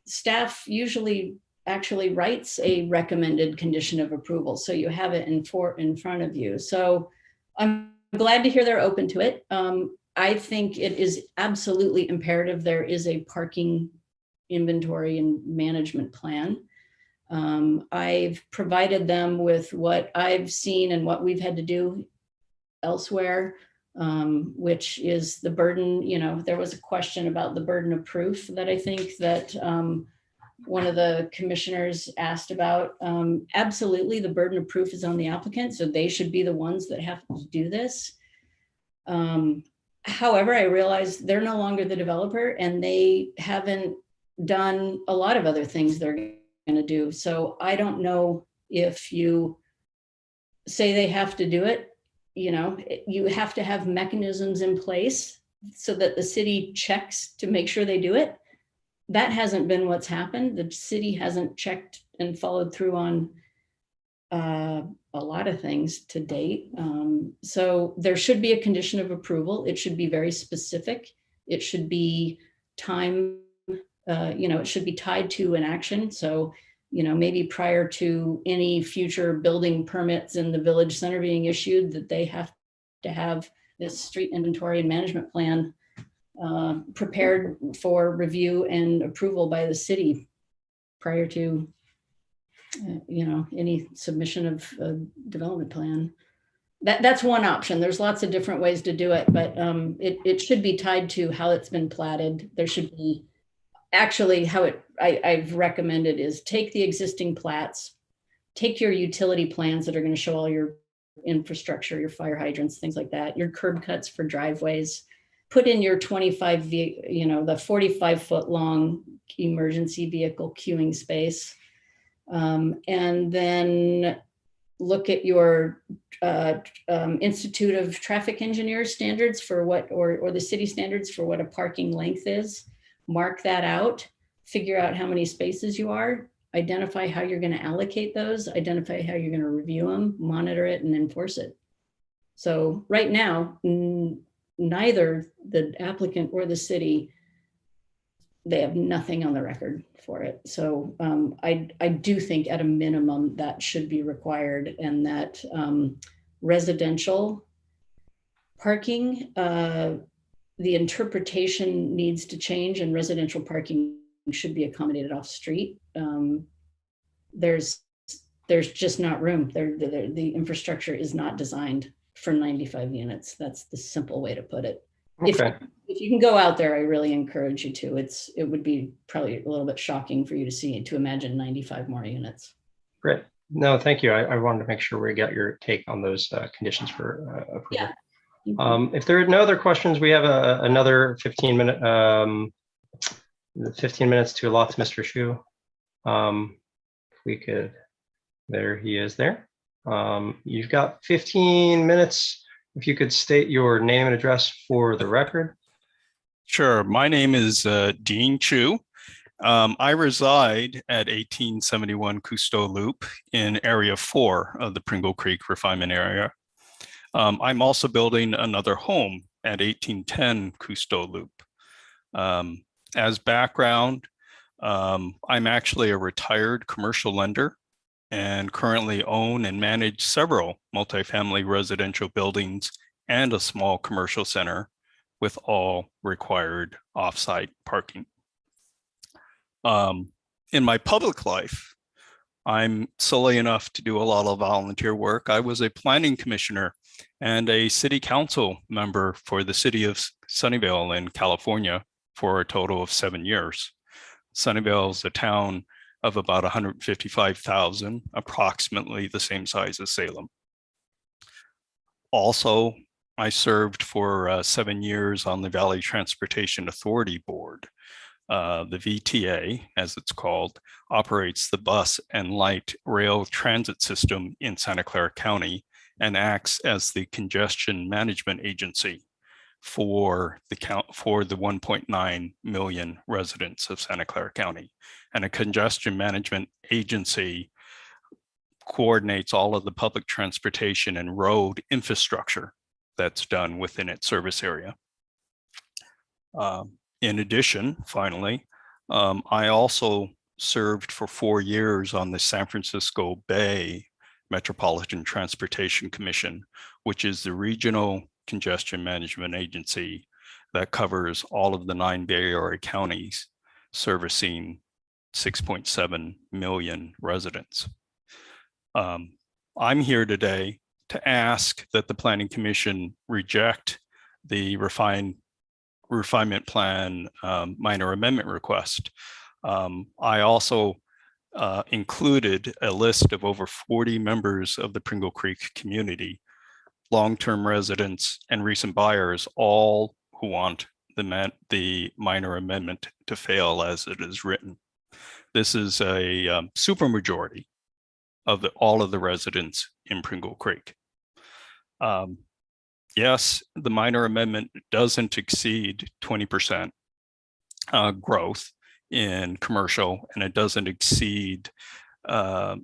staff usually actually writes a recommended condition of approval. So you have it in front of you. So I'm glad to hear they're open to it. I think it is absolutely imperative there is a parking inventory and management plan. I've provided them with what I've seen and what we've had to do elsewhere, which is the burden. There was a question about the burden of proof that I think that one of the commissioners asked about. Absolutely, the burden of proof is on the applicant, so they should be the ones that have to do this. However, I realize they're no longer the developer, and they haven't done a lot of other things they're going to do. So I don't know if you say they have to do it, you have to have mechanisms in place so that the city checks to make sure they do it. That hasn't been what's happened. The city hasn't checked and followed through on a lot of things to date. So there should be a condition of approval. It should be very specific. It should be time, it should be tied to an action. So, maybe prior to any future building permits in the village center being issued, that they have to have this street inventory and management plan prepared for review and approval by the city prior to any submission of a development plan. That's one option. There's lots of different ways to do it, but it should be tied to how it's been platted. There should be actually I've recommended is take the existing plats, take your utility plans that are going to show all your infrastructure, your fire hydrants, things like that, your curb cuts for driveways, put in your 25, the 45-foot long emergency vehicle queuing space. And then look at your Institute of Traffic Engineers standards for what, or the city standards for what a parking length is. Mark that out, figure out how many spaces you are, identify how you're going to allocate those, identify how you're going to review them, monitor it, and enforce it. So right now, neither the applicant or the city, they have nothing on the record for it. So I do think at a minimum that should be required, and that residential parking, the interpretation needs to change, and residential parking should be accommodated off street. There's just not room. The infrastructure is not designed for 95 units. That's the simple way to put it. Okay. If you can go out there, I really encourage you to. It would be probably a little bit shocking for you to imagine 95 more units. Great. No, thank you. I wanted to make sure we got your take on those conditions for approval. Yeah. If there are no other questions, we have another 15 minutes to allot to Mr. Shu. If we could, there he is there. You've got 15 minutes. If you could state your name and address for the record. Sure. My name is Dean Chu. I reside at 1871 Cousteau Loop in Area 4 of the Pringle Creek Refinement area. I'm also building another home at 1810 Cousteau Loop. As background, I'm actually a retired commercial lender and currently own and manage several multifamily residential buildings and a small commercial center with all required off-site parking. In my public life, I'm silly enough to do a lot of volunteer work. I was a planning commissioner and a city council member for the city of Sunnyvale in California for a total of 7 years. Sunnyvale is a town of about 155,000, approximately the same size as Salem. Also, I served for 7 years on the Valley Transportation Authority Board. The VTA, as it's called, operates the bus and light rail transit system in Santa Clara County and acts as the congestion management agency for the 1.9 million residents of Santa Clara County. And a congestion management agency coordinates all of the public transportation and road infrastructure that's done within its service area. In addition, finally, I also served for 4 years on the San Francisco Bay Metropolitan Transportation Commission, which is the regional congestion management agency that covers all of the 9 Bay Area counties, servicing 6.7 million residents. I'm here today to ask that the Planning Commission reject the refinement plan minor amendment request. I also included a list of over 40 members of the Pringle Creek community, long-term residents and recent buyers, all who want the minor amendment to fail as it is written. This is a supermajority of all of the residents in Pringle Creek. Yes, the minor amendment doesn't exceed 20% growth in commercial, and it doesn't exceed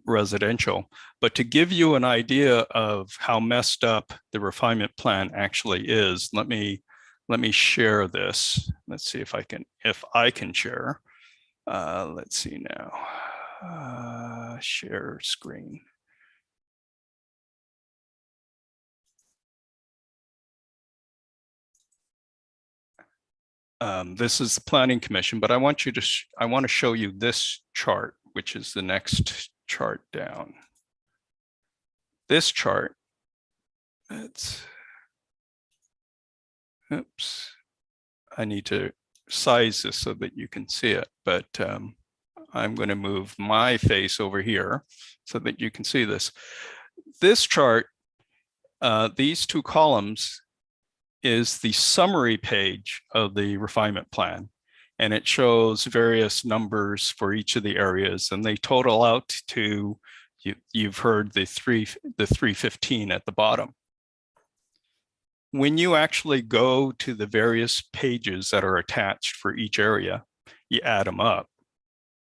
residential. But to give you an idea of how messed up the refinement plan actually is, let me share this. Let's see if I can share. Let's see now. Share screen. This is the Planning Commission, but I want to show you this chart, which is the next chart down. This chart, oops, I need to size this so that you can see it, but I'm going to move my face over here so that you can see this. This chart, these two columns, is the summary page of the refinement plan, and it shows various numbers for each of the areas, and they total out to, you've heard the 315 at the bottom. When you actually go to the various pages that are attached for each area, you add them up,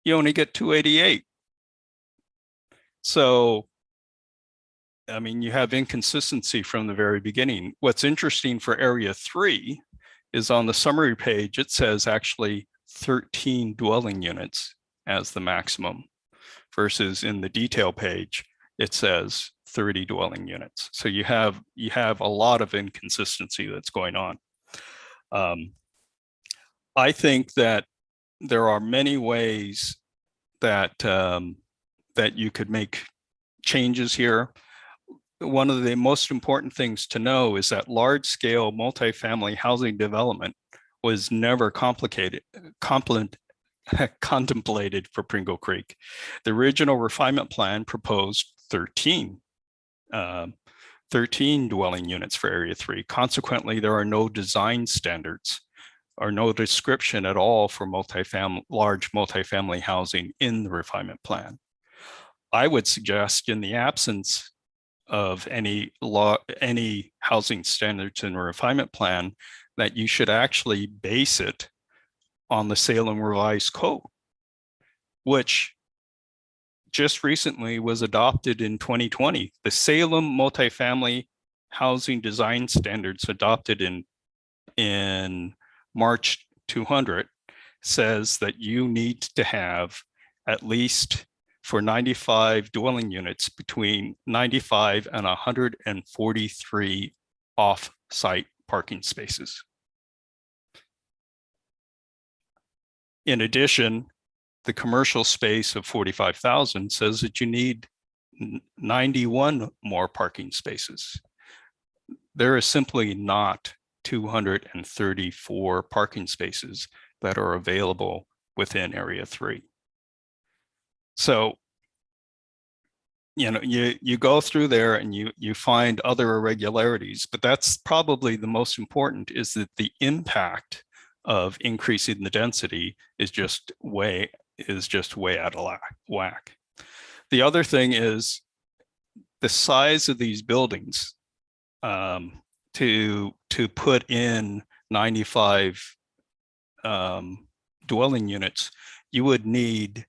you only get 288. So I mean, you have inconsistency from the very beginning. What's interesting for area 3 is on the summary page, it says actually 13 dwelling units as the maximum, versus in the detail page, it says 30 dwelling units. So you have a lot of inconsistency that's going on. I think that there are many ways that that you could make changes here. One of the most important things to know is that large-scale multifamily housing development was never contemplated for Pringle Creek. The original refinement plan proposed 13 dwelling units for Area 3. Consequently, there are no design standards or no description at all for large multifamily housing in the refinement plan. I would suggest, in the absence of any housing standards in a refinement plan, that you should actually base it on the Salem revised code, which just recently was adopted in 2020. The Salem multifamily housing design standards, adopted in March 200, says that you need to have at least, for 95 dwelling units, between 95 and 143 off-site parking spaces. In addition, the commercial space of 45,000 says that you need 91 more parking spaces. There is simply not 234 parking spaces that are available within Area 3. So, you know, you go through there and you find other irregularities, but that's probably the most important, is that the impact of increasing the density is just way out of whack. The other thing is the size of these buildings. To put in 95 dwelling units, you would need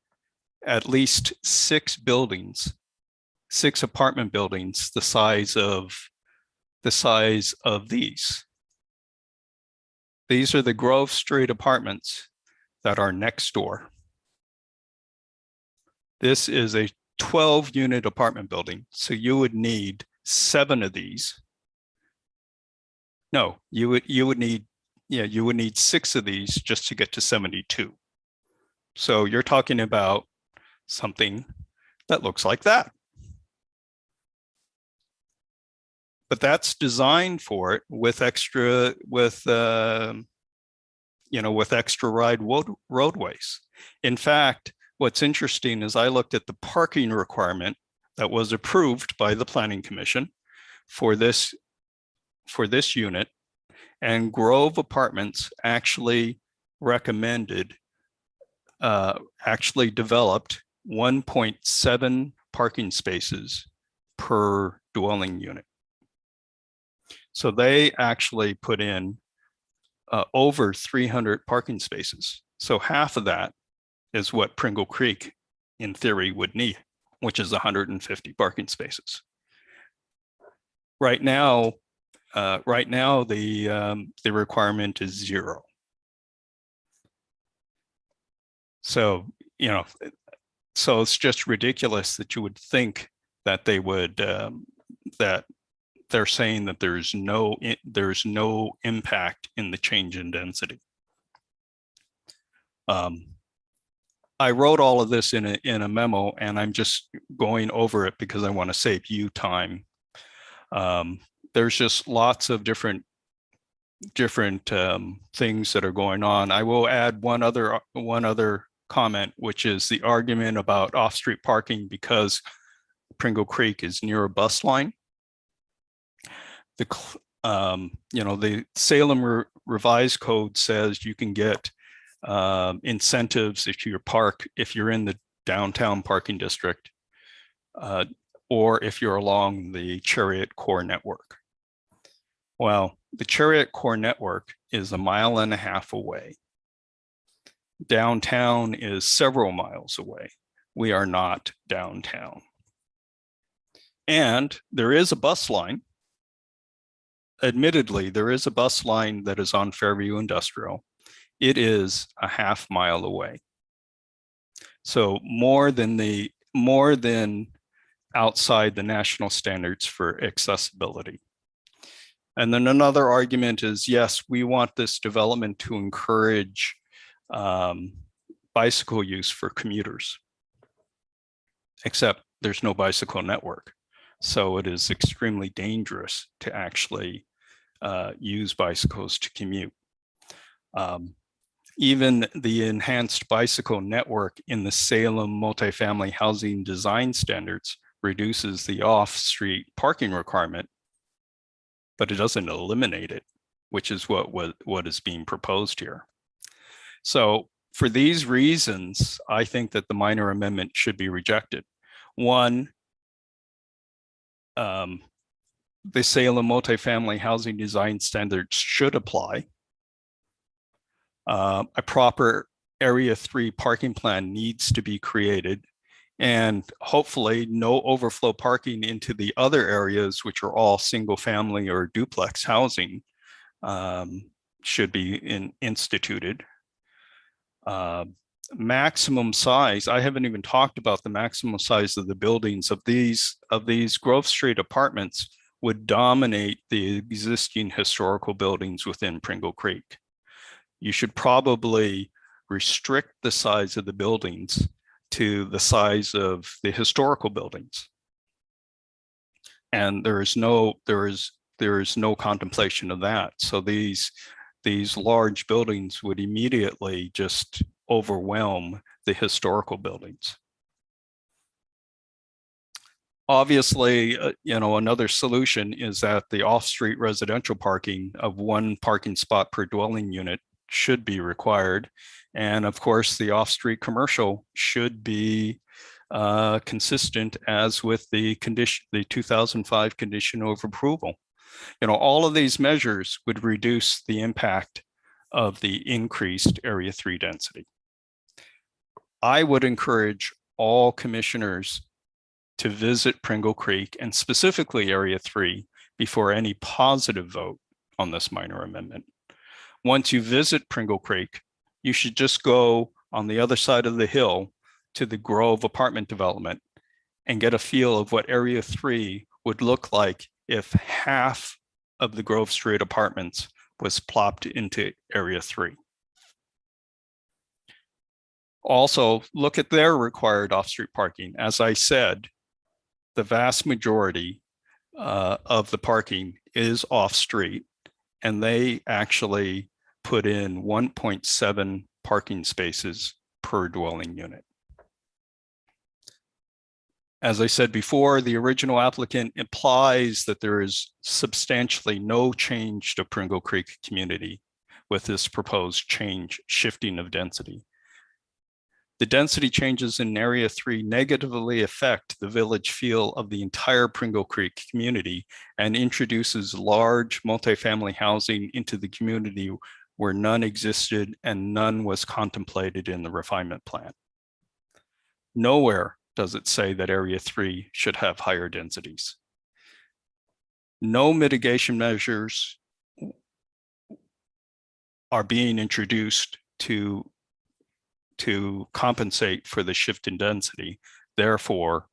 at least 6 apartment buildings the size of these. These are the Grove Street apartments that are next door. This is a 12-unit apartment building, so you would need 7 of these. No, you would need 6 of these just to get to 72. So you're talking about something that looks like that. But that's designed for it with extra ride roadways. In fact, what's interesting is I looked at the parking requirement that was approved by the Planning Commission for this unit, and Grove Apartments actually developed 1.7 parking spaces per dwelling unit. So they actually put in over 300 parking spaces. So half of that is what Pringle Creek in theory would need, which is 150 parking spaces. Right now, the requirement is 0. So, you know, so it's just ridiculous that you would think that they would, that they're saying that there's no impact in the change in density. I wrote all of this in a memo, and I'm just going over it because I want to save you time. There's just lots of different things that are going on. I will add one other comment, which is the argument about off-street parking because Pringle Creek is near a bus line. You know, the Salem revised code says you can get incentives if you're in the downtown parking district, or if you're along the Chariot Core network. Well, the Chariot Core network is 1.5 miles away. Downtown is several miles away. We are not downtown. And there is a bus line. Admittedly, there is a bus line that is on Fairview Industrial. It is 1/2 mile away. So more than outside the national standards for accessibility. And then another argument is, yes, we want this development to encourage bicycle use for commuters, except there's no bicycle network. So it is extremely dangerous to actually use bicycles to commute. Even the enhanced bicycle network in the Salem multifamily housing design standards reduces the off-street parking requirement, but it doesn't eliminate it, which is what is being proposed here. So for these reasons, I think that the minor amendment should be rejected. One, the Salem multifamily housing design standards should apply. A proper Area 3 parking plan needs to be created, and hopefully no overflow parking into the other areas, which are all single family or duplex housing, should be instituted. Maximum size, I haven't even talked about the maximum size of the buildings of these Grove Street apartments would dominate the existing historical buildings within Pringle Creek. You should probably restrict the size of the buildings to the size of the historical buildings. And there is no contemplation of that. So these large buildings would immediately just overwhelm the historical buildings. Obviously, you know, another solution is that the off-street residential parking of 1 parking spot per dwelling unit should be required. And of course, the off-street commercial should be consistent as with the 2005 condition of approval. You know, all of these measures would reduce the impact of the increased Area 3 density. I would encourage all commissioners to visit Pringle Creek and specifically Area 3 before any positive vote on this minor amendment. Once you visit Pringle Creek, you should just go on the other side of the hill to the Grove apartment development and get a feel of what Area 3 would look like if half of the Grove Street apartments was plopped into Area 3. Also, look at their required off-street parking. As I said, the vast majority of the parking is off-street, and they actually put in 1.7 parking spaces per dwelling unit. As I said before, the original applicant implies that there is substantially no change to Pringle Creek community with this proposed shifting of density. The density changes in Area 3 negatively affect the village feel of the entire Pringle Creek community and introduces large multifamily housing into the community where none existed and none was contemplated in the refinement plan. Nowhere does it say that Area 3 should have higher densities. No mitigation measures are being introduced to compensate for the shift in density. Therefore,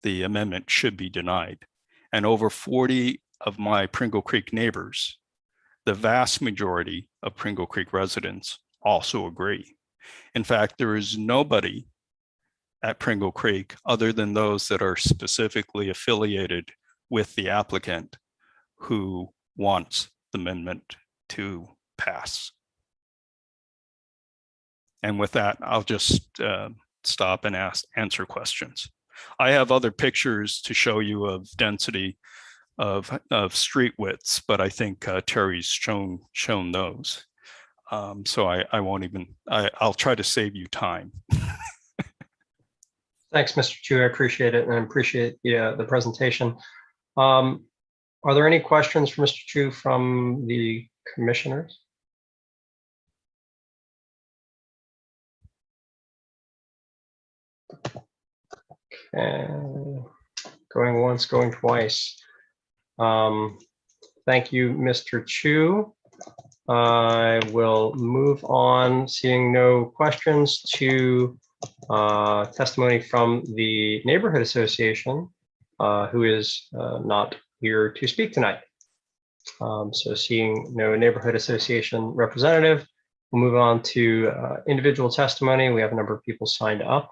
the amendment should be denied. And over 40 of my Pringle Creek neighbors, the vast majority of Pringle Creek residents, also agree. In fact, there is nobody at Pringle Creek other than those that are specifically affiliated with the applicant who wants the amendment to pass. And with that, I'll just stop and answer questions. I have other pictures to show you of density of street widths, but I think Terry's shown those. So I won't even, I'll try to save you time. Thanks, Mr. Chu. I appreciate it, and I appreciate the presentation. Are there any questions for Mr. Chu from the commissioners? Okay. Going once, going twice. Thank you, Mr. Chu. I will move on, seeing no questions, to testimony from the Neighborhood Association, who is not here to speak tonight. So seeing no Neighborhood Association representative, we'll move on to individual testimony. We have a number of people signed up.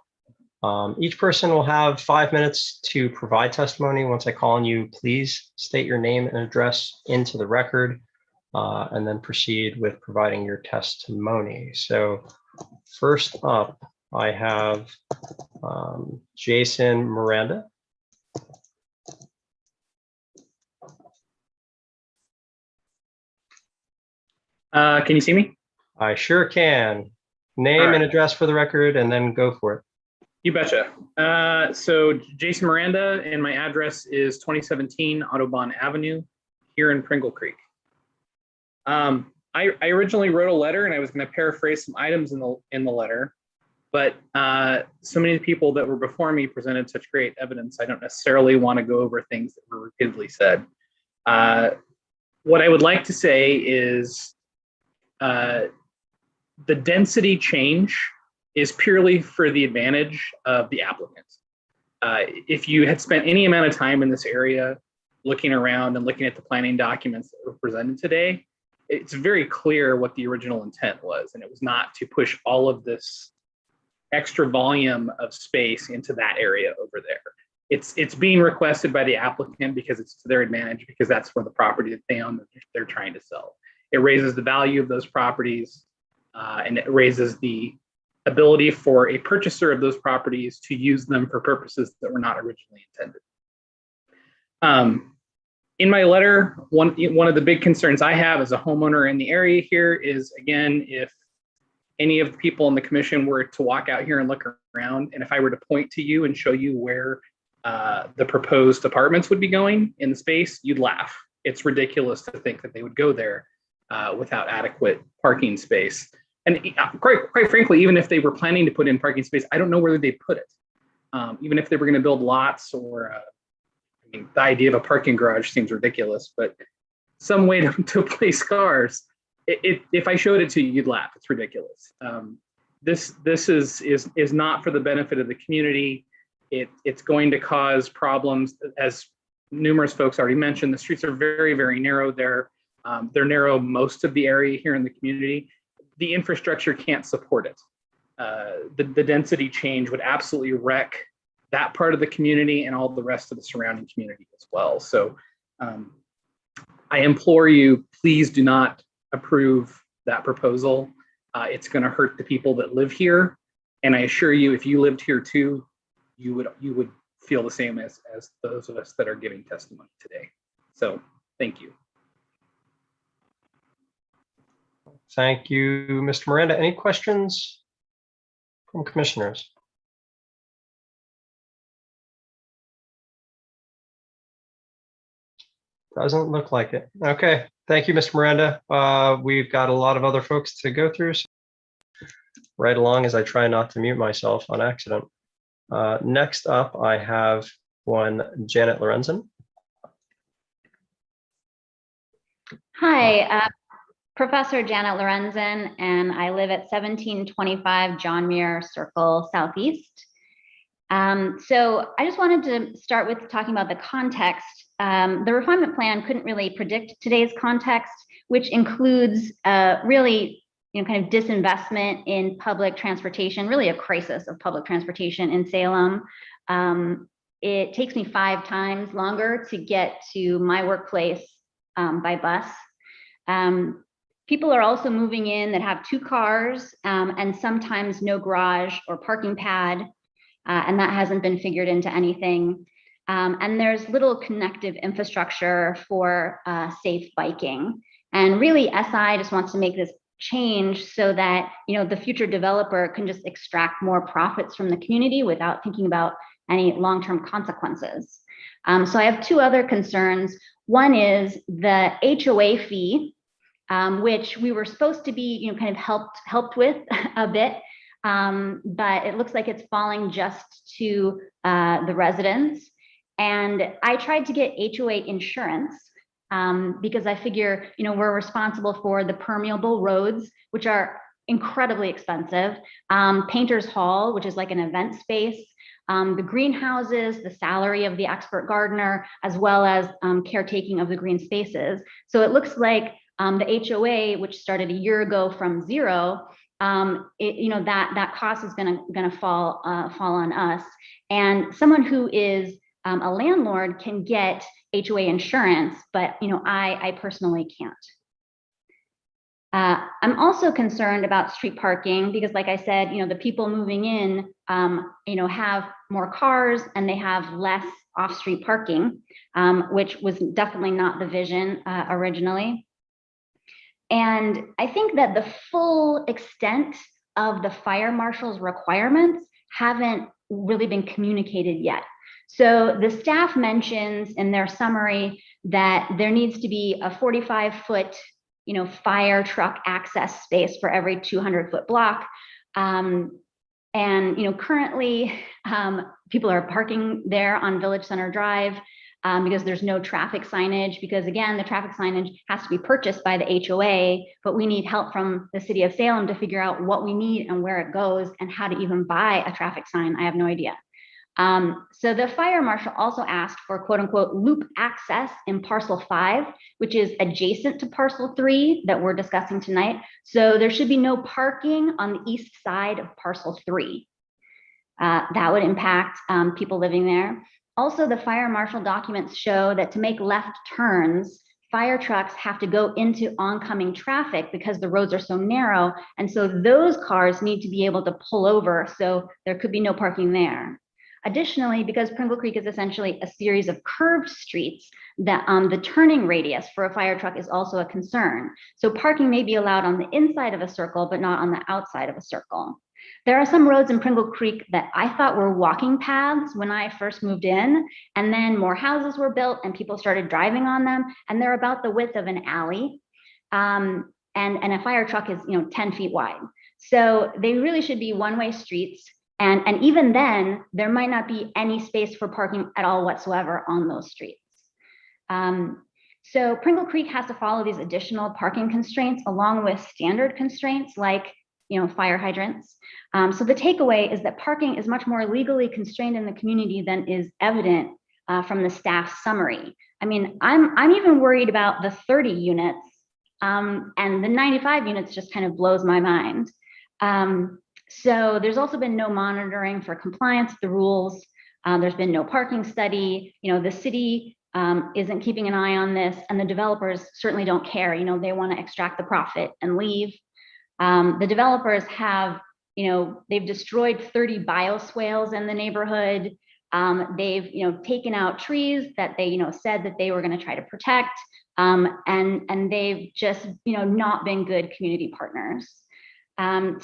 Each person will have 5 minutes to provide testimony. Once I call on you, please state your name and address into the record, and then proceed with providing your testimony. So first up, I have Jason Miranda. Can you see me? I sure can. Name and address for the record, and then go for it. You betcha. So Jason Miranda, and my address is 2017 Audubon Avenue here in Pringle Creek. I originally wrote a letter, and I was going to paraphrase some items in the letter, but so many people that were before me presented such great evidence, I don't necessarily want to go over things that were repeatedly said. What I would like to say is the density change is purely for the advantage of the applicant. If you had spent any amount of time in this area looking around and looking at the planning documents that were presented today, it's very clear what the original intent was, and it was not to push all of this extra volume of space into that area over there. It's being requested by the applicant because it's to their advantage, because that's where the property that they own that they're trying to sell. It raises the value of those properties, and it raises the ability for a purchaser of those properties to use them for purposes that were not originally intended. In my letter, one of the big concerns I have as a homeowner in the area here is, again, if any of the people in the commission were to walk out here and look around, and if I were to point to you and show you where the proposed apartments would be going in the space, you'd laugh. It's ridiculous to think that they would go there without adequate parking space. And quite frankly, even if they were planning to put in parking space, I don't know where they'd put it. Even if they were going to build lots, or I mean, the idea of a parking garage seems ridiculous, but some way to place cars. If I showed it to you, you'd laugh. It's ridiculous. This is not for the benefit of the community. It's going to cause problems, as numerous folks already mentioned. The streets are very, very narrow there. They're narrow most of the area here in the community. The infrastructure can't support it. The density change would absolutely wreck that part of the community and all the rest of the surrounding community as well. So I implore you, please do not approve that proposal. It's going to hurt the people that live here. And I assure you, if you lived here too, you would feel the same as those of us that are giving testimony today. So thank you. Thank you, Mr. Miranda. Any questions from commissioners? Doesn't look like it. Okay, thank you, Mr. Miranda. We've got a lot of other folks to go through. So right along as I try not to mute myself on accident. Next up, I have one Janet Lorenzen. Hi, Professor Janet Lorenzen, and I live at 1725 John Muir Circle Southeast. So I just wanted to start with talking about the context. The refinement plan couldn't really predict today's context, which includes really, kind of disinvestment in public transportation, really a crisis of public transportation in Salem. It takes me 5 times longer to get to my workplace by bus. People are also moving in that have 2 cars and sometimes no garage or parking pad, and that hasn't been figured into anything. And there's little connective infrastructure for safe biking. And really, SI just wants to make this change so that the future developer can just extract more profits from the community without thinking about any long-term consequences. So I have 2 other concerns. One is the HOA fee, which we were supposed to be, kind of helped with a bit, but it looks like it's falling just to the residents. And I tried to get HOA insurance because I figure, we're responsible for the permeable roads, which are incredibly expensive, Painter's Hall, which is like an event space, the greenhouses, the salary of the expert gardener, as well as caretaking of the green spaces. So it looks like the HOA, which started a year ago from 0, that cost is gonna fall on us. And someone who is a landlord can get HOA insurance, but I personally can't. I'm also concerned about street parking because, like I said, the people moving in, have more cars and they have less off-street parking, which was definitely not the vision originally. And I think that the full extent of the fire marshal's requirements haven't really been communicated yet. So the staff mentions in their summary that there needs to be a 45-foot, fire truck access space for every 200-foot block. And, currently people are parking there on Village Center Drive because there's no traffic signage, because again, the traffic signage has to be purchased by the HOA, but we need help from the city of Salem to figure out what we need and where it goes and how to even buy a traffic sign. I have no idea. So the fire marshal also asked for quote unquote loop access in parcel 5, which is adjacent to parcel 3 that we're discussing tonight. So there should be no parking on the east side of parcel 3. That would impact people living there. Also, the fire marshal documents show that to make left turns, fire trucks have to go into oncoming traffic because the roads are so narrow. And so those cars need to be able to pull over. So there could be no parking there. Additionally, because Pringle Creek is essentially a series of curved streets, that the turning radius for a fire truck is also a concern. So parking may be allowed on the inside of a circle, but not on the outside of a circle. There are some roads in Pringle Creek that I thought were walking paths when I first moved in, and then more houses were built and people started driving on them, and they're about the width of an alley. And a fire truck is 10 feet wide. So they really should be one-way streets. And even then, there might not be any space for parking at all whatsoever on those streets. So Pringle Creek has to follow these additional parking constraints along with standard constraints like fire hydrants. So the takeaway is that parking is much more legally constrained in the community than is evident from the staff summary. I mean, I'm even worried about the 30 units and the 95 units just kind of blows my mind. So there's also been no monitoring for compliance with the rules. There's been no parking study. The city isn't keeping an eye on this, and the developers certainly don't care. They want to extract the profit and leave. The developers have, they've destroyed 30 bioswales in the neighborhood. They've, taken out trees that they, said that they were going to try to protect, and they've just, not been good community partners.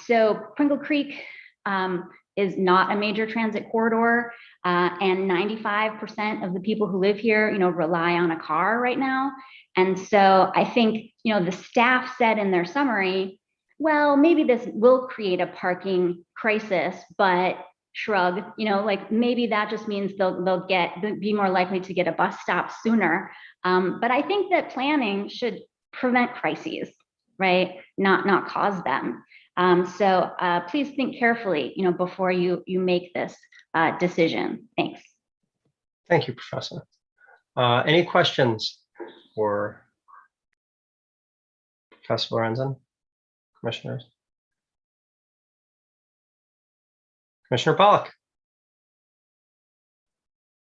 So Pringle Creek is not a major transit corridor. And 95% of the people who live here, rely on a car right now. And so I think, the staff said in their summary, well, maybe this will create a parking crisis, but shrug, like maybe that just means they'll be more likely to get a bus stop sooner. But I think that planning should prevent crises, right? Not cause them. So please think carefully, before you make this decision. Thanks. Thank you, Professor. Any questions for Professor Lorenzen, commissioners? Commissioner Pollock.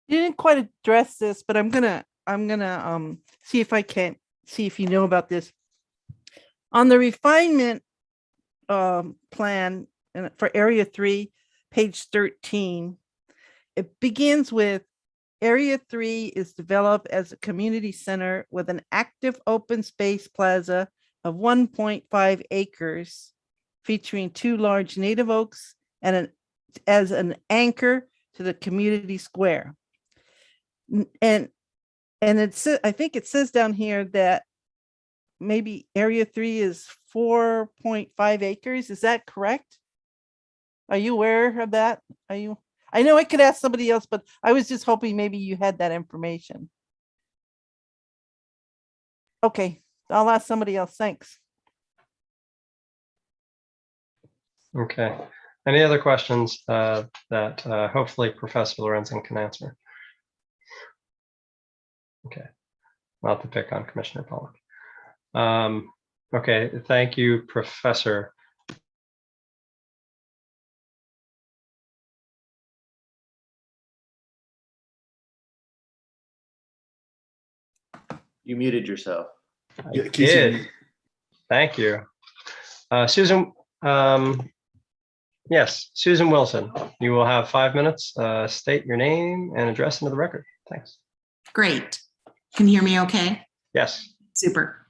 You didn't quite address this, but I'm gonna see if you know about this. On the refinement plan for Area 3, page 13, it begins with Area 3 is developed as a community center with an active open space plaza of 1.5 acres, featuring 2 large native oaks and as an anchor to the community square. And I think it says down here that maybe Area 3 is 4.5 acres. Is that correct? Are you aware of that? I know I could ask somebody else, but I was just hoping maybe you had that information. Okay, I'll ask somebody else. Thanks. Okay. Any other questions that hopefully Professor Lorenzen can answer? Okay, not to pick on Commissioner Pollock. Okay, thank you, Professor. You muted yourself. I did. Thank you. Susan, yes, Susan Wilson, you will have 5 minutes. State your name and address into the record. Thanks. Great. Can you hear me okay? Yes. Super.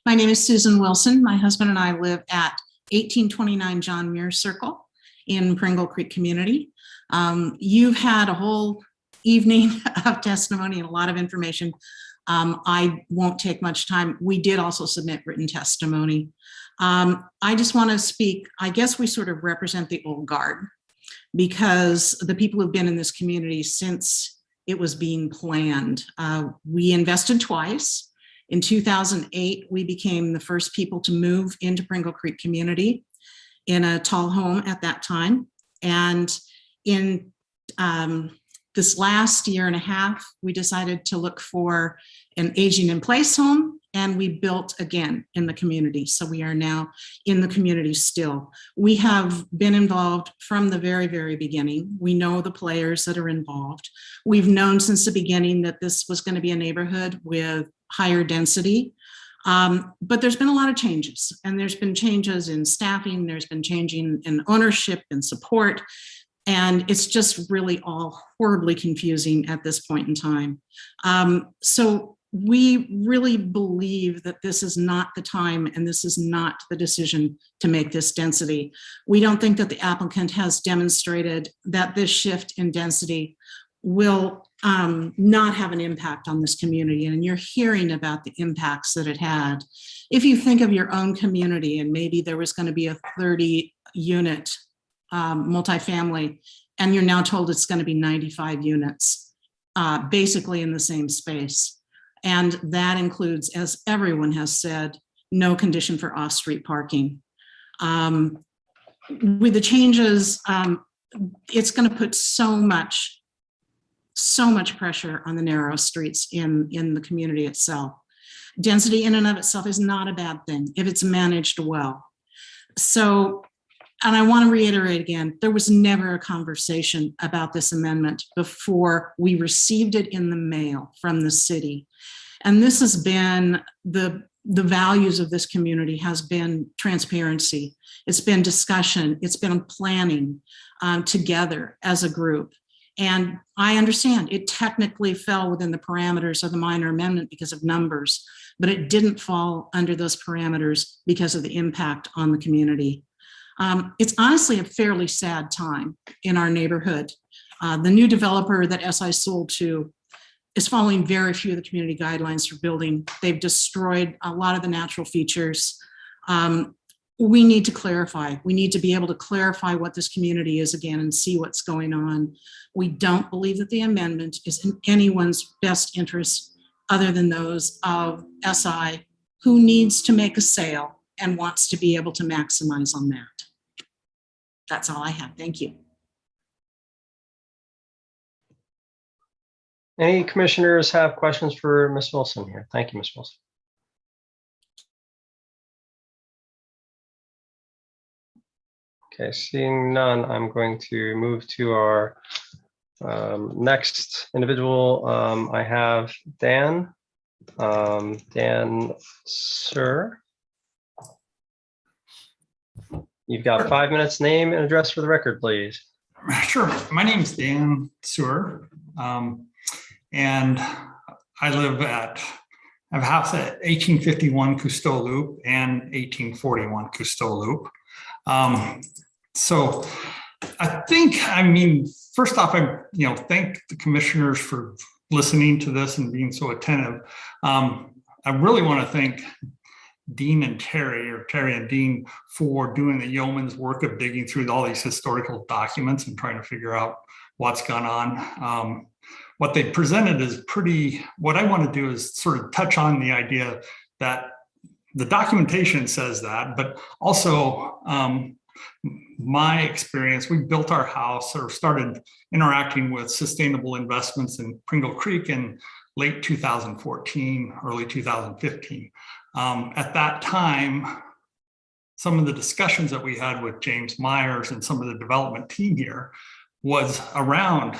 My name is Susan Wilson. My husband and I live at 1829 John Muir Circle in Pringle Creek community. You've had a whole evening of testimony and a lot of information. I won't take much time. We did also submit written testimony. I just want to speak, I guess we sort of represent the old guard, because the people who've been in this community since it was being planned. We invested twice. In 2008, we became the first people to move into Pringle Creek community in a tall home at that time. And in this last year and a half, we decided to look for an aging in place home, and we built again in the community. So we are now in the community still. We have been involved from the very, very beginning. We know the players that are involved. We've known since the beginning that this was going to be a neighborhood with higher density. But there's been a lot of changes, and there's been changes in staffing, there's been changing in ownership and support. And it's just really all horribly confusing at this point in time. So we really believe that this is not the time and this is not the decision to make this density. We don't think that the applicant has demonstrated that this shift in density will not have an impact on this community. And you're hearing about the impacts that it had. If you think of your own community and maybe there was going to be a 30-unit multifamily, and you're now told it's going to be 95 units, basically in the same space. And that includes, as everyone has said, no condition for off-street parking. With the changes, it's going to put so much pressure on the narrow streets in the community itself. Density in and of itself is not a bad thing if it's managed well. So, and I want to reiterate again, there was never a conversation about this amendment before we received it in the mail from the city. And this has been the values of this community has been transparency. It's been discussion. It's been planning together as a group. And I understand it technically fell within the parameters of the minor amendment because of numbers, but it didn't fall under those parameters because of the impact on the community. It's honestly a fairly sad time in our neighborhood. The new developer that SI sold to is following very few of the community guidelines for building. They've destroyed a lot of the natural features. We need to clarify. We need to be able to clarify what this community is again and see what's going on. We don't believe that the amendment is in anyone's best interest other than those of SI, who needs to make a sale and wants to be able to maximize on that. That's all I have. Thank you. Any commissioners have questions for Ms. Wilson here? Thank you, Ms. Wilson. Okay, seeing none, I'm going to move to our next individual. I have Dan. Dan, sir. You've got 5 minutes, name and address for the record, please. Sure. My name is Dan Sewer. And I live at, I have a house at 1851 Cousteau Loop and 1841 Cousteau Loop. So I think, I mean, first off, I thank the commissioners for listening to this and being so attentive. I really want to thank Dean and Terry, or Terry and Dean, for doing the yeoman's work of digging through all these historical documents and trying to figure out what's gone on. What they presented is pretty, what I want to do is sort of touch on the idea that the documentation says that, but also my experience, we built our house or started interacting with sustainable investments in Pringle Creek in late 2014, early 2015. At that time, some of the discussions that we had with James Myers and some of the development team here was around,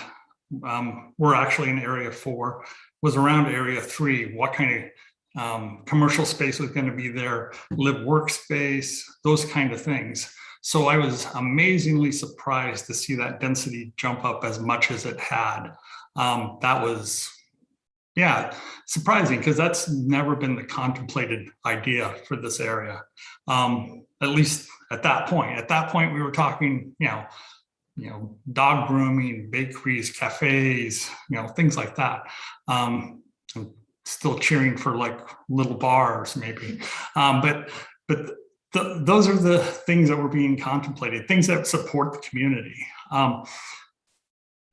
we're actually in area 4, was around area 3, what kind of commercial space was going to be there, live workspace, those kind of things. So I was amazingly surprised to see that density jump up as much as it had. That was, yeah, surprising, because that's never been the contemplated idea for this area. At least at that point. At that point, we were talking, dog grooming, bakeries, cafes, things like that. I'm still cheering for like little bars, maybe. Those are the things that were being contemplated, things that support the community.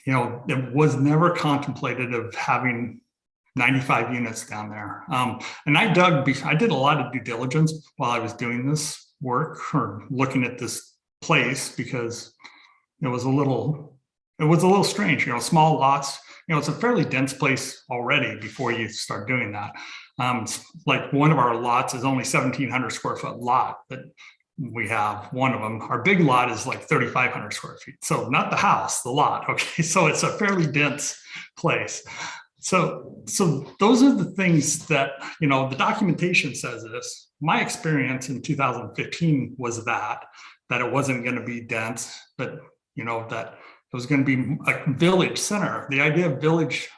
It was never contemplated of having 95 units down there. And I did a lot of due diligence while I was doing this work or looking at this place, because it was a little strange, small lots, it's a fairly dense place already before you start doing that. Like one of our lots is only 1,700 square foot lot that we have, one of them. Our big lot is like 3,500 square feet. So not the house, the lot. Okay. So it's a fairly dense place. So those are the things that, the documentation says this. My experience in 2015 was that it wasn't going to be dense, but, that it was going to be a village center. The idea of village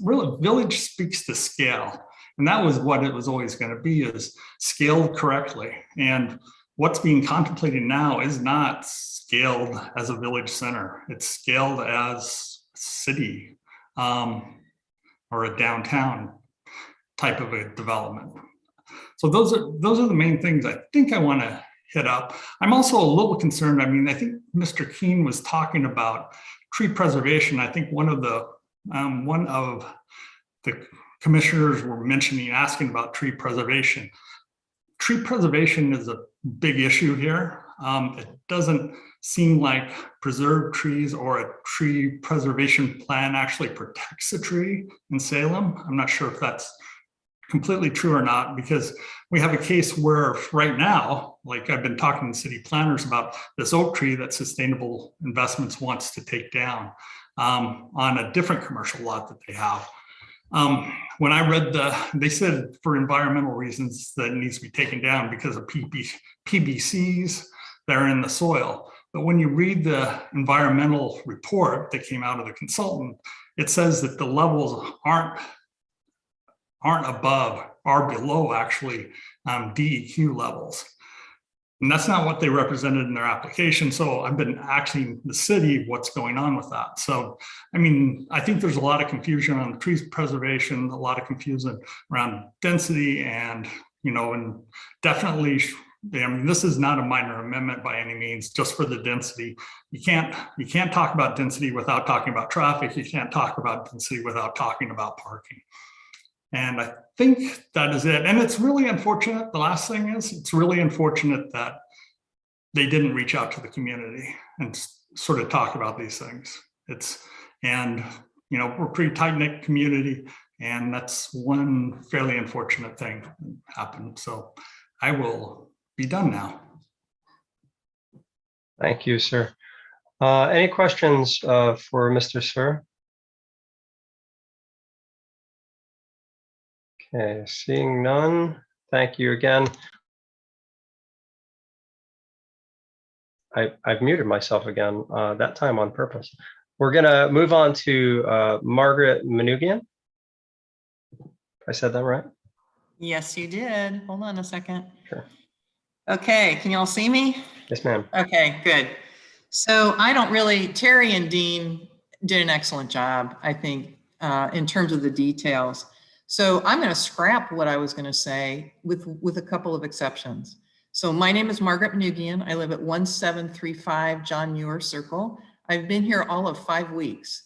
village speaks to scale. And that was what it was always going to be, is scaled correctly. And what's being contemplated now is not scaled as a village center. It's scaled as a city or a downtown type of a development. So those are the main things I think I want to hit up. I'm also a little concerned. I mean, I think Mr. Keene was talking about tree preservation. I think one of the commissioners were asking about tree preservation. Tree preservation is a big issue here. It doesn't seem like preserved trees or a tree preservation plan actually protects a tree in Salem. I'm not sure if that's completely true or not, because we have a case where right now, like I've been talking to city planners about this oak tree that Sustainable Investments wants to take down on a different commercial lot that they have. When I read they said for environmental reasons that it needs to be taken down because of PBCs that are in the soil. But when you read the environmental report that came out of the consultant, it says that the levels aren't above, are below actually DEQ levels. And that's not what they represented in their application. So I've been asking the city what's going on with that. So, I mean, I think there's a lot of confusion on tree preservation, a lot of confusion around density and, you know, and definitely, I mean, this is not a minor amendment by any means, just for the density. You can't talk about density without talking about traffic. You can't talk about density without talking about parking. And I think that is it. And it's really unfortunate. The last thing is, it's really unfortunate that they didn't reach out to the community and sort of talk about these things. And, you know, we're a pretty tight-knit community, and that's one fairly unfortunate thing that happened. So I will be done now. Thank you, sir. Any questions for Mr. Sir? Okay, seeing none. Thank you again. I've muted myself again, that time on purpose. We're gonna move on to Margaret Manoogian. I said that right? Yes, you did. Hold on a second. Sure. Okay, can you all see me? Yes, ma'am. Okay, good. So Terry and Dean did an excellent job, I think, in terms of the details. So I'm going to scrap what I was going to say with a couple of exceptions. So my name is Margaret Manoogian. I live at 1735 John Muir Circle. I've been here all of 5 weeks,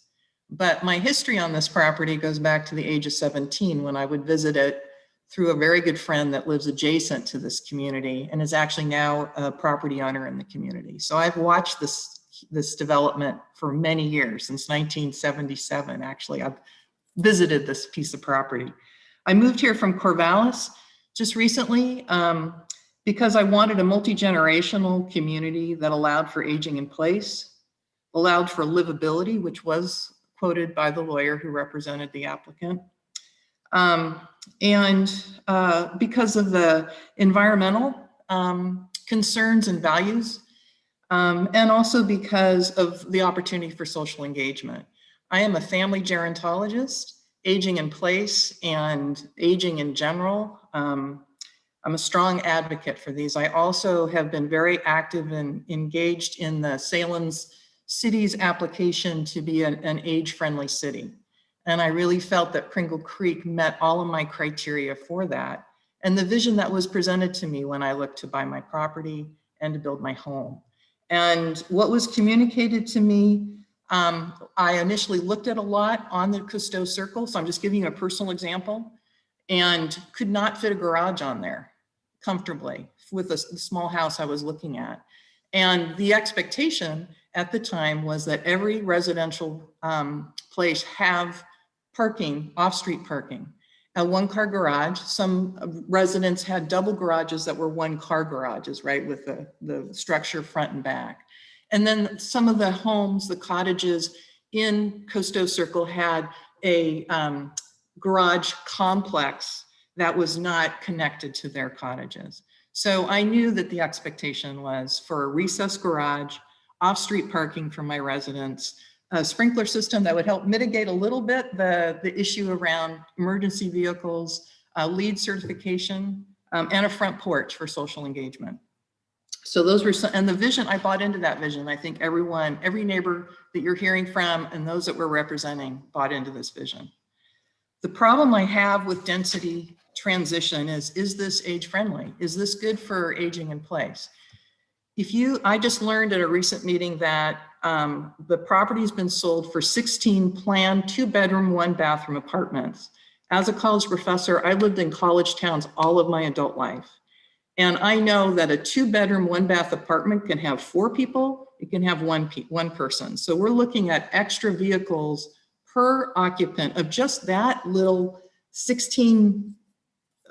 but my history on this property goes back to the age of 17 when I would visit it through a very good friend that lives adjacent to this community and is actually now a property owner in the community. So I've watched this development for many years, since 1977, actually. I've visited this piece of property. I moved here from Corvallis just recently because I wanted a multi-generational community that allowed for aging in place, allowed for livability, which was quoted by the lawyer who represented the applicant, and because of the environmental concerns and values, and also because of the opportunity for social engagement. I am a family gerontologist. Aging in place and aging in general. I'm a strong advocate for these. I also have been very active and engaged in the Salem's city's application to be an age-friendly city. And I really felt that Pringle Creek met all of my criteria for that. And the vision that was presented to me when I looked to buy my property and to build my home. And what was communicated to me, I initially looked at a lot on the Cousteau Circle, so I'm just giving you a personal example, and could not fit a garage on there comfortably with the small house I was looking at. And the expectation at the time was that every residential place have parking, off-street parking, a one-car garage. Some residents had double garages that were one-car garages, right, with the structure front and back. And then some of the homes, the cottages in Cousteau Circle had a garage complex that was not connected to their cottages. So I knew that the expectation was for a recessed garage, off-street parking for my residents, a sprinkler system that would help mitigate a little bit the issue around emergency vehicles, LEED certification, and a front porch for social engagement. So those were some, and the vision, I bought into that vision. I think every neighbor that you're hearing from and those that we're representing bought into this vision. The problem I have with density transition is this age friendly? Is this good for aging in place? I just learned at a recent meeting that the property's been sold for 16 planned 2-bedroom, 1-bathroom apartments. As a college professor, I lived in college towns all of my adult life. And I know that a 2-bedroom, 1-bath apartment can have 4 people, it can have one person. So we're looking at extra vehicles per occupant of just that little 16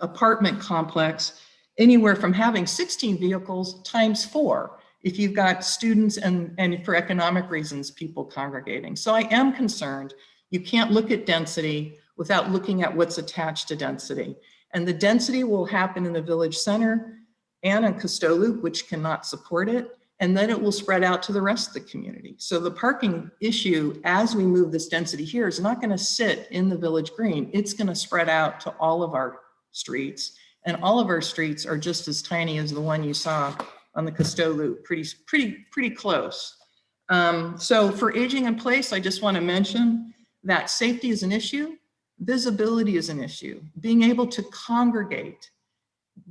apartment complex, anywhere from having 16 vehicles times 4 if you've got students and for economic reasons, people congregating. So I am concerned. You can't look at density without looking at what's attached to density. And the density will happen in the village center and in Cousteau Loop, which cannot support it. And then it will spread out to the rest of the community. So the parking issue, as we move this density here, is not going to sit in the village green. It's going to spread out to all of our streets. And all of our streets are just as tiny as the one you saw on the Cousteau Loop, pretty close. So for aging in place, I just want to mention that safety is an issue, visibility is an issue, being able to congregate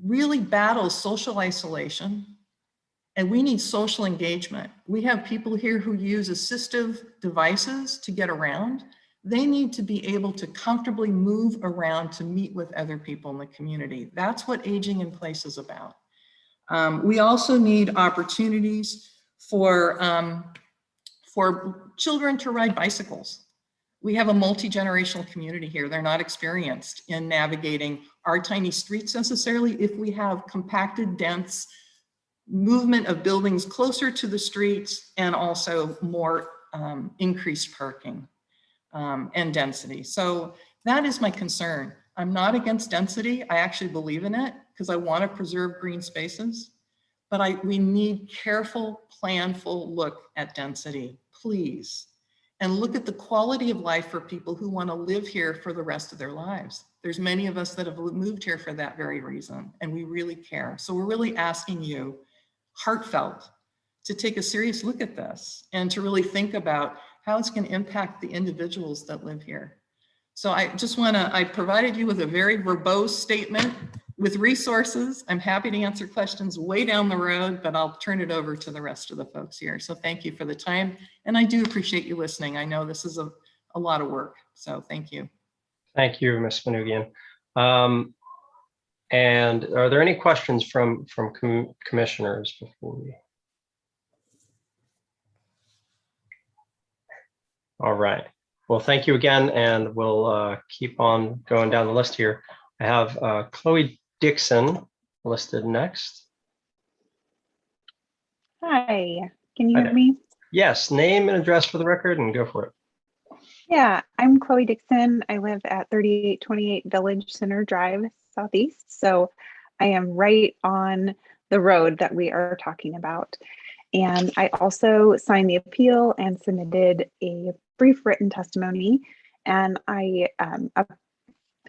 really battles social isolation, and we need social engagement. We have people here who use assistive devices to get around. They need to be able to comfortably move around to meet with other people in the community. That's what aging in place is about. We also need opportunities for children to ride bicycles. We have a multi-generational community here. They're not experienced in navigating our tiny streets necessarily. If we have compacted, dense movement of buildings closer to the streets and also more increased parking and density. So that is my concern. I'm not against density. I actually believe in it because I want to preserve green spaces, but we need careful, planful look at density, please. And look at the quality of life for people who want to live here for the rest of their lives. There's many of us that have moved here for that very reason, and we really care. So we're really asking you, heartfelt, to take a serious look at this and to really think about how it's going to impact the individuals that live here. So I just want to, I provided you with a very verbose statement with resources. I'm happy to answer questions way down the road, but I'll turn it over to the rest of the folks here. So thank you for the time. And I do appreciate you listening. I know this is a lot of work. So thank you. Thank you, Ms. Manugian. And are there any questions from commissioners before we? All right. Well, thank you again, and we'll keep on going down the list here. I have Chloe Dixon listed next. Hi, can you hear me? Yes, name and address for the record and go for it. Yeah, I'm Chloe Dixon. I live at 3828 Village Center Drive, Southeast. So I am right on the road that we are talking about. And I also signed the appeal and submitted a brief written testimony. And I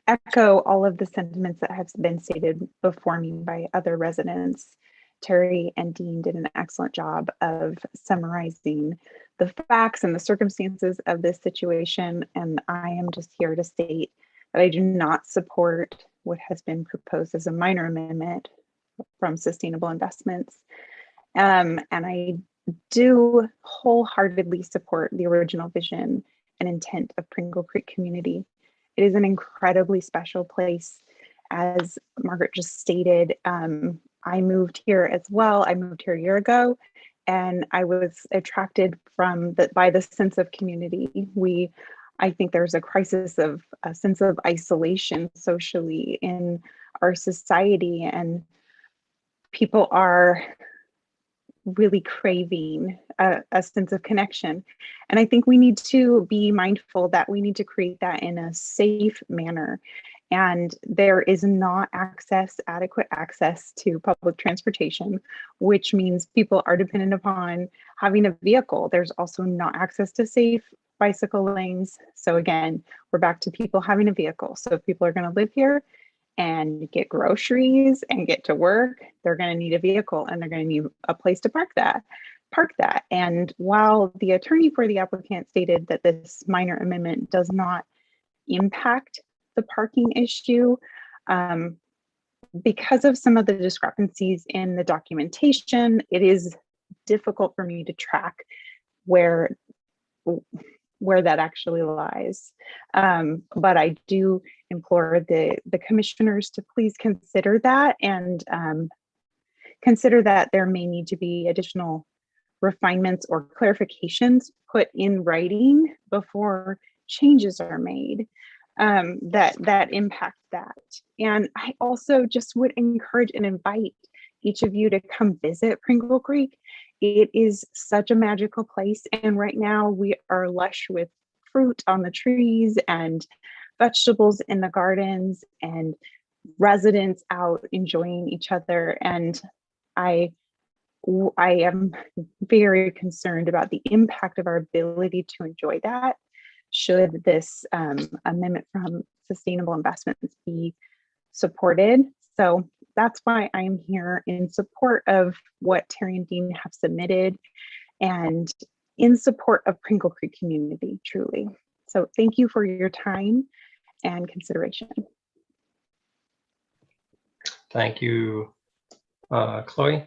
echo all of the sentiments that have been stated before me by other residents. Terry and Dean did an excellent job of summarizing the facts and the circumstances of this situation. And I am just here to state that I do not support what has been proposed as a minor amendment from Sustainable Investments. And I do wholeheartedly support the original vision and intent of Pringle Creek community. It is an incredibly special place. As Margaret just stated, I moved here as well. I moved here a year ago, and I was attracted by the sense of community. I think there's a crisis of a sense of isolation socially in our society, and people are really craving a sense of connection. And I think we need to be mindful that we need to create that in a safe manner. And there is not adequate access to public transportation, which means people are dependent upon having a vehicle. There's also not access to safe bicycle lanes. So again, we're back to people having a vehicle. So if people are going to live here and get groceries and get to work, they're going to need a vehicle, and they're going to need a place to park that. And while the attorney for the applicant stated that this minor amendment does not impact the parking issue, because of some of the discrepancies in the documentation, it is difficult for me to track where that actually lies. But I do implore the commissioners to please consider that, and consider that there may need to be additional refinements or clarifications put in writing before changes are made that impact that. And I also just would encourage and invite each of you to come visit Pringle Creek. It is such a magical place, and right now we are lush with fruit on the trees and vegetables in the gardens and residents out enjoying each other. And I am very concerned about the impact of our ability to enjoy that should this amendment from Sustainable Investments be supported. So that's why I'm here in support of what Terry and Dean have submitted and in support of Pringle Creek community, truly. So thank you for your time and consideration. Thank you, Chloe.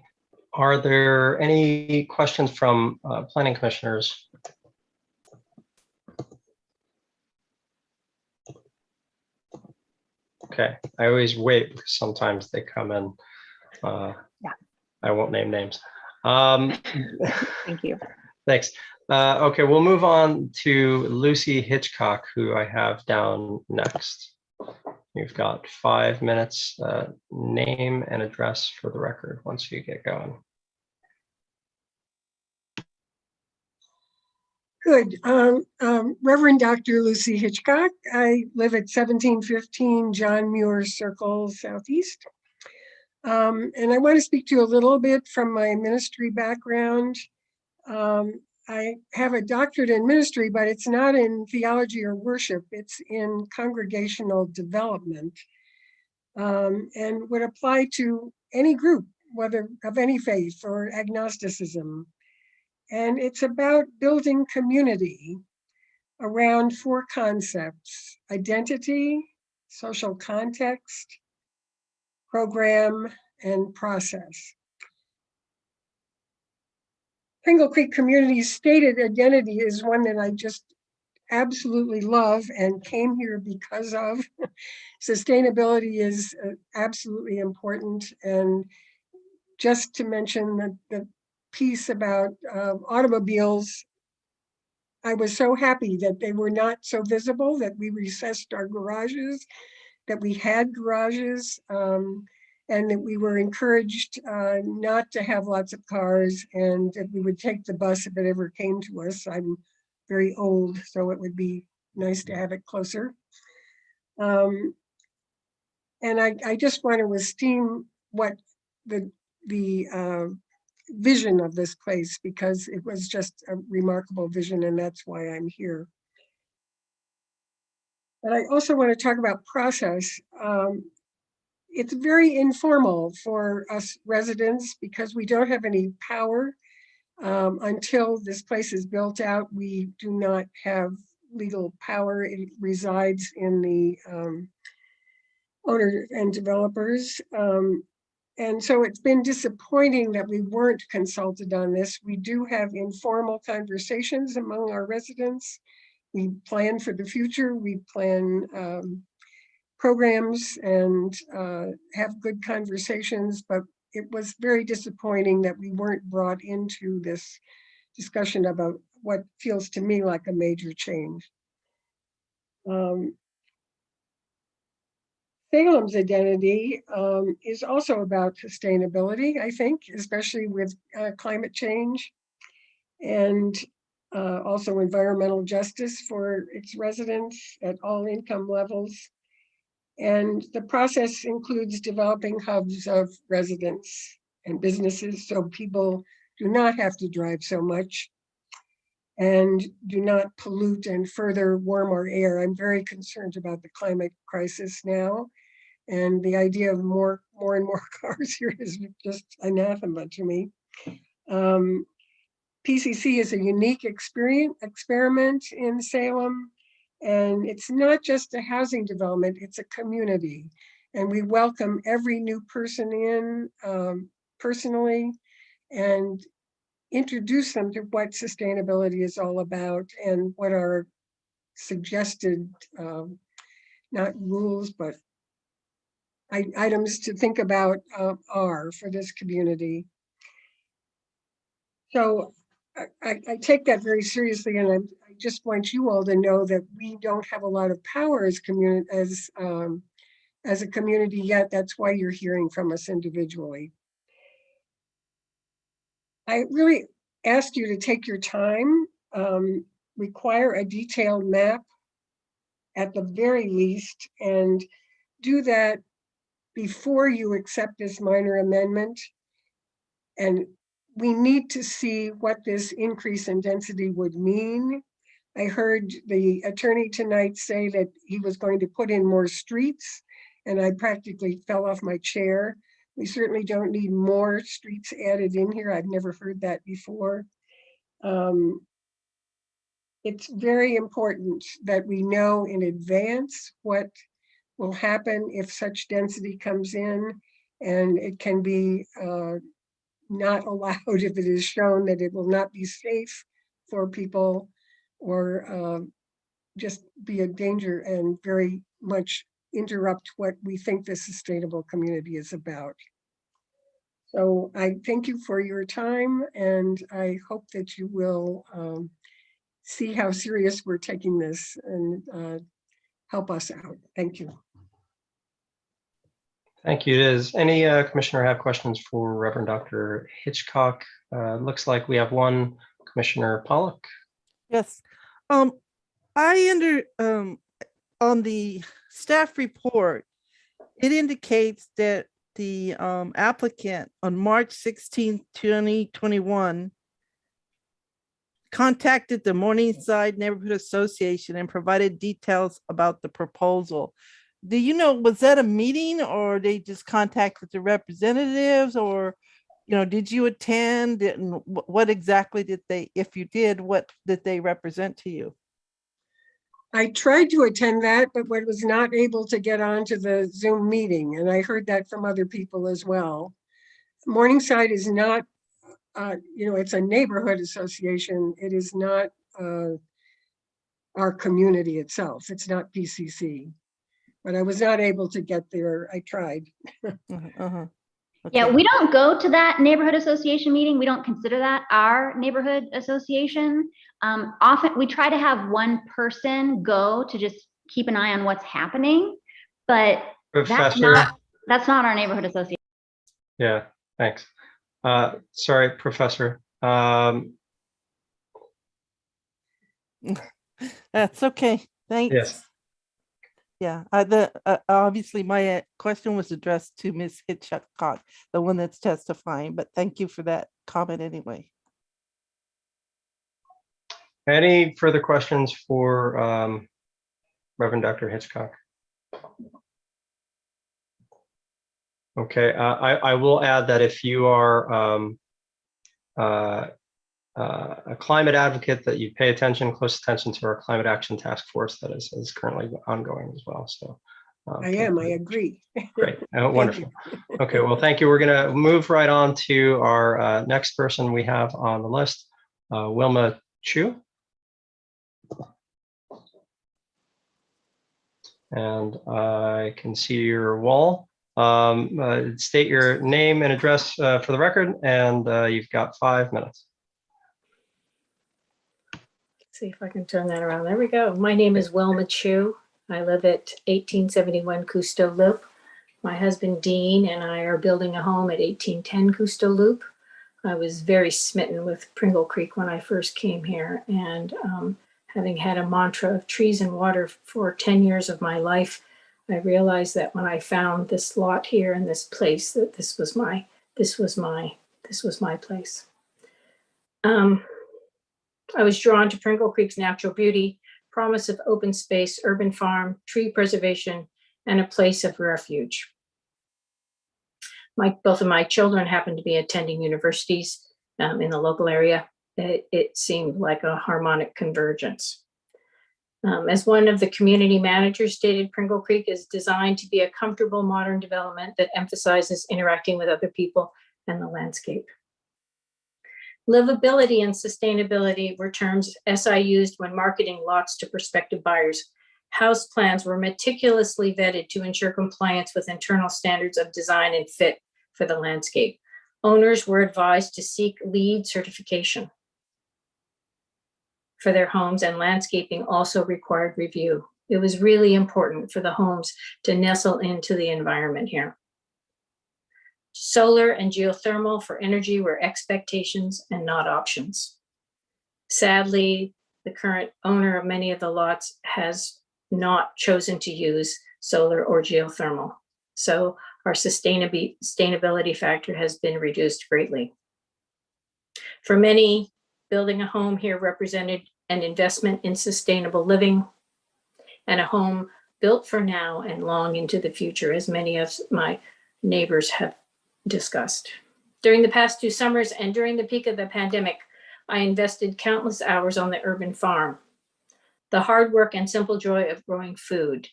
Are there any questions from planning commissioners? Okay, I always wait because sometimes they come in. Yeah. I won't name names. Thank you. Thanks. Okay, we'll move on to Lucy Hitchcock, who I have down next. You've got 5 minutes, name and address for the record once you get going. Good. Reverend Dr. Lucy Hitchcock. I live at 1715 John Muir Circle Southeast. And I want to speak to you a little bit from my ministry background. I have a doctorate in ministry, but it's not in theology or worship. It's in congregational development, and would apply to any group, whether of any faith or agnosticism. And it's about building community around 4 concepts: identity, social context, program, and process. Pringle Creek community's stated identity is one that I just absolutely love and came here because of. Sustainability is absolutely important. And just to mention the piece about automobiles, I was so happy that they were not so visible, that we recessed our garages, that we had garages, and that we were encouraged not to have lots of cars, and that we would take the bus if it ever came to us. I'm very old, so it would be nice to have it closer. And I just want to esteem what the vision of this place, because it was just a remarkable vision, and that's why I'm here. But I also want to talk about process. It's very informal for us residents because we don't have any power. Until this place is built out, we do not have legal power. It resides in the owners and developers. And so it's been disappointing that we weren't consulted on this. We do have informal conversations among our residents. We plan for the future. We plan programs and have good conversations, but it was very disappointing that we weren't brought into this discussion about what feels to me like a major change. Salem's identity is also about sustainability, I think, especially with climate change, and also environmental justice for its residents at all income levels. And the process includes developing hubs of residents and businesses so people do not have to drive so much and do not pollute and further warm our air. I'm very concerned about the climate crisis now. And the idea of more and more cars here is just anathema to me. PCC is a unique experiment in Salem. And it's not just a housing development, it's a community. And we welcome every new person in personally and introduce them to what sustainability is all about and what our suggested, not rules, but items to think about are for this community. So I take that very seriously, and I just want you all to know that we don't have a lot of power as a community yet. That's why you're hearing from us individually. I really ask you to take your time, require a detailed map at the very least, and do that before you accept this minor amendment. And we need to see what this increase in density would mean. I heard the attorney tonight say that he was going to put in more streets, and I practically fell off my chair. We certainly don't need more streets added in here. I've never heard that before. It's very important that we know in advance what will happen if such density comes in, and it can be not allowed if it is shown that it will not be safe for people, or just be a danger and very much interrupt what we think the sustainable community is about. So I thank you for your time, and I hope that you will see how serious we're taking this and help us out. Thank you. Thank you. Does any commissioner have questions for Reverend Dr. Hitchcock? Looks like we have one, Commissioner Pollock. Yes. On the staff report, it indicates that the applicant on March 16, 2021 contacted the Morningside Neighborhood Association and provided details about the proposal. Do you know, was that a meeting, or they just contacted the representatives, or, you know, did you attend, and what exactly did they, if you did, what did they represent to you? I tried to attend that, but was not able to get onto the Zoom meeting. And I heard that from other people as well. Morningside is not, it's a neighborhood association. It is not our community itself. It's not PCC. But I was not able to get there. I tried. Okay. Yeah, we don't go to that neighborhood association meeting. We don't consider that our neighborhood association. Often we try to have one person go to just keep an eye on what's happening, but that's not our neighborhood association. Yeah, thanks. Sorry, Professor. That's okay. Thanks. Yes. Yeah, obviously my question was addressed to Ms. Hitchcock, the one that's testifying, but thank you for that comment anyway. Any further questions for Reverend Dr. Hitchcock? Okay, I will add that if you are a climate advocate, that you pay close attention to our climate action task force that is currently ongoing as well. So I agree. Great. Wonderful. Okay, well, thank you. We're going to move right on to our next person we have on the list, Wilma Chu. And I can see your wall. State your name and address for the record, and you've got 5 minutes. See if I can turn that around. There we go. My name is Wilma Chu. I live at 1871 Cousteau Loop. My husband Dean and I are building a home at 1810 Cousteau Loop. I was very smitten with Pringle Creek when I first came here, and having had a mantra of trees and water for 10 years of my life, I realized that when I found this lot here in this place, that this was my place. I was drawn to Pringle Creek's natural beauty, promise of open space, urban farm, tree preservation, and a place of refuge. Both of my children happened to be attending universities in the local area. It seemed like a harmonic convergence. As one of the community managers stated, Pringle Creek is designed to be a comfortable modern development that emphasizes interacting with other people and the landscape. Livability and sustainability were terms SI used when marketing lots to prospective buyers. House plans were meticulously vetted to ensure compliance with internal standards of design and fit for the landscape. Owners were advised to seek LEED certification for their homes, and landscaping also required review. It was really important for the homes to nestle into the environment here. Solar and geothermal for energy were expectations and not options. Sadly, the current owner of many of the lots has not chosen to use solar or geothermal. So our sustainability factor has been reduced greatly. For many, building a home here represented an investment in sustainable living and a home built for now and long into the future, as many of my neighbors have discussed. During the past 2 summers and during the peak of the pandemic, I invested countless hours on the urban farm. The hard work and simple joy of growing food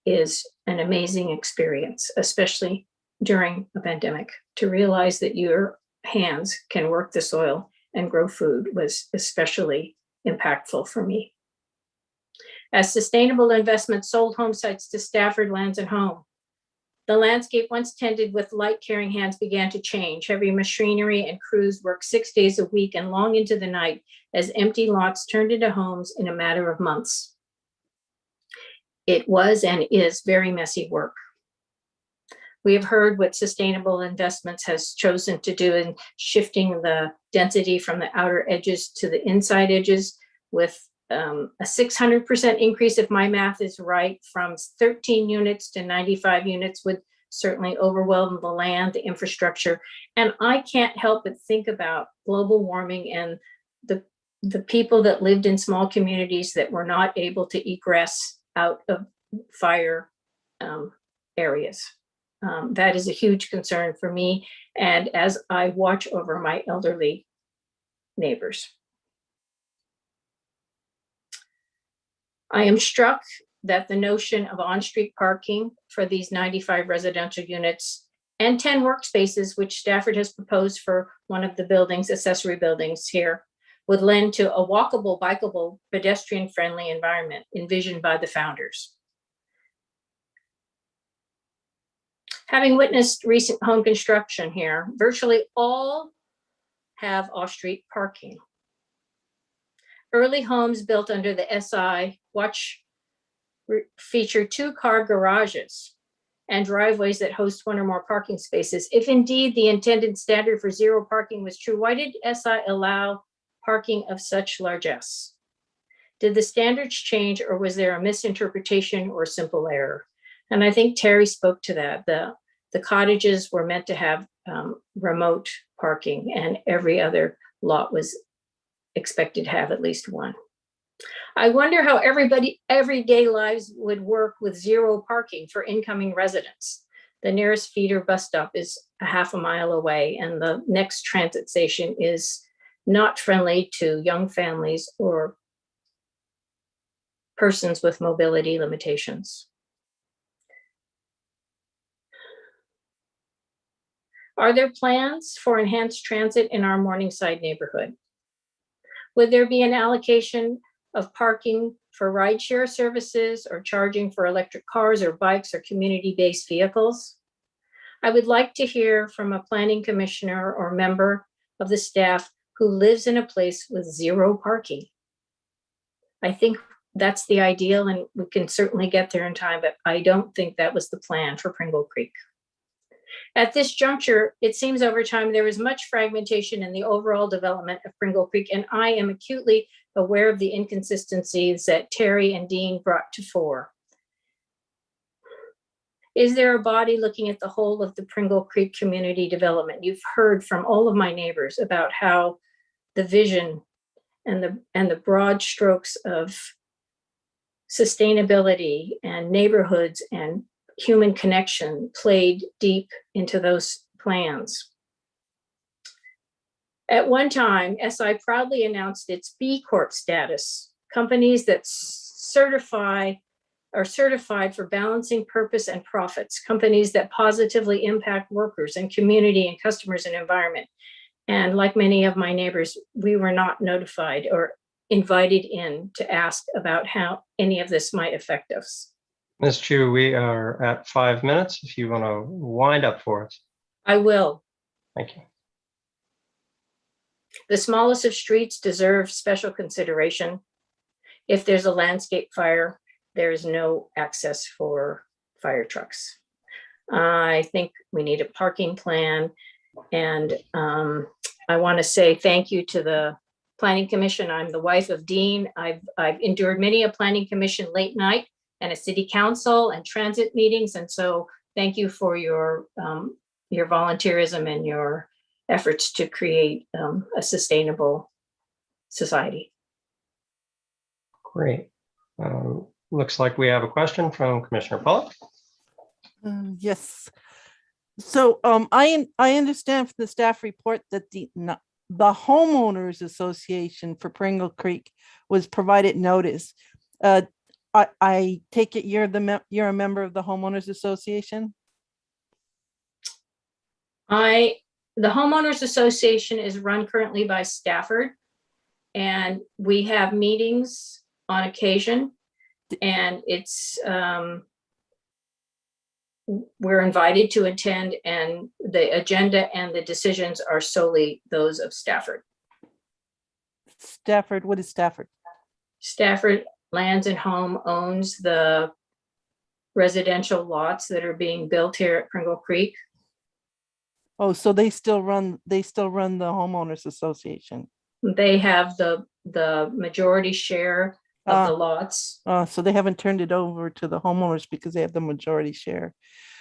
is an amazing experience, especially during a pandemic. To realize that your hands can work the soil and grow food was especially impactful for me. As sustainable investments sold home sites to Stafford Lands and Home, the landscape once tended with light-carrying hands began to change. Heavy machinery and crews worked 6 days a week and long into the night as empty lots turned into homes in a matter of months. It was and is very messy work. We have heard what sustainable investments has chosen to do in shifting the density from the outer edges to the inside edges with a 600% increase, if my math is right, from 13 units to 95 units would certainly overwhelm the land, the infrastructure. And I can't help but think about global warming and the people that lived in small communities that were not able to egress out of fire areas. That is a huge concern for me, and as I watch over my elderly neighbors. I am struck that the notion of on-street parking for these 95 residential units and 10 workspaces, which Stafford has proposed for one of the buildings, accessory buildings here, would lend to a walkable, bikeable, pedestrian-friendly environment envisioned by the founders. Having witnessed recent home construction here, virtually all have off-street parking. Early homes built under the SI feature 2-car garages and driveways that host 1 or more parking spaces. If indeed the intended standard for zero parking was true, why did SI allow parking of such largesse? Did the standards change, or was there a misinterpretation or simple error? And I think Terry spoke to that. The cottages were meant to have remote parking, and every other lot was expected to have at least 1. I wonder how everyday lives would work with zero parking for incoming residents. The nearest feeder bus stop is a half a mile away, and the next transit station is not friendly to young families or persons with mobility limitations. Are there plans for enhanced transit in our Morningside neighborhood? Would there be an allocation of parking for rideshare services or charging for electric cars or bikes or community-based vehicles? I would like to hear from a planning commissioner or member of the staff who lives in a place with zero parking. I think that's the ideal, and we can certainly get there in time, but I don't think that was the plan for Pringle Creek. At this juncture, it seems over time there is much fragmentation in the overall development of Pringle Creek, and I am acutely aware of the inconsistencies that Terry and Dean brought to fore. Is there a body looking at the whole of the Pringle Creek community development? You've heard from all of my neighbors about how the vision and the broad strokes of sustainability and neighborhoods and human connection played deep into those plans. At one time, SI proudly announced its B Corp status. Companies that are certified for balancing purpose and profits, companies that positively impact workers and community and customers and environment. And like many of my neighbors, we were not notified or invited in to ask about how any of this might affect us. Ms. Chu, we are at 5 minutes. If you want to wind up for us. I will. Thank you. The smallest of streets deserve special consideration. If there's a landscape fire, there is no access for fire trucks. I think we need a parking plan. And I want to say thank you to the Planning Commission. I'm the wife of Dean. I've endured many a Planning Commission late night and a city council and transit meetings. And so thank you for your volunteerism and your efforts to create a sustainable society. Great. Looks like we have a question from Commissioner Pellets. Yes. So I understand from the staff report that the homeowners association for Pringle Creek was provided notice. I take it you're a member of the homeowners association? The homeowners association is run currently by Stafford, and we have meetings on occasion, and it's we're invited to attend, and the agenda and the decisions are solely those of Stafford. Stafford, what is Stafford? Stafford Lands and Home owns the residential lots that are being built here at Pringle Creek. Oh, so they still run the homeowners association. They have the majority share of the lots. So they haven't turned it over to the homeowners because they have the majority share.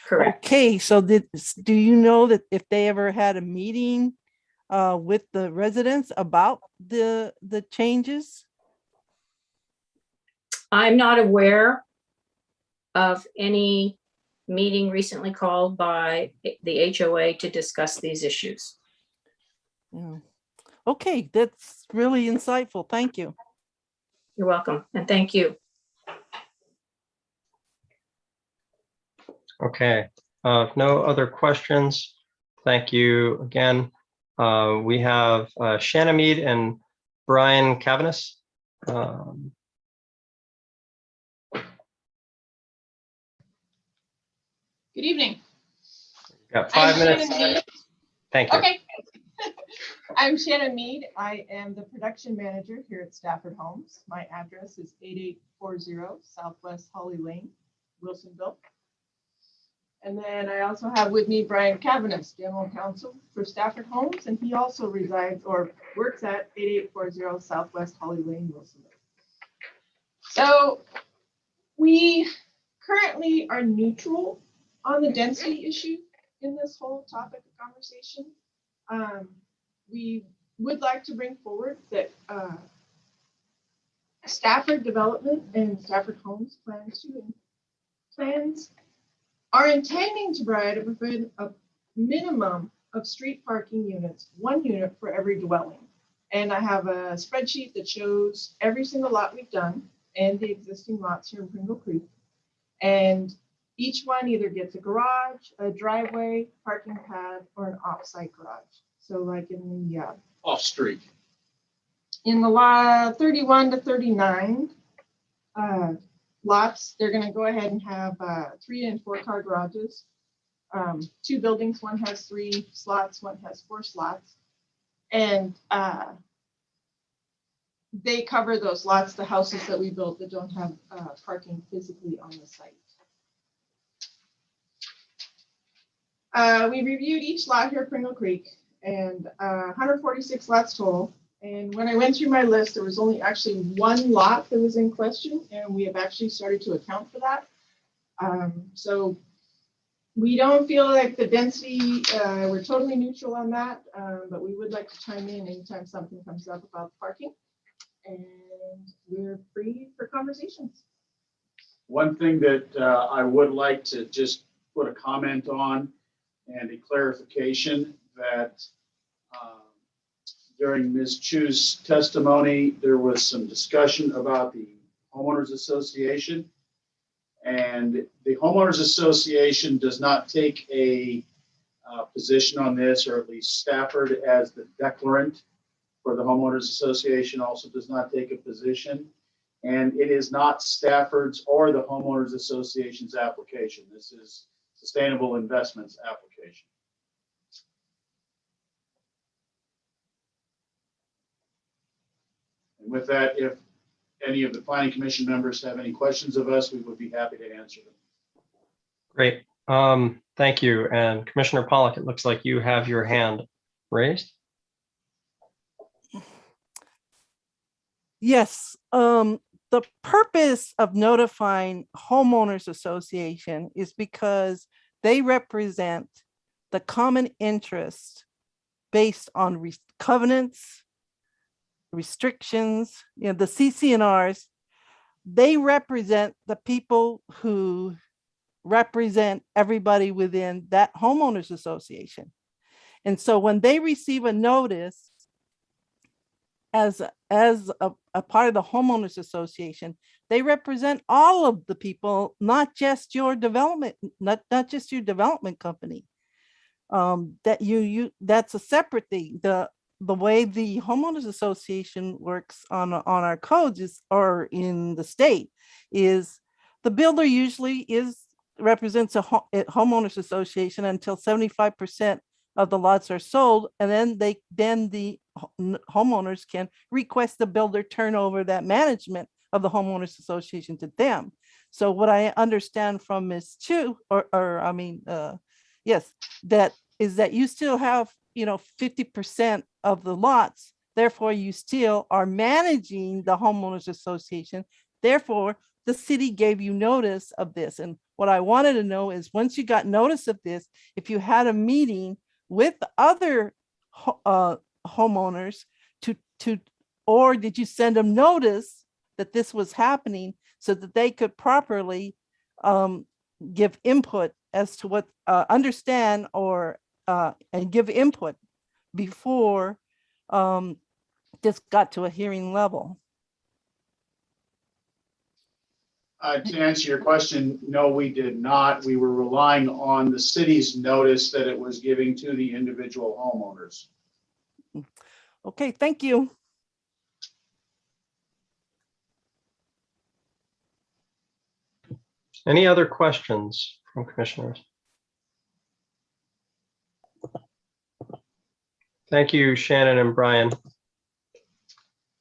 Correct. Okay, so do you know that if they ever had a meeting with the residents about the changes? I'm not aware of any meeting recently called by the HOA to discuss these issues. Yeah. Okay, that's really insightful. Thank you. You're welcome, and thank you. Okay, no other questions. Thank you again. We have Shanna Mead and Brian Cavanis. Good evening. Got 5 minutes. Thank you. Okay. I'm Shanna Mead. I am the production manager here at Stafford Homes. My address is 8840 Southwest Holly Lane, Wilsonville. And then I also have with me Brian Cavanis, General Counsel for Stafford Homes, and he also resides or works at 8840 Southwest Holly Lane, Wilsonville. So we currently are neutral on the density issue in this whole topic of conversation. We would like to bring forward that Stafford Development and Stafford Homes plans are intending to provide a minimum of street parking units, 1 unit for every dwelling. And I have a spreadsheet that shows every single lot we've done and the existing lots here in Pringle Creek. And each one either gets a garage, a driveway, parking pad, or an off-site garage. So like in the Off-street. In the lot 31 to 39 lots, they're going to go ahead and have 3 and 4 car garages. 2 buildings, one has 3 slots, one has 4 slots. And they cover those lots, the houses that we built that don't have parking physically on the site. We reviewed each lot here at Pringle Creek, and 146 lots total. And when I went through my list, there was only actually 1 lot that was in question, and we have actually started to account for that. So we don't feel like the density, we're totally neutral on that, but we would like to chime in anytime something comes up about parking, and we're free for conversations. One thing that I would like to just put a comment on and a clarification that during Ms. Chu's testimony, there was some discussion about the homeowners association. And the homeowners association does not take a position on this, or at least Stafford as the declarant for the homeowners association also does not take a position. And it is not Stafford's or the homeowners association's application. This is Sustainable Investments application. And with that, if any of the planning commission members have any questions of us, we would be happy to answer them. Great. Thank you. And Commissioner Pollack, it looks like you have your hand raised. Yes. The purpose of notifying homeowners association is because they represent the common interest based on covenants, restrictions, the CC&Rs. They represent the people who represent everybody within that homeowners association. And so when they receive a notice as a part of the homeowners association, they represent all of the people, not just your development, not just your development company. That's a separate thing. The way the homeowners association works on our codes is, or in the state, is the builder usually represents a homeowners association until 75% of the lots are sold, and then the homeowners can request the builder turn over that management of the homeowners association to them. So what I understand from Ms. Chu, yes, that is that you still have 50% of the lots, therefore you still are managing the homeowners association, therefore the city gave you notice of this. And what I wanted to know is, once you got notice of this, if you had a meeting with other homeowners or did you send them notice that this was happening so that they could properly give input as to what understand or and give input before this got to a hearing level? To answer your question, no, we did not. We were relying on the city's notice that it was giving to the individual homeowners. Okay, thank you. Any other questions from commissioners? Thank you, Shannon and Brian.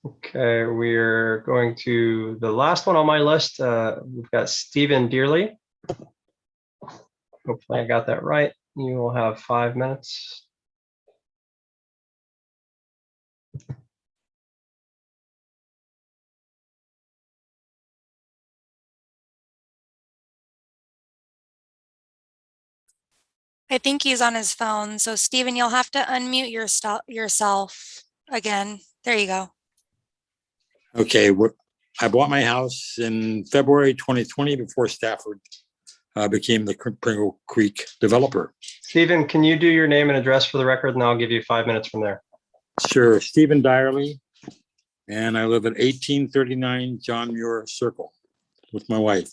Okay, we're going to the last one on my list. We've got Stephen Dearly. Hopefully I got that right. You will have 5 minutes. I think he's on his phone. So Stephen, you'll have to unmute yourself again. There you go. Okay, I bought my house in February 2020 before Stafford became the Pringle Creek developer. Stephen, can you do your name and address for the record, and I'll give you 5 minutes from there. Sure, Stephen Dyerly, and I live at 1839 John Muir Circle with my wife.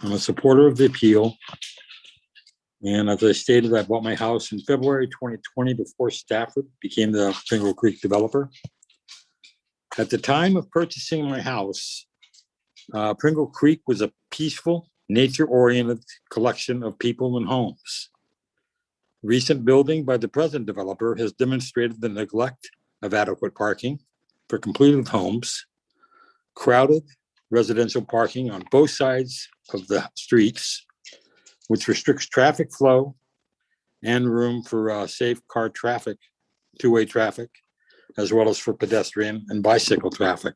I'm a supporter of the appeal. And as I stated, I bought my house in February 2020 before Stafford became the Pringle Creek developer. At the time of purchasing my house, Pringle Creek was a peaceful, nature-oriented collection of people and homes. Recent building by the present developer has demonstrated the neglect of adequate parking for completed homes, crowded residential parking on both sides of the streets, which restricts traffic flow and room for safe car traffic, two-way traffic, as well as for pedestrian and bicycle traffic.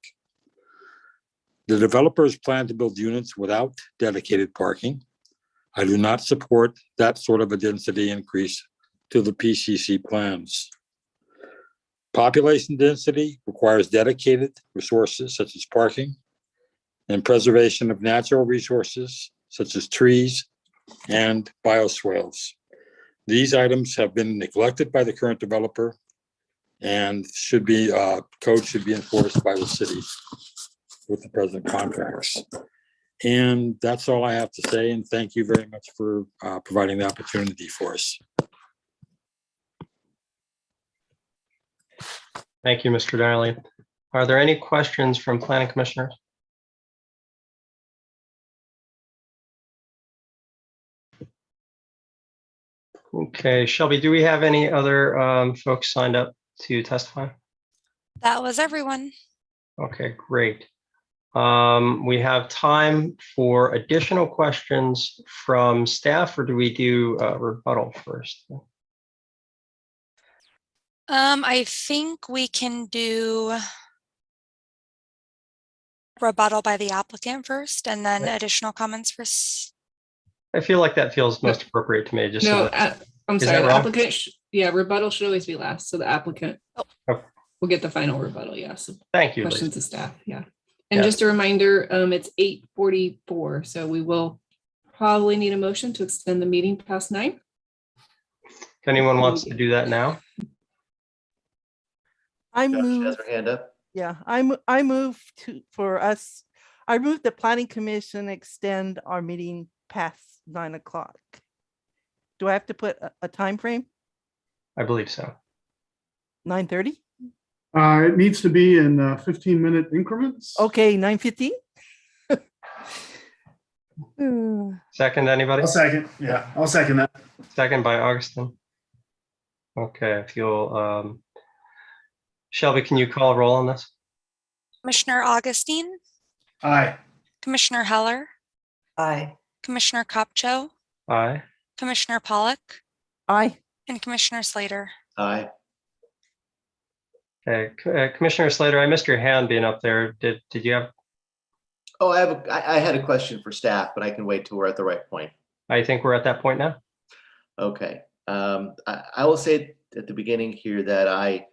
The developers plan to build units without dedicated parking. I do not support that sort of a density increase to the PCC plans. Population density requires dedicated resources such as parking and preservation of natural resources such as trees and bioswales. These items have been neglected by the current developer and code should be enforced by the city with the present contracts. And that's all I have to say. And thank you very much for providing the opportunity for us. Thank you, Mr. Darley. Are there any questions from planning commissioners? Okay, Shelby, do we have any other folks signed up to testify? That was everyone. Okay, great. We have time for additional questions from staff, or do we do rebuttal first? I think we can do rebuttal by the applicant first, and then additional comments first. I feel like that feels most appropriate to me. Just no, so I'm sorry. The applicant, rebuttal should always be last. So the applicant will get the final rebuttal. Yeah. So thank you. Questions to staff. Yeah. And just a reminder, it's 8:44, so we will probably need a motion to extend the meeting past 9. If anyone wants to do that now. I Josh move, has her hand up. yeah, I move I move the planning commission extend our meeting past 9 o'clock. Do I have to put a time frame? I believe so. 9:30? It needs to be in 15-minute increments. Okay, 9:15? Second, anybody? I'll second. Yeah, I'll second that. Second by Augustin. Okay, if you'll, Shelby, can you call a roll on this? Commissioner Augustine, Aye. Commissioner Heller, Aye. Commissioner Capcho, Aye. Commissioner Pollock, Aye. and Commissioner Slater. Aye. Okay, Commissioner Slater, I missed your hand being up there. Did you have? Oh, I had a question for staff, but I can wait till we're at the right point. I think we're at that point now. Okay. I will say at the beginning here that I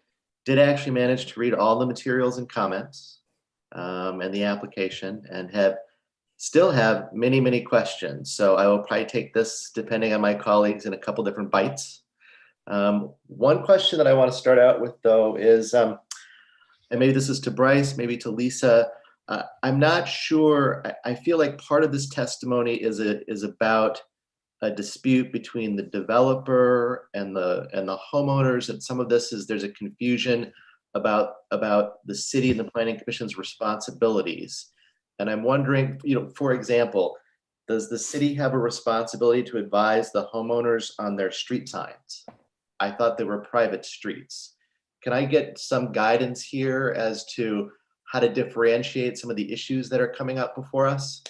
did actually manage to read all the materials and comments and the application, and still have many, many questions. So I will probably take this, depending on my colleagues, in a couple different bites. One question that I want to start out with, though, is, and maybe this is to Bryce, maybe to Lisa. I'm not sure. I feel like part of this testimony is about a dispute between the developer and the homeowners, and some of this is there's a confusion about the city and the planning commission's responsibilities. And I'm wondering, for example, does the city have a responsibility to advise the homeowners on their street signs? I thought they were private streets. Can I get some guidance here as to how to differentiate some of the issues that are coming up before us?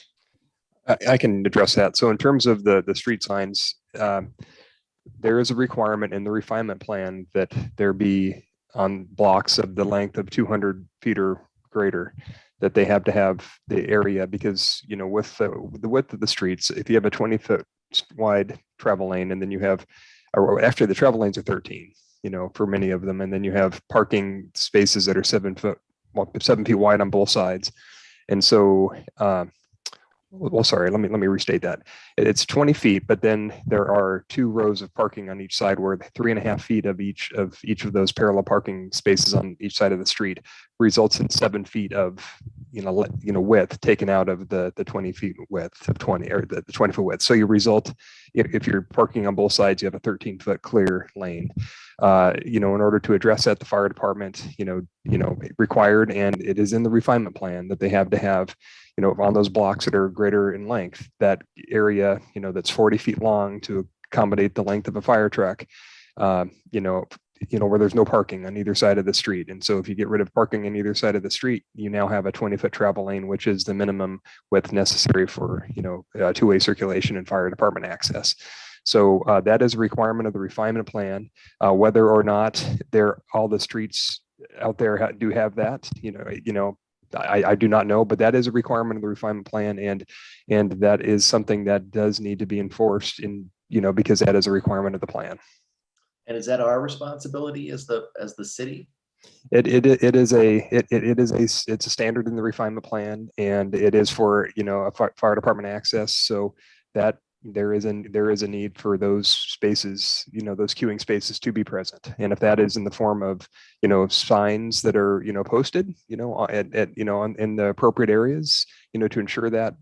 I can address that. So in terms of the street signs, there is a requirement in the refinement plan that there be on blocks of the length of 200 feet or greater, that they have to have the area, because with the width of the streets, if you have a 20-foot wide travel lane, and then you have, or after the travel lanes are 13, for many of them, and then you have parking spaces that are 7 feet wide on both sides, and so well, sorry, let me restate that. It's 20 feet, but then there are 2 rows of parking on each side, where 3.5 feet of each of those parallel parking spaces on each side of the street results in 7 feet of width taken out of the 20 feet width of 20, or the 20 foot width. So you result, if you're parking on both sides, you have a 13-foot clear lane. In order to address that, the fire department, required, and it is in the refinement plan, that they have to have, on those blocks that are greater in length, that area, that's 40 feet long to accommodate the length of a fire truck, where there's no parking on either side of the street. And so if you get rid of parking on either side of the street, you now have a 20-foot travel lane, which is the minimum width necessary for, two-way circulation and fire department access. So that is a requirement of the refinement plan. Whether or not all the streets out there do have that, I do not know, but that is a requirement of the refinement plan, and that is something that does need to be enforced because that is a requirement of the plan. And is that our responsibility as the city? It's a standard in the refinement plan, and it is for a fire department access, so that there is a need for those spaces, those queuing spaces to be present. And if that is in the form of, signs that are, posted, in the appropriate areas, to ensure that,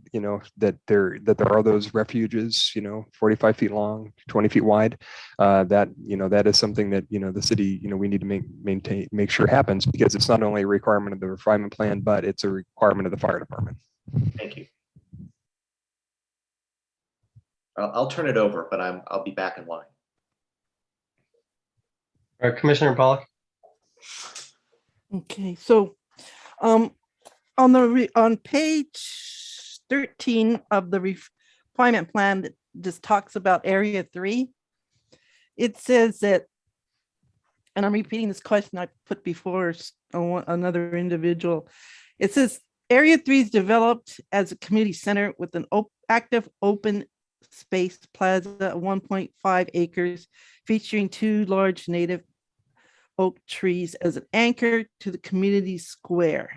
that there are those refuges, 45 feet long, 20 feet wide, that is something that, the city, we need to make sure happens, because it's not only a requirement of the refinement plan, but it's a requirement of the fire department. Thank you. I'll turn it over, but I'll be back in line. All right, Commissioner Pollock. Okay, so on page 13 of the refinement plan that just talks about area 3, it says that, and I'm repeating this question I put before another individual. It says area 3 is developed as a community center with an active open space plaza of 1.5 acres, featuring 2 large native oak trees as an anchor to the community square.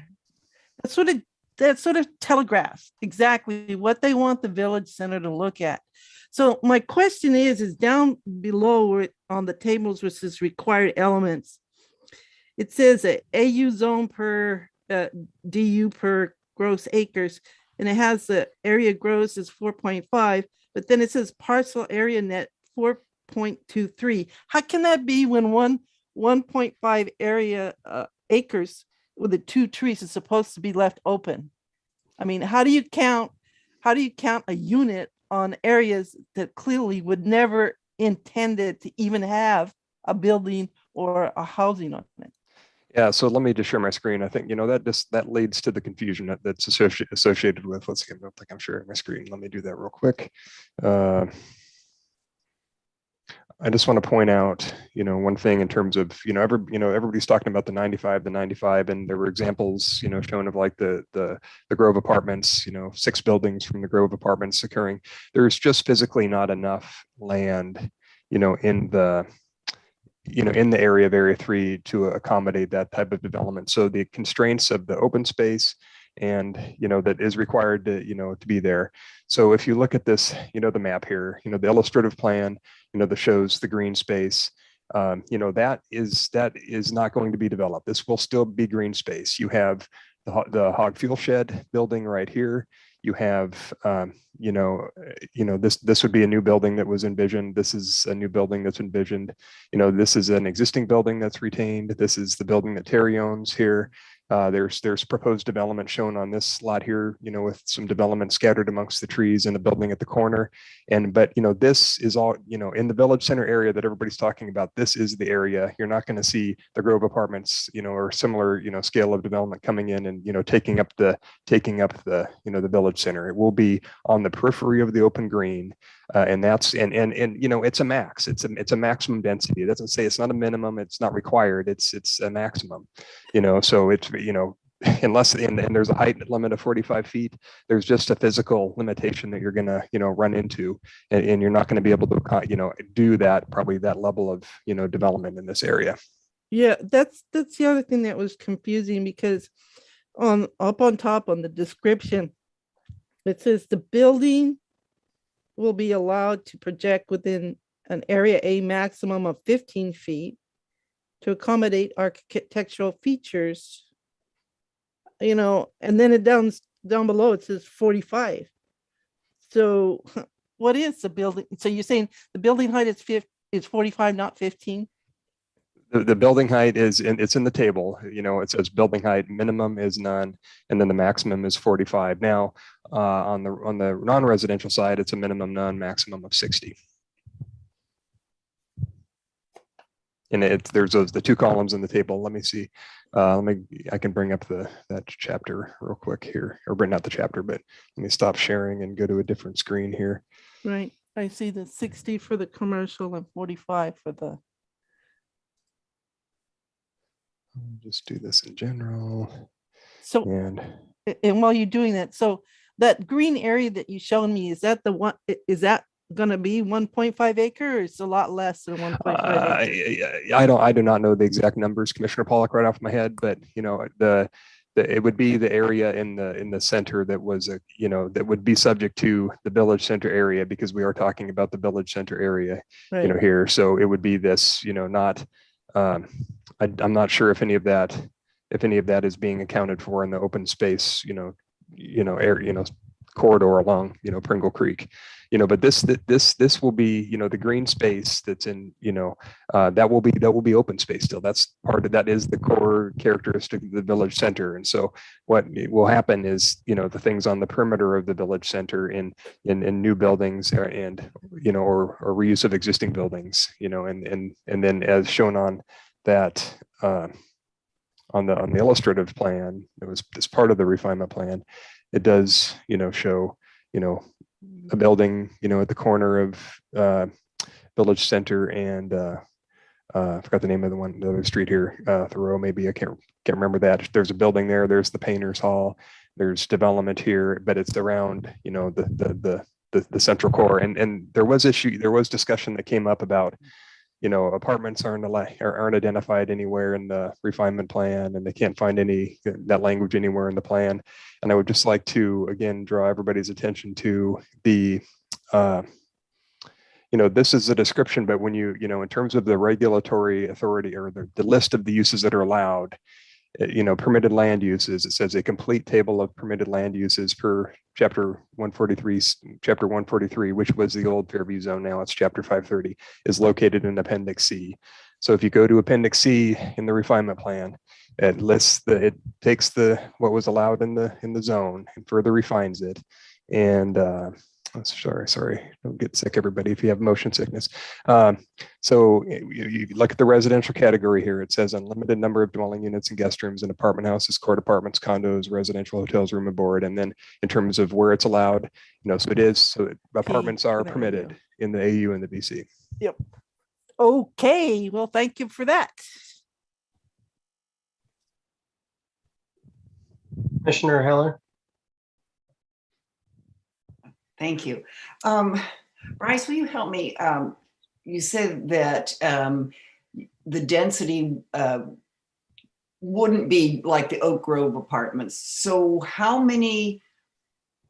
That sort of that sort of telegraphs exactly what they want the village center to look at. So my question is down below where on the tables, which is required elements. It says a AU zone per DU per gross acres, and it has the area gross is 4.5, but then it says parcel area net 4.23. How can that be when 1.5 area acres with the 2 trees is supposed to be left open? I mean, how do you count a unit on areas that clearly would never intended to even have a building or a housing on it? Yeah, so let me just share my screen. I think, that leads to the confusion that's associated with, let's see, I don't think I'm sharing my screen. Let me do that real quick. I just want to point out, one thing in terms of, everybody's talking about the 95, and there were examples, shown of like the Grove Apartments, 6 buildings from the Grove Apartments occurring. There's just physically not enough land, in the area of Area 3 to accommodate that type of development. So the constraints of the open space and, that is required to be there. So if you look at this, the map here, the illustrative plan, that shows the green space, that is not going to be developed. This will still be green space. You have the hog fuel shed building right here. You have, this would be a new building that was envisioned. This is a new building that's envisioned. This is an existing building that's retained. This is the building that Terry owns here. There's proposed development shown on this lot here, with some development scattered amongst the trees and the building at the corner. But this is all, in the village center area that everybody's talking about. This is the area. You're not going to see the Grove Apartments, or similar, scale of development coming in and, taking up the the village center. It will be on the periphery of the open green. And that's, it's a max, it's a maximum density. It doesn't say it's not a minimum, it's not required, it's a maximum, so it's, unless, and there's a height limit of 45 feet, there's just a physical limitation that you're gonna, run into, and you're not gonna be able to, do that, probably that level of, development in this area. Yeah, that's the other thing that was confusing, because up on top on the description, it says the building will be allowed to project within an area A maximum of 15 feet to accommodate architectural features, and then it down below it says 45. So what is the building? So you're saying the building height is 45, not 15? The building height it's in the table, it says building height minimum is none, and then the maximum is 45. Now, on the non-residential side, it's a minimum none, maximum of 60. And there's the 2 columns in the table. Let me see. I can bring up that chapter real quick here, or bring out the chapter, but let me stop sharing and go to a different screen here. Right. I see the 60 for the commercial and 45 for the. I'll just do this in general. So, and while you're doing that, so that green area that you showed me, is that going to be 1.5 acre, or it's a lot less than 1.5 acre? I do not know the exact numbers, Commissioner Pollack, right off my head, but it would be the area in the center that was that would be subject to the village center area, because we are talking about the village center area, right, here. So it would be this, not. I'm not sure if any of that is being accounted for in the open space, air, corridor along, Pringle Creek, but this will be, the green space that's in, that will be open space still. That's part of that, is the core characteristic of the village center. And so what will happen is, the things on the perimeter of the village center in new buildings and, or reuse of existing buildings, and then as shown on that, on the illustrative plan, it was as part of the refinement plan. It does, show, a building, at the corner of Village Center and I forgot the name of the other street here, Thoreau, maybe, I can't remember that. There's a building there. There's the Painters Hall. There's development here, but it's around, the central core. And there was discussion that came up about, apartments aren't identified anywhere in the refinement plan, and they can't find that language anywhere in the plan. And I would just like to, again, draw everybody's attention to the, this is a description, but when in terms of the regulatory authority or the list of the uses that are allowed, permitted land uses, it says a complete table of permitted land uses per chapter 143, which was the old Fairview zone. Now it's chapter 530, is located in Appendix C. So if you go to Appendix C in the refinement plan, it takes what was allowed in the zone and further refines it. And sorry, don't get sick, everybody, if you have motion sickness. So you look at the residential category here. It says unlimited number of dwelling units and guest rooms in apartment houses, court apartments, condos, residential hotels, room and board. And then in terms of where it's allowed, so apartments are permitted in the AU and the BC. Yep. Okay, well, thank you for that. Commissioner Heller. Thank you. Bryce, will you help me? You said that the density wouldn't be like the Oak Grove apartments. So how many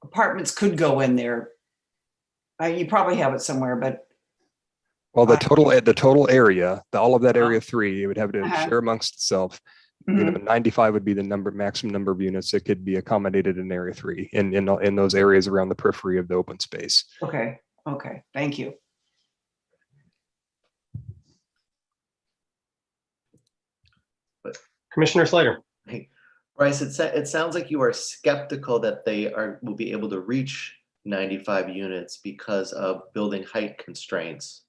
apartments could go in there? You probably have it somewhere, but. Well, the total area, all of that area 3, it would have to share amongst itself. 95 would be the maximum number of units that could be accommodated in area 3 in those areas around the periphery of the open space. Okay, thank you. Commissioner Slater. Hey, Bryce, it sounds like you are skeptical that they will be able to reach 95 units because of building height constraints.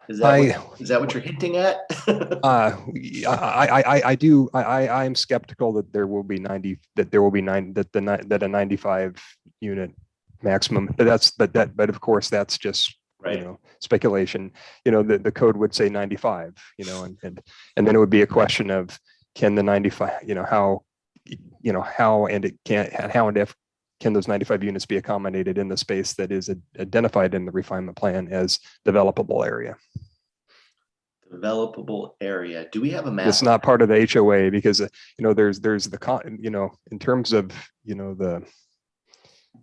Is that what you're hinting at? I'm skeptical that there will be 90, that a 95 unit maximum, but of course that's just speculation. The code would say 95, and then it would be a question of can the 95, how and if can those 95 units be accommodated in the space that is identified in the refinement plan as developable area? Developable area. Do we have a map? It's not part of the HOA because there's the in terms of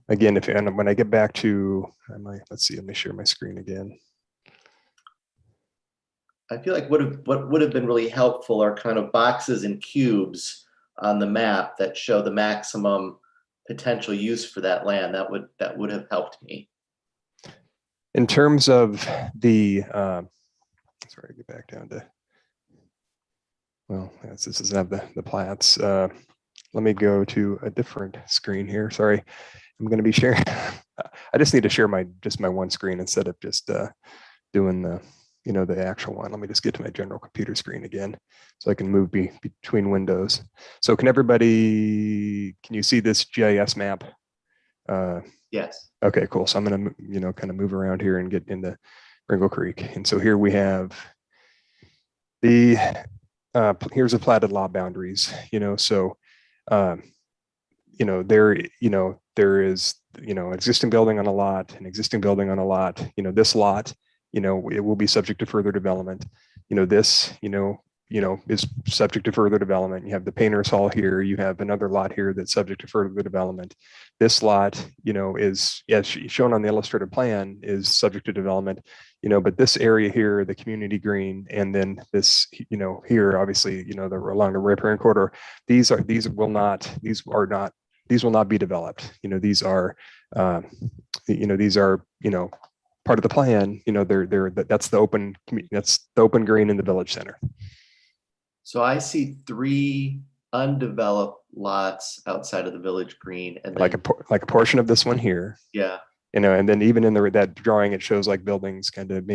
when I get back to let's see, let me share my screen again. I feel like what would have been really helpful are kind of boxes and cubes on the map that show the maximum potential use for that land. That would have helped me. In terms of the sorry, get back down to, this doesn't have the plats. Let me go to a different screen here. Sorry, I'm going to be sharing. I just need to share my one screen instead of just doing the actual one. Let me just get to my general computer screen again so I can move between windows. So can you see this GIS map? Yes. Okay, cool. So I'm going to, kind of move around here and get into Pringle Creek. And so here we have here's the platted lot boundaries, so, there is, existing building on a lot, an existing building on a lot, this lot, it will be subject to further development. This, is subject to further development. You have the painter's hall here. You have another lot here that's subject to further development. This lot, is, as shown on the illustrated plan, is subject to development, but this area here, the community green, and then this, here, obviously, along the riparian corridor, these will not be developed. These are, part of the plan. That's the open green in the village center. So I see 3 undeveloped lots outside of the village green, and then, like a portion of this one here. Yeah. And then even in that drawing, it shows like buildings kind of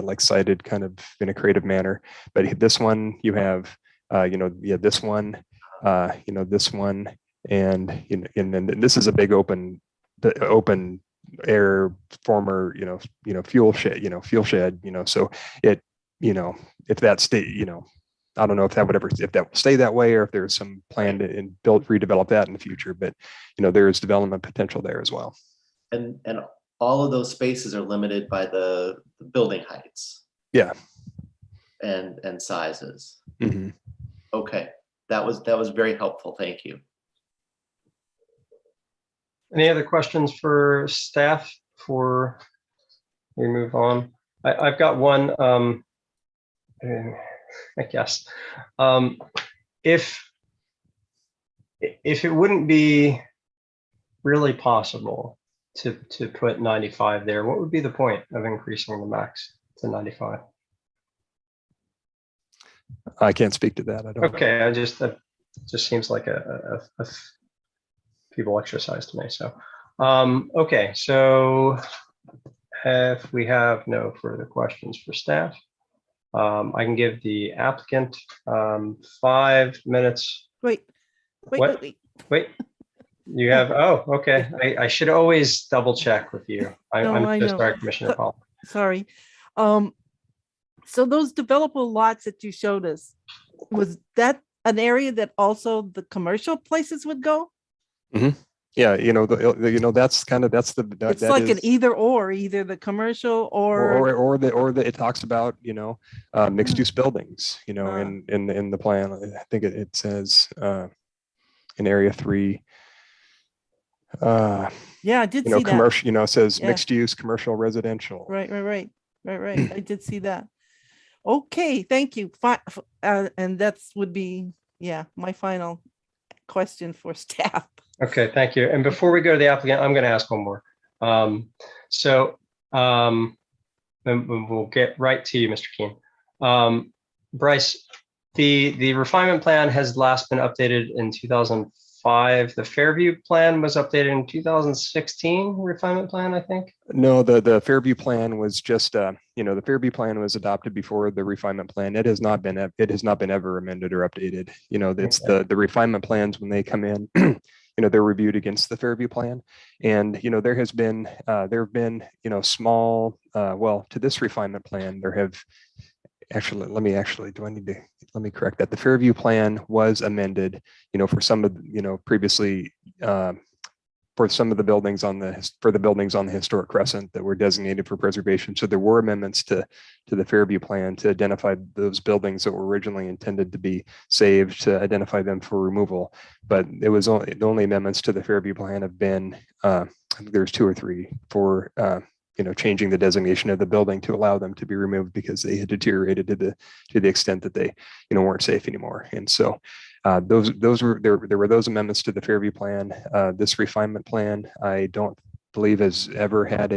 like sited kind of in a creative manner. But this one you have, this one, this one, and then this is a big open air former, fuel shed, so it, if that state, I don't know if that will stay that way or if there's some plan to redevelop that in the future, but there is development potential there as well. And all of those spaces are limited by the building heights. Yeah. And sizes. Mhm. Okay, that was very helpful. Thank you. Any other questions for staff before we move on? I've got one, I guess. If it wouldn't be really possible to put 95 there, what would be the point of increasing the max to 95? I can't speak to that. I don't. Okay, that just seems like a feeble exercise to me. So, okay, so if we have no further questions for staff, I can give the applicant 5 minutes. Wait. What? Wait. You have, oh, okay. I should always double check with you. No, I'm I just know. sorry, Commissioner Paul. Sorry. So those developable lots that you showed us, was that an area that also the commercial places would go? Mm-hmm. Yeah, that's the It's like an either or, either the commercial or it talks about mixed use buildings, in the plan. I think it says in area 3. Yeah, I did see that. Commercial, it says mixed use, commercial, residential. Right. I did see that. Okay, thank you. And that's would be, my final question for staff. Okay, thank you. And before we go to the applicant, I'm going to ask one more. And we'll get right to you, Mr. Keene. Bryce, the refinement plan has last been updated in 2005. The Fairview plan was updated in 2016. Refinement plan, I think. No, the Fairview plan was just the Fairview plan was adopted before the refinement plan. It has not been ever amended or updated. It's the refinement plans when they come in. They're reviewed against the Fairview plan, and there have been small to this refinement plan there have actually let me correct that. The Fairview plan was amended for some of previously for some of the buildings on the historic crescent that were designated for preservation. So there were amendments to the Fairview plan to identify those buildings that were originally intended to be saved, to identify them for removal. But it was the only amendments to the Fairview plan have been I think there's 2 or 3 for changing the designation of the building to allow them to be removed because they had deteriorated to the extent that they weren't safe anymore. And so there were those amendments to the Fairview plan. This refinement plan, I don't believe has ever had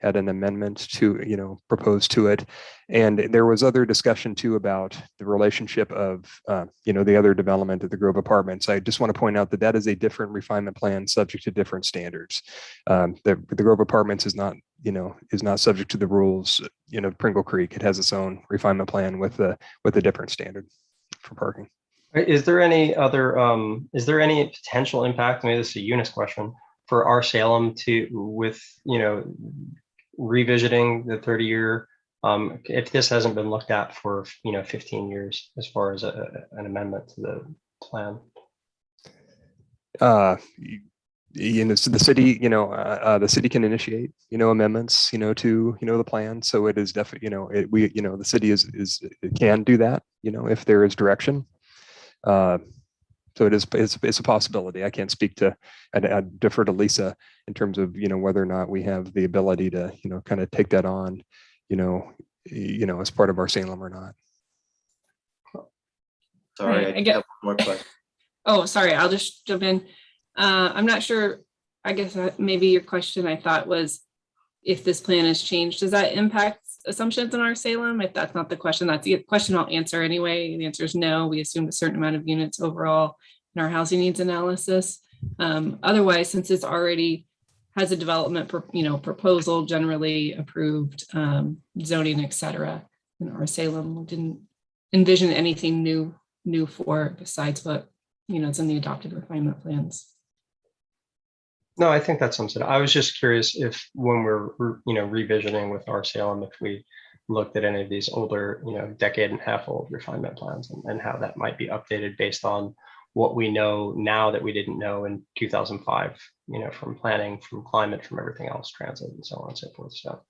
an amendment to proposed to it. And there was other discussion too about the relationship of the other development of the Grove Apartments. I just want to point out that is a different refinement plan subject to different standards. The Grove Apartments is not subject to the rules. Pringle Creek, it has its own refinement plan with a different standard for parking. Is there any potential impact? Maybe this is a Eunice question for our Salem with revisiting the 30-year, if this hasn't been looked at for 15 years as far as an amendment to the plan. So the city can initiate amendments to the plan. So it is definitely the city it can do that if there is direction. So it's a possibility. I can't speak to, I defer to Lisa in terms of, whether or not we have the ability to, kind of take that on, as part of our Salem or not. Sorry, Right, I have one more question. Oh, sorry, I'll just jump in. I'm not sure, I guess maybe your question I thought was if this plan has changed, does that impact assumptions in our Salem? If that's not the question, that's the question I'll answer anyway. The answer is no. We assumed a certain amount of units overall in our housing needs analysis. Otherwise, since it's already has a development, proposal generally approved, zoning, et cetera, in our Salem, we didn't envision anything new for besides what it's in the adopted refinement plans. No, I think that sums it up. I was just curious if when we're, revisiting with our Salem, if we looked at any of these older, decade and a half old refinement plans and how that might be updated based on what we know now that we didn't know in 2005, from planning, from climate, from everything else, transit and so on and so forth. So,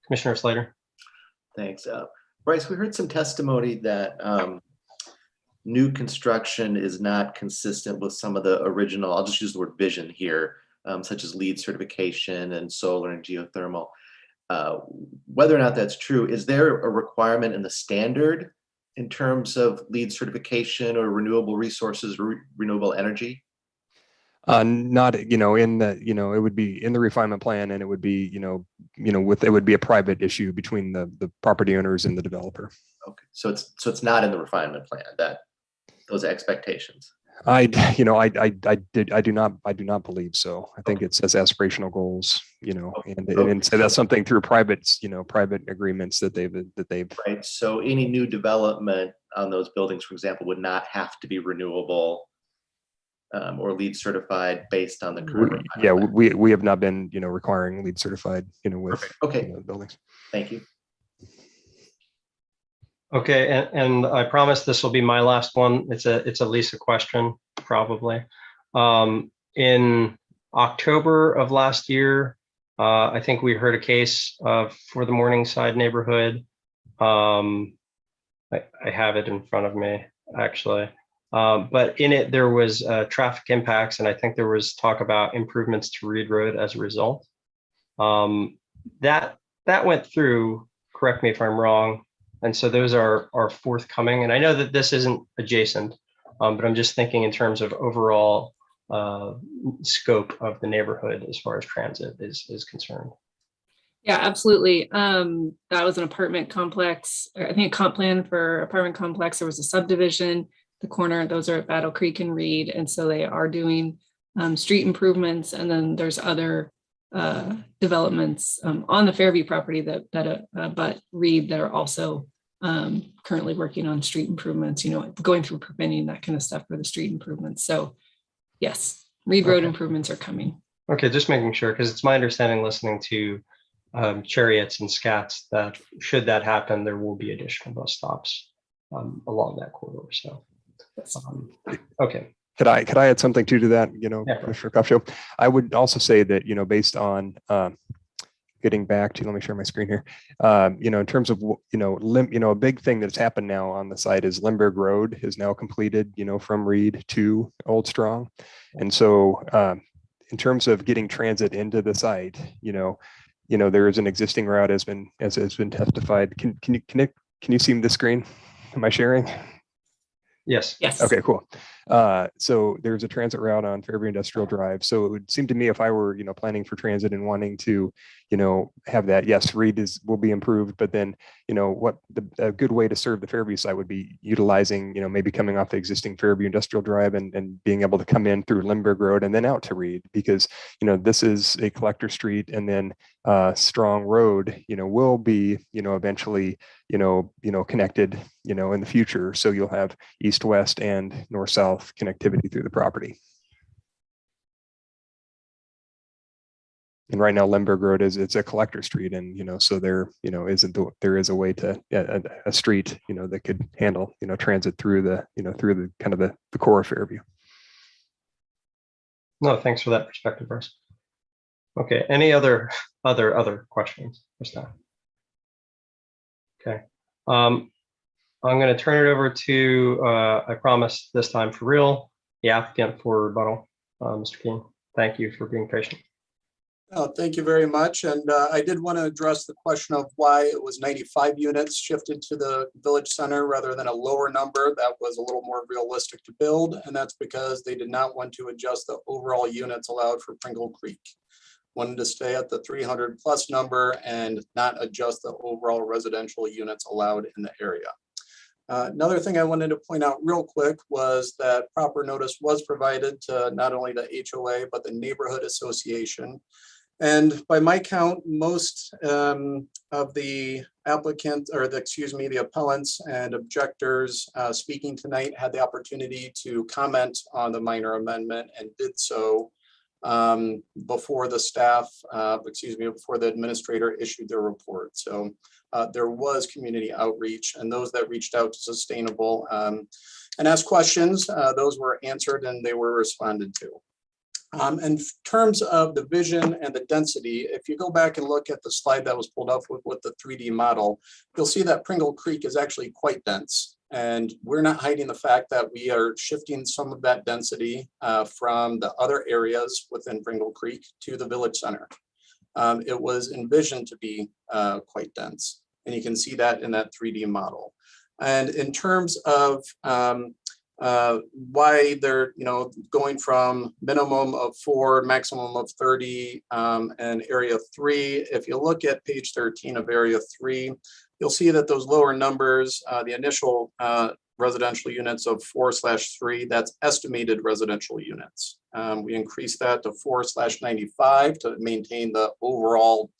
Commissioner Slater. Thanks. Bryce, we heard some testimony that new construction is not consistent with some of the original, I'll just use the word vision here, such as LEED certification and solar and geothermal. Whether or not that's true, is there a requirement in the standard in terms of LEED certification or renewable resources, renewable energy? Not, in the, it would be in the refinement plan, and it would be, it would be a private issue between the property owners and the developer. Okay, so it's not in the refinement plan, that those expectations. I do not believe so. I think it says aspirational goals, and so that's something through private agreements that they've. Right. So any new development on those buildings, for example, would not have to be renewable or LEED certified based on the current. Yeah, we have not been, requiring LEED certified, with buildings. Thank you. Okay, and I promise this will be my last one. It's a Lisa question, probably. In October of last year, I think we heard a case for the Morningside neighborhood. I have it in front of me, actually. But in it, there was traffic impacts, and I think there was talk about improvements to Reed Road as a result. That went through, correct me if I'm wrong. And so those are forthcoming. And I know that this isn't adjacent, but I'm just thinking in terms of overall scope of the neighborhood as far as transit is concerned. Yeah, absolutely. That was an apartment complex. I think a comp plan for apartment complex. There was a subdivision, the corner, those are at Battle Creek and Reed. And so they are doing street improvements. And then there's other developments on the Fairview property but Reed that are also currently working on street improvements, going through permitting, that kind of stuff for the street improvements. So yes, Reed Road improvements are coming. Okay, just making sure, because it's my understanding, listening to Chariots and Scats, that should that happen, there will be additional bus stops along that corridor. So okay. Could I add something to that, Commissioner Kupcho? I would also say that, based on getting back to, let me share my screen here. In terms of, a big thing that's happened now on the site is Limburg Road is now completed, from Reed to Old Strong. And so in terms of getting transit into the site, there is an existing route as has been testified. Can you see the screen? Am I sharing? Yes. Yes. Okay, cool. So there's a transit route on Fairview Industrial Drive. So it would seem to me, if I were, planning for transit and wanting to, have that, yes, Reed will be improved, but then, a good way to serve the Fairview site would be utilizing, maybe coming off the existing Fairview Industrial Drive and being able to come in through Limburg Road and then out to Reed, because, this is a collector street, and then Strong Road, will be, eventually, connected, in the future. So you'll have east-west and north-south connectivity through the property. And right now, Limburg Road it's a collector street, and so there there is a way to a street that could handle transit through the kind of the core of Fairview. No, thanks for that perspective, Bruce. Okay, any other questions for staff? Okay, I'm going to turn it over to I promise this time for real, the applicant for rebuttal, Mr. Keene. Thank you for being patient. Oh, thank you very much. And I did want to address the question of why it was 95 units shifted to the village center rather than a lower number that was a little more realistic to build. And that's because they did not want to adjust the overall units allowed for Pringle Creek. Wanted to stay at the 300 plus number and not adjust the overall residential units allowed in the area. Another thing I wanted to point out real quick was that proper notice was provided to not only the HOA, but the neighborhood association. And by my count, most of the applicants, or the appellants and objectors speaking tonight had the opportunity to comment on the minor amendment and did so before the staff, before the administrator issued their report. So there was community outreach, and those that reached out to Sustainable and asked questions, those were answered and they were responded to. In terms of the vision and the density, if you go back and look at the slide that was pulled up with the 3D model, you'll see that Pringle Creek is actually quite dense. And we're not hiding the fact that we are shifting some of that density from the other areas within Pringle Creek to the village center. It was envisioned to be quite dense. And you can see that in that 3D model. And in terms of why they're going from minimum of 4, maximum of 30, and area 3, if you look at page 13 of area 3, you'll see that those lower numbers, the initial residential units of 4/3, that's estimated residential units. We increased that to 4/95 to maintain the overall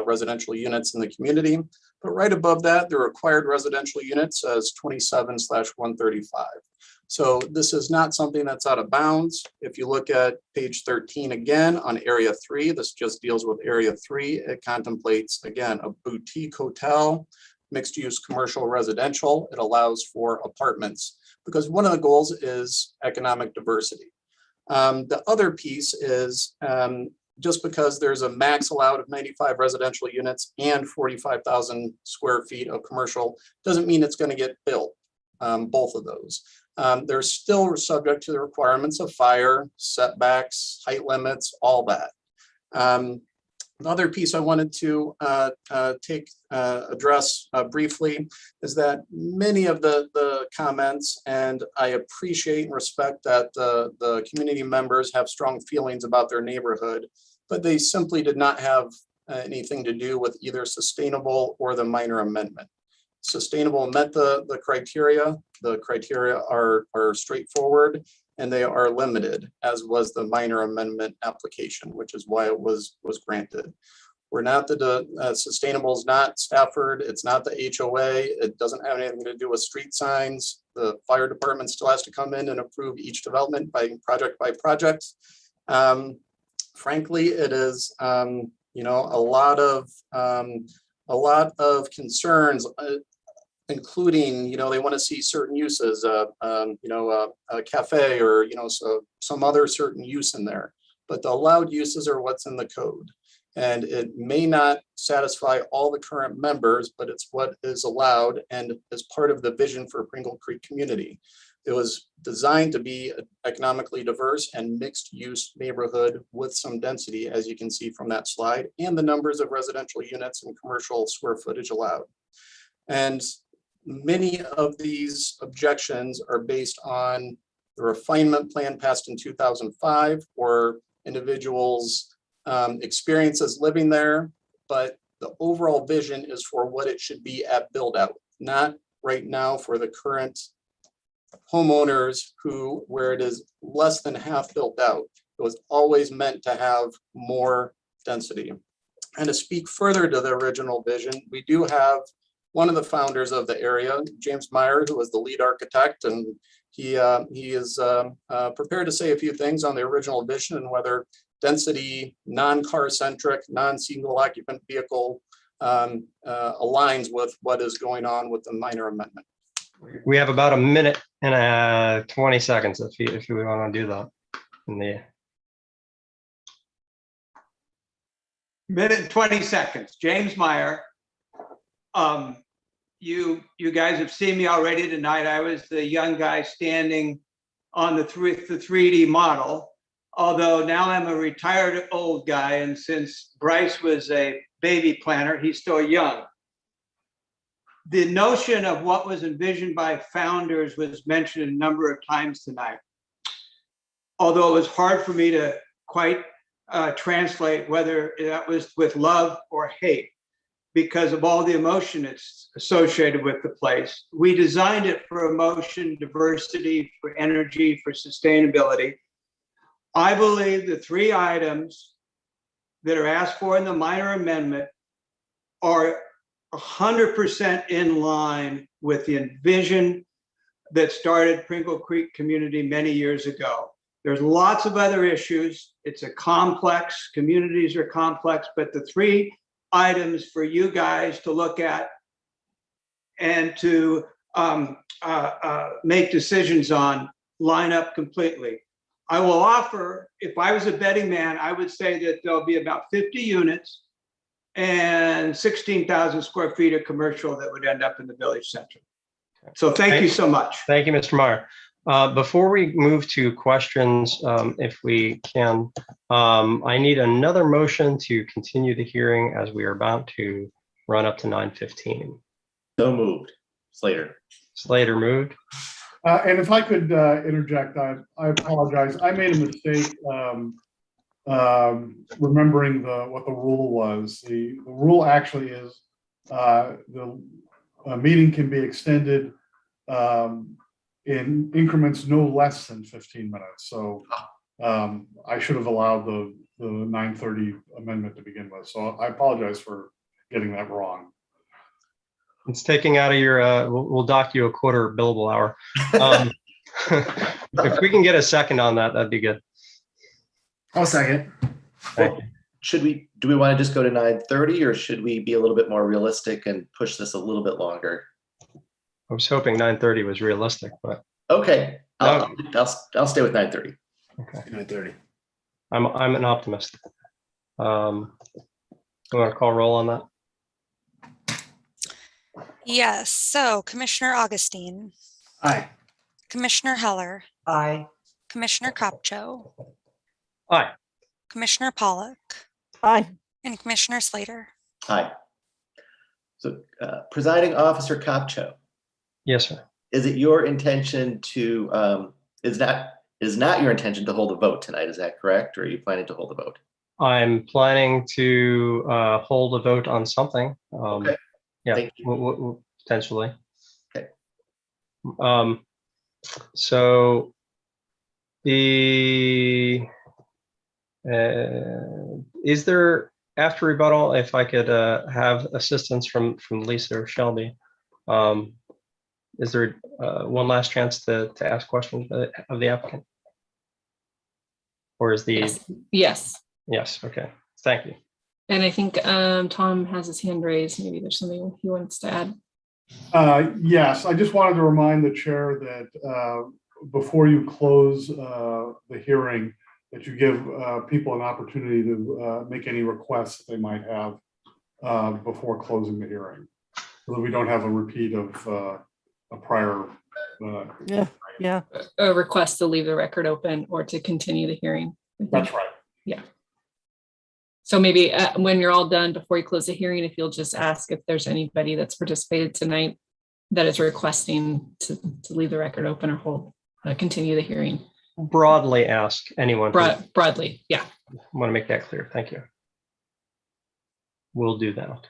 residential units in the community. But right above that, the required residential units as 27/135. So this is not something that's out of bounds. If you look at page 13 again on area 3, this just deals with area 3. It contemplates, again, a boutique hotel, mixed use commercial residential. It allows for apartments because one of the goals is economic diversity. The other piece is just because there's a max allowed of 95 residential units and 45,000 square feet of commercial doesn't mean it's going to get built, both of those. They're still subject to the requirements of fire, setbacks, height limits, all that. The other piece I wanted to address briefly is that many of the comments, and I appreciate and respect that the community members have strong feelings about their neighborhood, but they simply did not have anything to do with either sustainable or the minor amendment. Sustainable met the criteria. The criteria are straightforward and they are limited, as was the minor amendment application, which is why it was granted. We're not sustainable is not Stafford. It's not the HOA. It doesn't have anything to do with street signs. The fire department still has to come in and approve each development by project. Frankly, it is a lot of concerns, including they want to see certain uses, a cafe or so some other certain use in there. But the allowed uses are what's in the code, and it may not satisfy all the current members, but it's what is allowed and is part of the vision for Pringle Creek community. It was designed to be an economically diverse and mixed use neighborhood with some density, as you can see from that slide, and the numbers of residential units and commercial square footage allowed. And many of these objections are based on the refinement plan passed in 2005 or individuals' experiences living there, but the overall vision is for what it should be at build out, not right now for the current homeowners where it is less than half built out. It was always meant to have more density. And to speak further to the original vision, we do have one of the founders of the area, James Meyer, who was the lead architect, and he is prepared to say a few things on the original vision and whether density, non-car centric, non-single occupant vehicle aligns with what is going on with the minor amendment. We have about a minute and 20 seconds if you want to do that. Minute and 20 seconds. James Meyer. You guys have seen me already tonight. I was the young guy standing on the 3D model, although now I'm a retired old guy, and since Bryce was a baby planner, he's still young. The notion of what was envisioned by founders was mentioned a number of times tonight, although it was hard for me to quite translate whether that was with love or hate, because of all the emotion it's associated with the place. We designed it for emotion, diversity, for energy, for sustainability. I believe the 3 items that are asked for in the minor amendment are 100% in line with the vision that started Pringle Creek community many years ago. There's lots of other issues. It's a complex, communities are complex, but the 3 items for you guys to look at and to make decisions on line up completely. I will offer, if I was a betting man, I would say that there'll be about 50 units and 16,000 square feet of commercial that would end up in the village center. So thank you so much. Thank you, Mr. Meyer. Before we move to questions, if we can, I need another motion to continue the hearing as we are about to run up to 9:15. So moved. Slater. Slater moved. And if I could interject, I apologize. I made a mistake remembering what the rule was. The rule actually is the meeting can be extended in increments no less than 15 minutes. So I should have allowed the 9:30 amendment to begin with. So I apologize for getting that wrong. It's taking out of your, we'll dock you a quarter billable hour. If we can get a second on that, that'd be good. I'll second. Thank you. Do we want to just go to 9:30 or should we be a little bit more realistic and push this a little bit longer? I was hoping 9:30 was realistic, but. Okay, I'll stay with 9:30. Okay. 9:30. I'm an optimist. You want to call roll on that? Yes. So Commissioner Augustine. Aye. Commissioner Heller. Aye. Commissioner Capcho. Aye. Commissioner Pollock. Aye. And Commissioner Slater. Aye. So presiding officer Capcho. Yes, sir. Is it your intention to, is not your intention to hold a vote tonight? Is that correct? Or are you planning to hold a vote? I'm planning to hold a vote on something. Okay. Yeah, potentially. Okay. So is there, after rebuttal, if I could have assistance from Lisa or Shelby, is there one last chance to ask questions of the applicant? Or is the Yes. Yes, okay, thank you. And I think Tom has his hand raised. Maybe there's something he wants to add. Yes, I just wanted to remind the chair that before you close the hearing, that you give people an opportunity to make any requests that they might have before closing the hearing, so that we don't have a repeat of a prior. A request to leave the record open or to continue the hearing. That's right. Yeah. So maybe when you're all done, before you close the hearing, if you'll just ask if there's anybody that's participated tonight that is requesting to leave the record open or continue the hearing. Broadly ask anyone. Broadly, yeah. I want to make that clear. Thank you. We'll do that.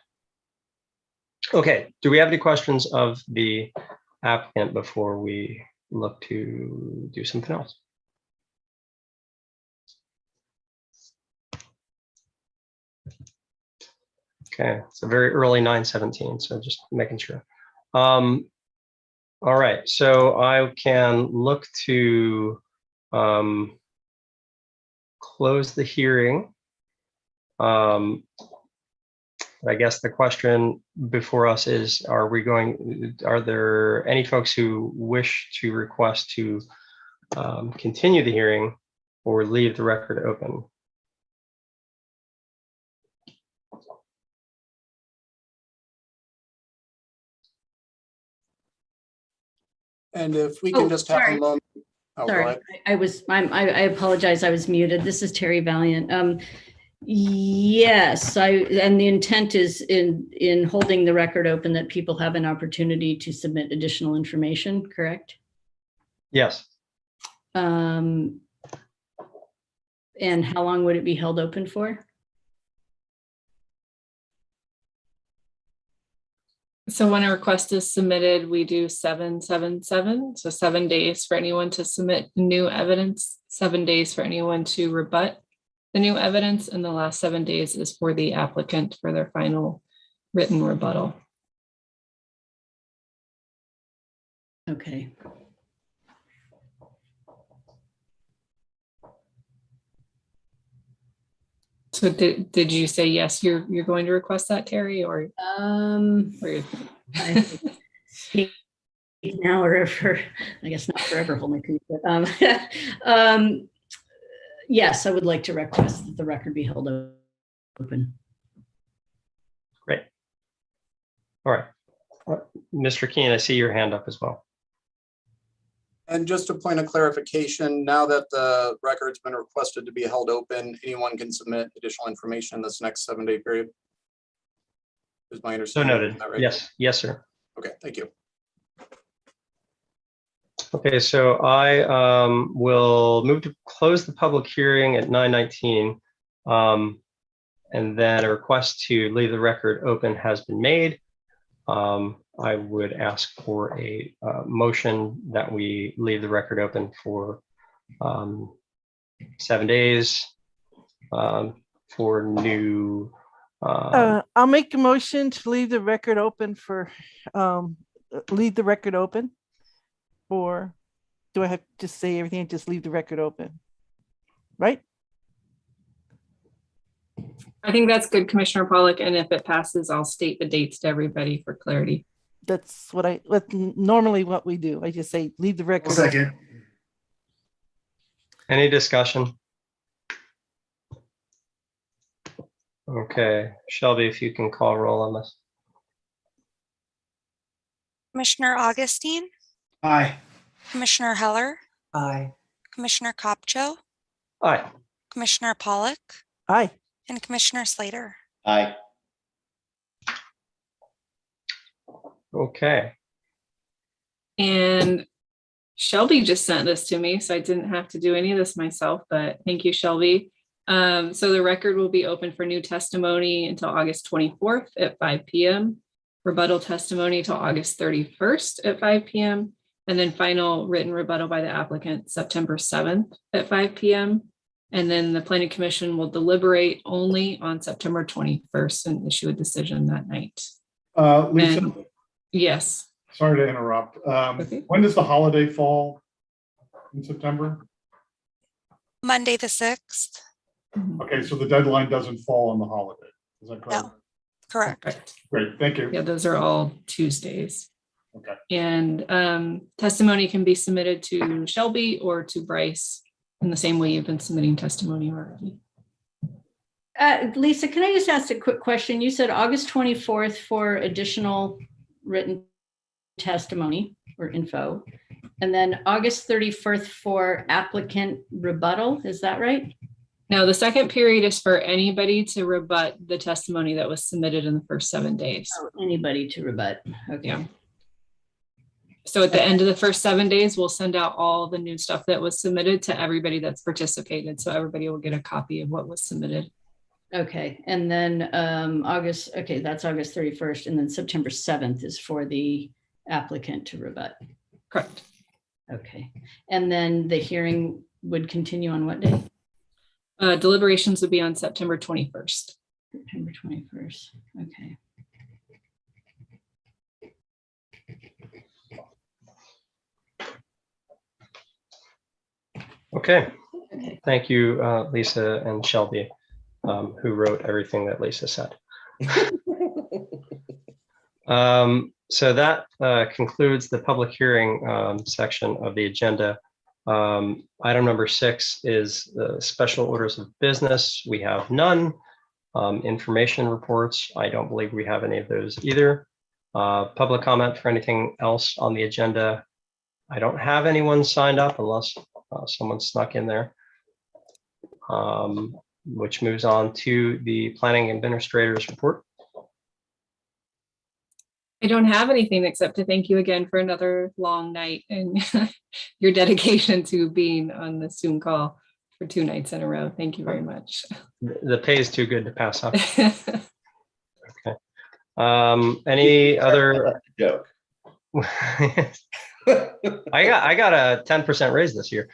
Okay, do we have any questions of the applicant before we look to do something else? Okay, it's a very early 9:17, so just making sure. All right, so I can look to close the hearing. I guess the question before us is, are there any folks who wish to request to continue the hearing or leave the record open? And if we can just have a moment. Oh, sorry, I apologize. I was muted. This is Terry Valiant. Yes, and the intent is in holding the record open that people have an opportunity to submit additional information, correct? Yes. And how long would it be held open for? So when a request is submitted, we do 777. So 7 days for anyone to submit new evidence, 7 days for anyone to rebut the new evidence, and the last 7 days is for the applicant for their final written rebuttal. Okay. So did you say yes, you're going to request that, Terry, or now or ever, I guess not forever, hold my peace, but Yes, I would like to request that the record be held open. Great. All right. Mr. Keen, I see your hand up as well. And just a point of clarification, now that the record's been requested to be held open, anyone can submit additional information in this next 7-day period. Is my So understanding. noted. Is that right? Yes. Yes, sir. Okay, thank you. Okay, so I will move to close the public hearing at 9:19. And then a request to leave the record open has been made. I would ask for a motion that we leave the record open for 7 days for new. I'll make a motion to leave the record open for, for, do I have to say everything? Just leave the record open, right? I think that's good, Commissioner Pollock. And if it passes, I'll state the dates to everybody for clarity. That's normally what we do. I just say, leave the record. Second. Any discussion? Okay, Shelby, if you can call roll on this. Commissioner Augustine, Aye. Commissioner Heller, Aye. Commissioner Capcho, Aye. Commissioner Pollock, Aye. and Commissioner Slater. Aye. Okay. And Shelby just sent this to me, so I didn't have to do any of this myself, but thank you, Shelby. So the record will be open for new testimony until August 24th at 5 p.m. Rebuttal testimony till August 31st at 5 p.m. And then final written rebuttal by the applicant September 7th at 5 p.m. And then the Planning Commission will deliberate only on September 21st and issue a decision that night. Lisa, And yes. sorry to interrupt. Okay. When does the holiday fall in September? Monday the 6th. Okay, so the deadline doesn't fall on the holiday. Is that correct? No, correct. Great, thank you. Yeah, those are all Tuesdays. Okay. And testimony can be submitted to Shelby or to Bryce in the same way you've been submitting testimony already. Lisa, can I just ask a quick question? You said August 24th for additional written testimony or info, and then August 31st for applicant rebuttal. Is that right? No, the second period is for anybody to rebut the testimony that was submitted in the first 7 days. Oh, anybody to rebut. Okay. Yeah. So at the end of the first 7 days, we'll send out all the new stuff that was submitted to everybody that's participated. So everybody will get a copy of what was submitted. Okay. And then August, okay, that's August 31st. And then September 7th is for the applicant to rebut. Correct. Okay. And then the hearing would continue on what day? Deliberations would be on September 21st. September 21st. Okay. Okay. Thank you, Lisa and Shelby, who wrote everything that Lisa said. So that concludes the public hearing section of the agenda. Item number 6 is the special orders of business. We have none. Information reports. I don't believe we have any of those either. Public comment for anything else on the agenda. I don't have anyone signed up unless someone snuck in there. Which moves on to the planning administrator's report. I don't have anything except to thank you again for another long night and your dedication to being on the Zoom call for 2 nights in a row. Thank you very much. The pay is too good to pass up. Okay. Any other joke? I got a 10% raise this year.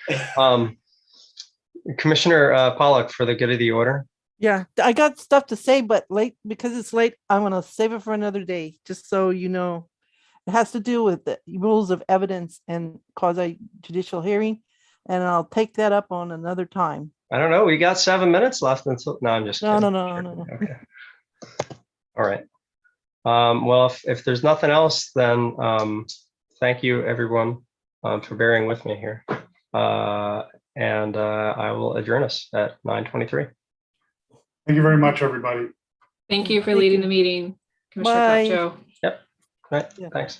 Commissioner Pollock, for the good of the order. Yeah, I got stuff to say, but because it's late, I'm gonna save it for another day, just so you know. It has to do with the rules of evidence and quasi-judicial hearing, and I'll take that up on another time. I don't know. We got 7 minutes left until. No, I'm just kidding. No. Okay. All right. Well, if there's nothing else, then thank you everyone for bearing with me here. And I will adjourn us at 9:23. Thank you very much, everybody. Thank you for leading the meeting, Commissioner Bye. Capcho. Yep. Right. Thanks.